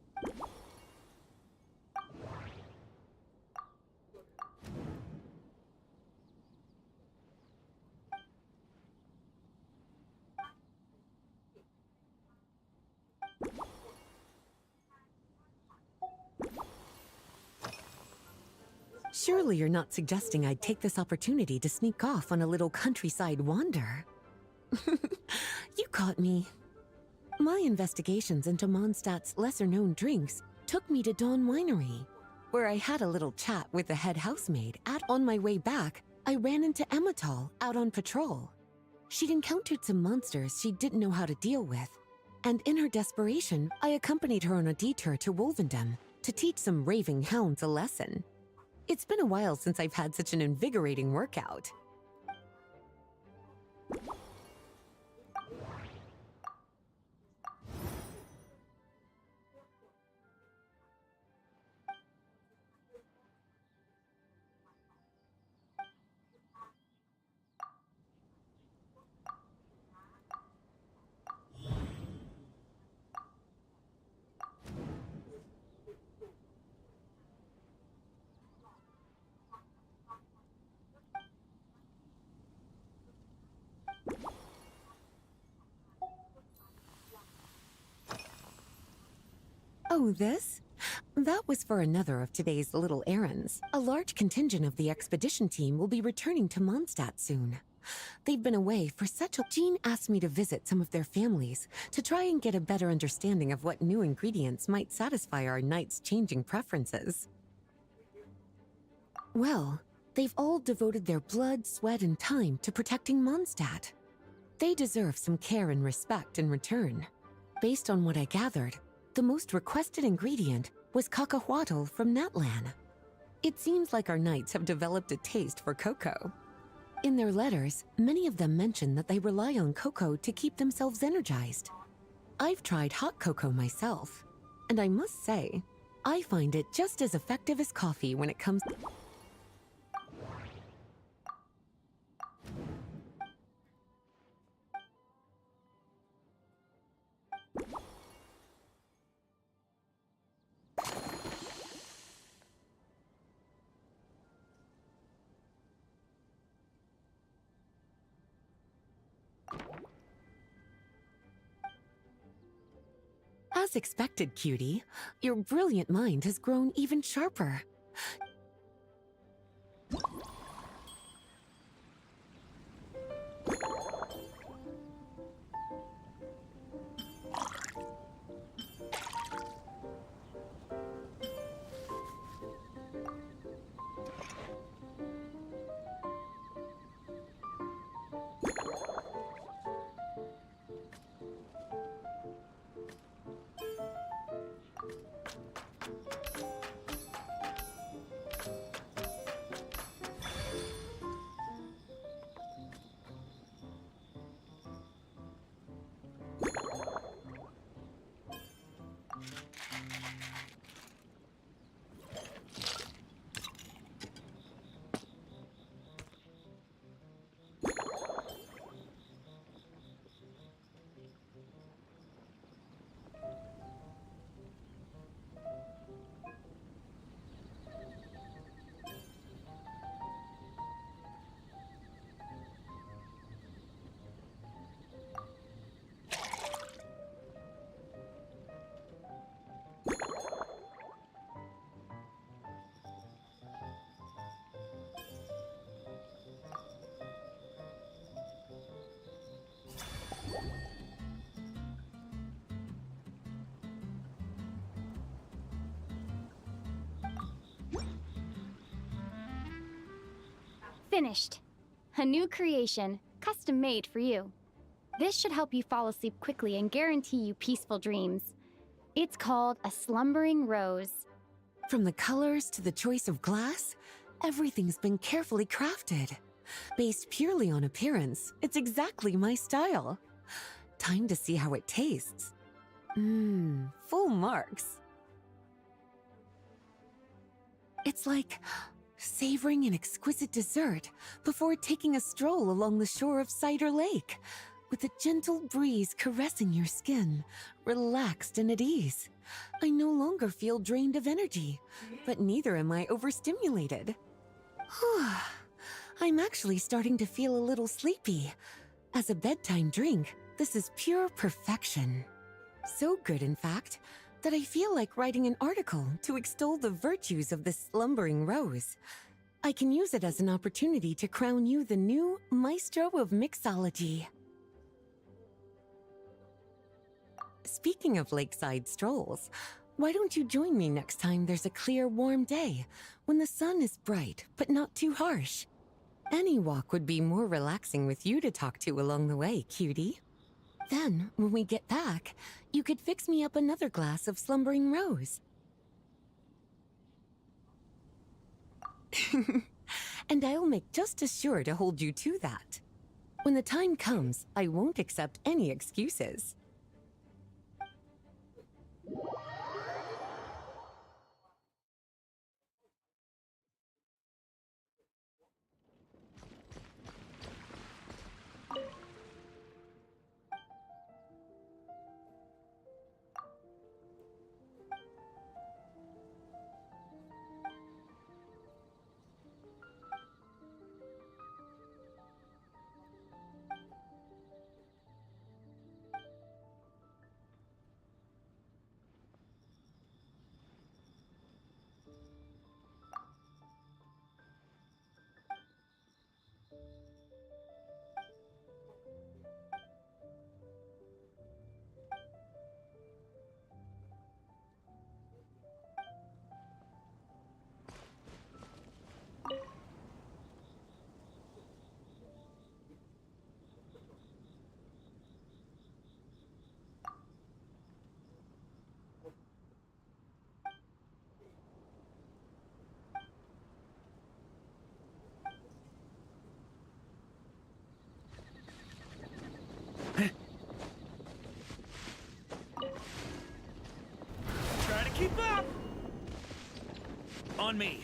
Speaker 17: Surely you're not suggesting I'd take this opportunity to sneak off on a little countryside wander? You caught me. My investigations into Mondstadt's lesser-known drinks took me to Dawn Winery, where I had a little chat with the head housemaid. On my way back, I ran into Emmetall out on patrol. She'd encountered some monsters she didn't know how to deal with, and in her desperation, I accompanied her on a detour to Wolvendom to teach some raving hounds a lesson. It's been a while since I've had such an invigorating workout. Oh, this? That was for another of today's little errands. A large contingent of the expedition team will be returning to Mondstadt soon. They've been away for such a... Jean asked me to visit some of their families to try and get a better understanding of what new ingredients might satisfy our knights' changing preferences. Well, they've all devoted their blood, sweat, and time to protecting Mondstadt. They deserve some care and respect in return. Based on what I gathered, the most requested ingredient was cacahuatl from Natlan. It seems like our knights have developed a taste for cocoa. In their letters, many of them mention that they rely on cocoa to keep themselves energized. I've tried hot cocoa myself, and I must say, I find it just as effective as coffee when it comes... As expected, cutie, your brilliant mind has grown even sharper.
Speaker 5: Finished. A new creation, custom made for you. This should help you fall asleep quickly and guarantee you peaceful dreams. It's called a slumbering rose.
Speaker 17: From the colors to the choice of glass, everything's been carefully crafted. Based purely on appearance, it's exactly my style. Time to see how it tastes. Full marks. It's like savoring an exquisite dessert before taking a stroll along the shore of Cider Lake, with a gentle breeze caressing your skin, relaxed and at ease. I no longer feel drained of energy, but neither am I overstimulated. I'm actually starting to feel a little sleepy. As a bedtime drink, this is pure perfection. So good, in fact, that I feel like writing an article to extol the virtues of this slumbering rose. I can use it as an opportunity to crown you the new Maestro of Mixology. Speaking of lakeside strolls, why don't you join me next time there's a clear, warm day, when the sun is bright but not too harsh? Any walk would be more relaxing with you to talk to along the way, cutie. Then, when we get back, you could fix me up another glass of slumbering rose. And I'll make just as sure to hold you to that. When the time comes, I won't accept any excuses.
Speaker 10: Try to keep up! On me.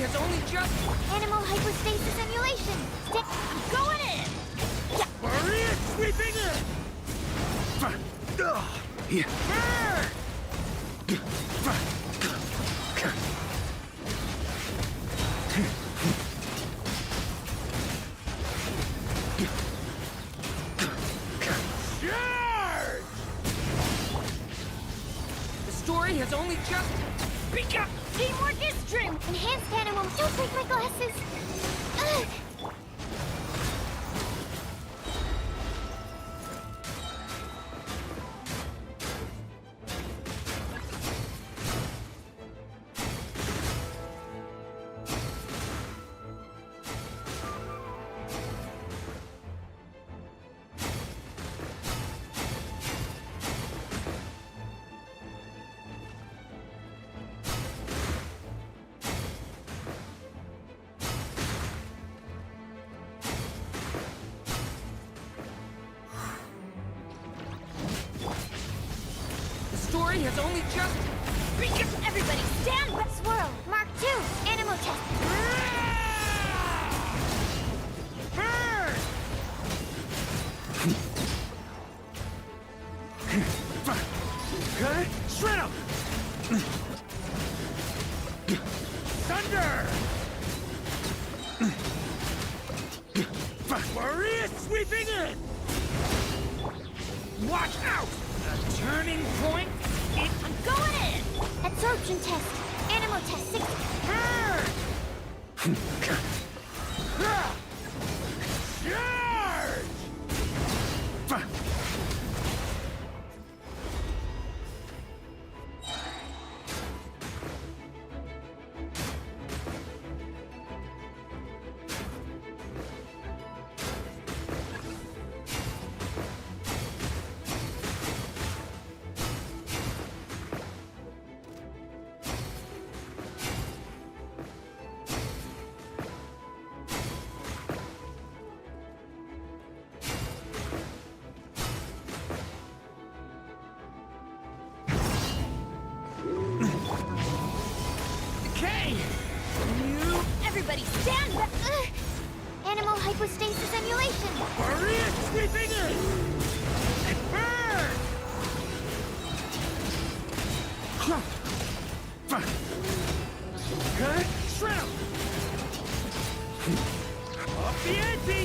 Speaker 21: has only just...
Speaker 2: Animal hypostasis simulation. Stick. I'm going in.
Speaker 21: Maria sweeping in! The story has only just begun!
Speaker 2: Teamwork is true. Enhanced animal. Don't break my glasses. Ugh.
Speaker 21: The story has only just begun!
Speaker 2: Everybody stand back. Swirl. Mark 2. Animal test.
Speaker 21: Shred 'em! Thunder! Maria sweeping in! Watch out! The turning point is...
Speaker 2: I'm going in. Absorption test. Animal test 6.
Speaker 21: Charge! Decay! You...
Speaker 2: Everybody stand back. Animal hypostasis simulation.
Speaker 21: Maria sweeping in! Burn! Shred 'em! Up the ante!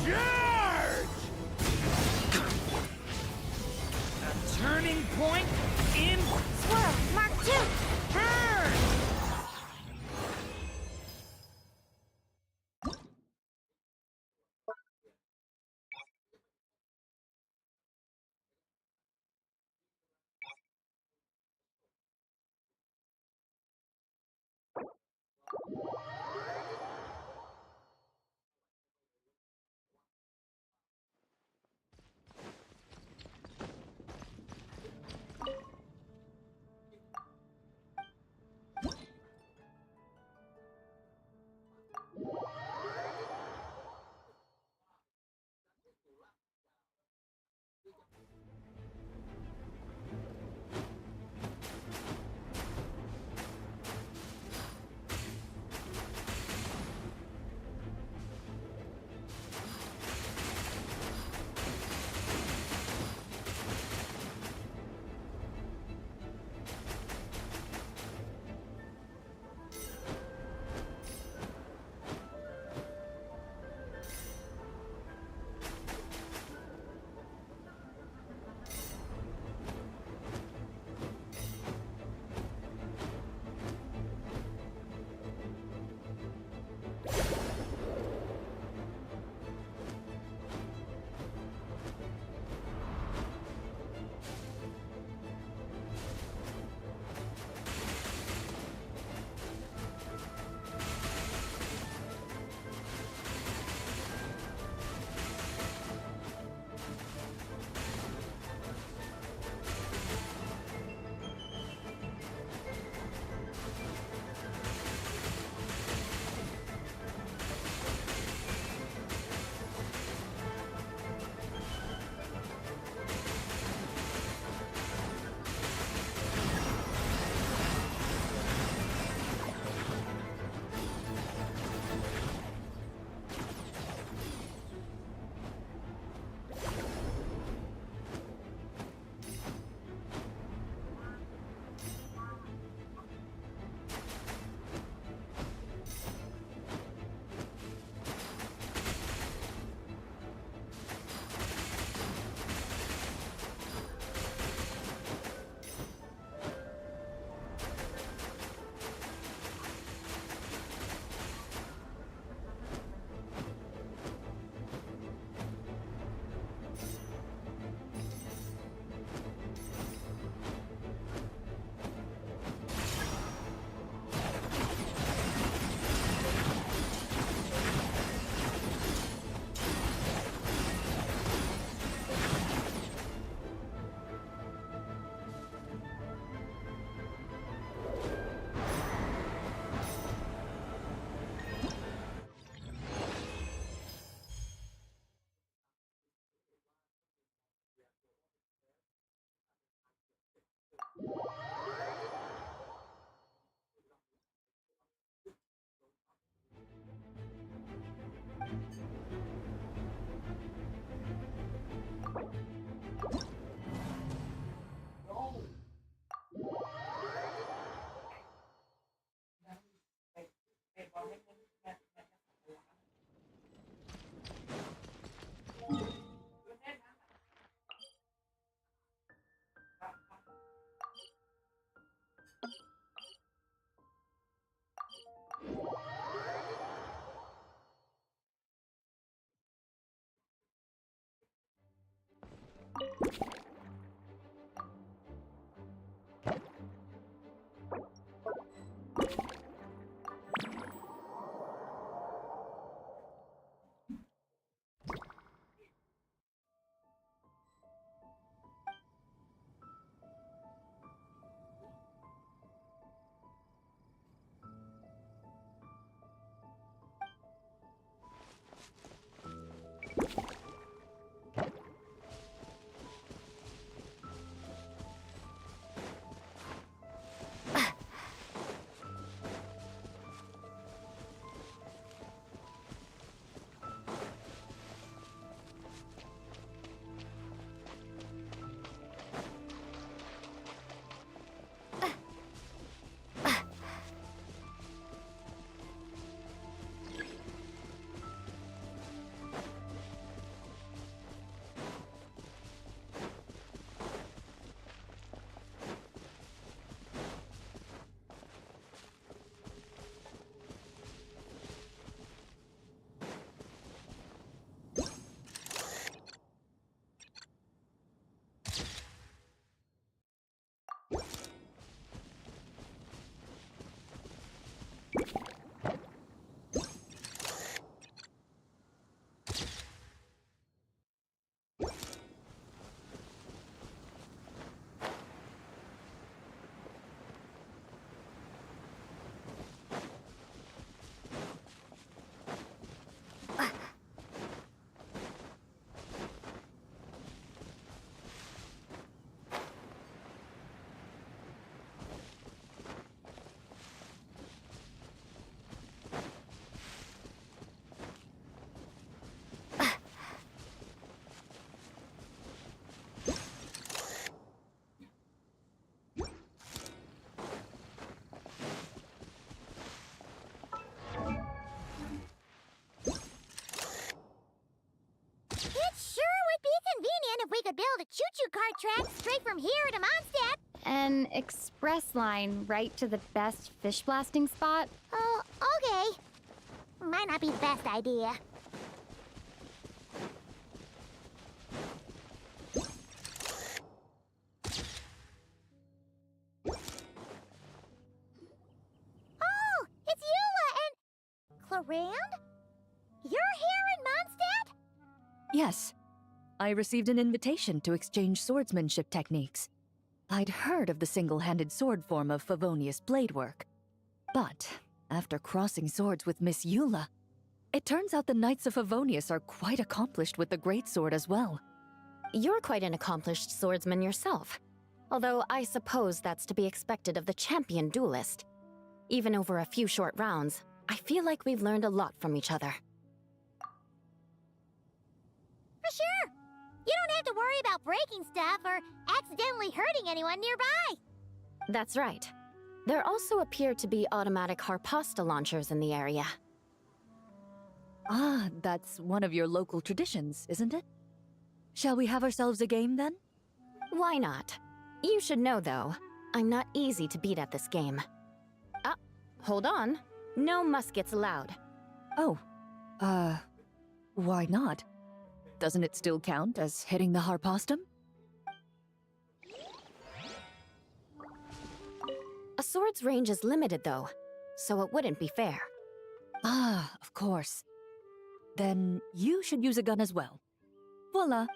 Speaker 21: Charge! A turning point in...
Speaker 2: Swirl. Mark 2.
Speaker 21: Burn!
Speaker 2: If we could build a choo-choo cart track straight from here to Mondstadt.
Speaker 5: An express line right to the best fish blasting spot?
Speaker 2: Oh, okay. Might not be the best idea. Oh, it's Eula and... Clarand? You're here in Mondstadt?
Speaker 18: Yes. I received an invitation to exchange swordsmanship techniques. I'd heard of the single-handed sword form of Favonius blade work. But, after crossing swords with Miss Eula, it turns out the Knights of Favonius are quite accomplished with the greatsword as well.
Speaker 3: You're quite an accomplished swordsman yourself. Although I suppose that's to be expected of the champion duelist. Even over a few short rounds, I feel like we've learned a lot from each other.
Speaker 2: For sure! You don't have to worry about breaking stuff or accidentally hurting anyone nearby.
Speaker 3: That's right. There also appear to be automatic harpasta launchers in the area.
Speaker 18: Ah, that's one of your local traditions, isn't it? Shall we have ourselves a game then?
Speaker 3: Why not? You should know, though, I'm not easy to beat at this game. Ah, hold on. No muskets allowed.
Speaker 18: Oh, why not? Doesn't it still count as hitting the harpastum?
Speaker 3: A sword's range is limited, though, so it wouldn't be fair.
Speaker 18: Ah, of course. Then you should use a gun as well. Voila!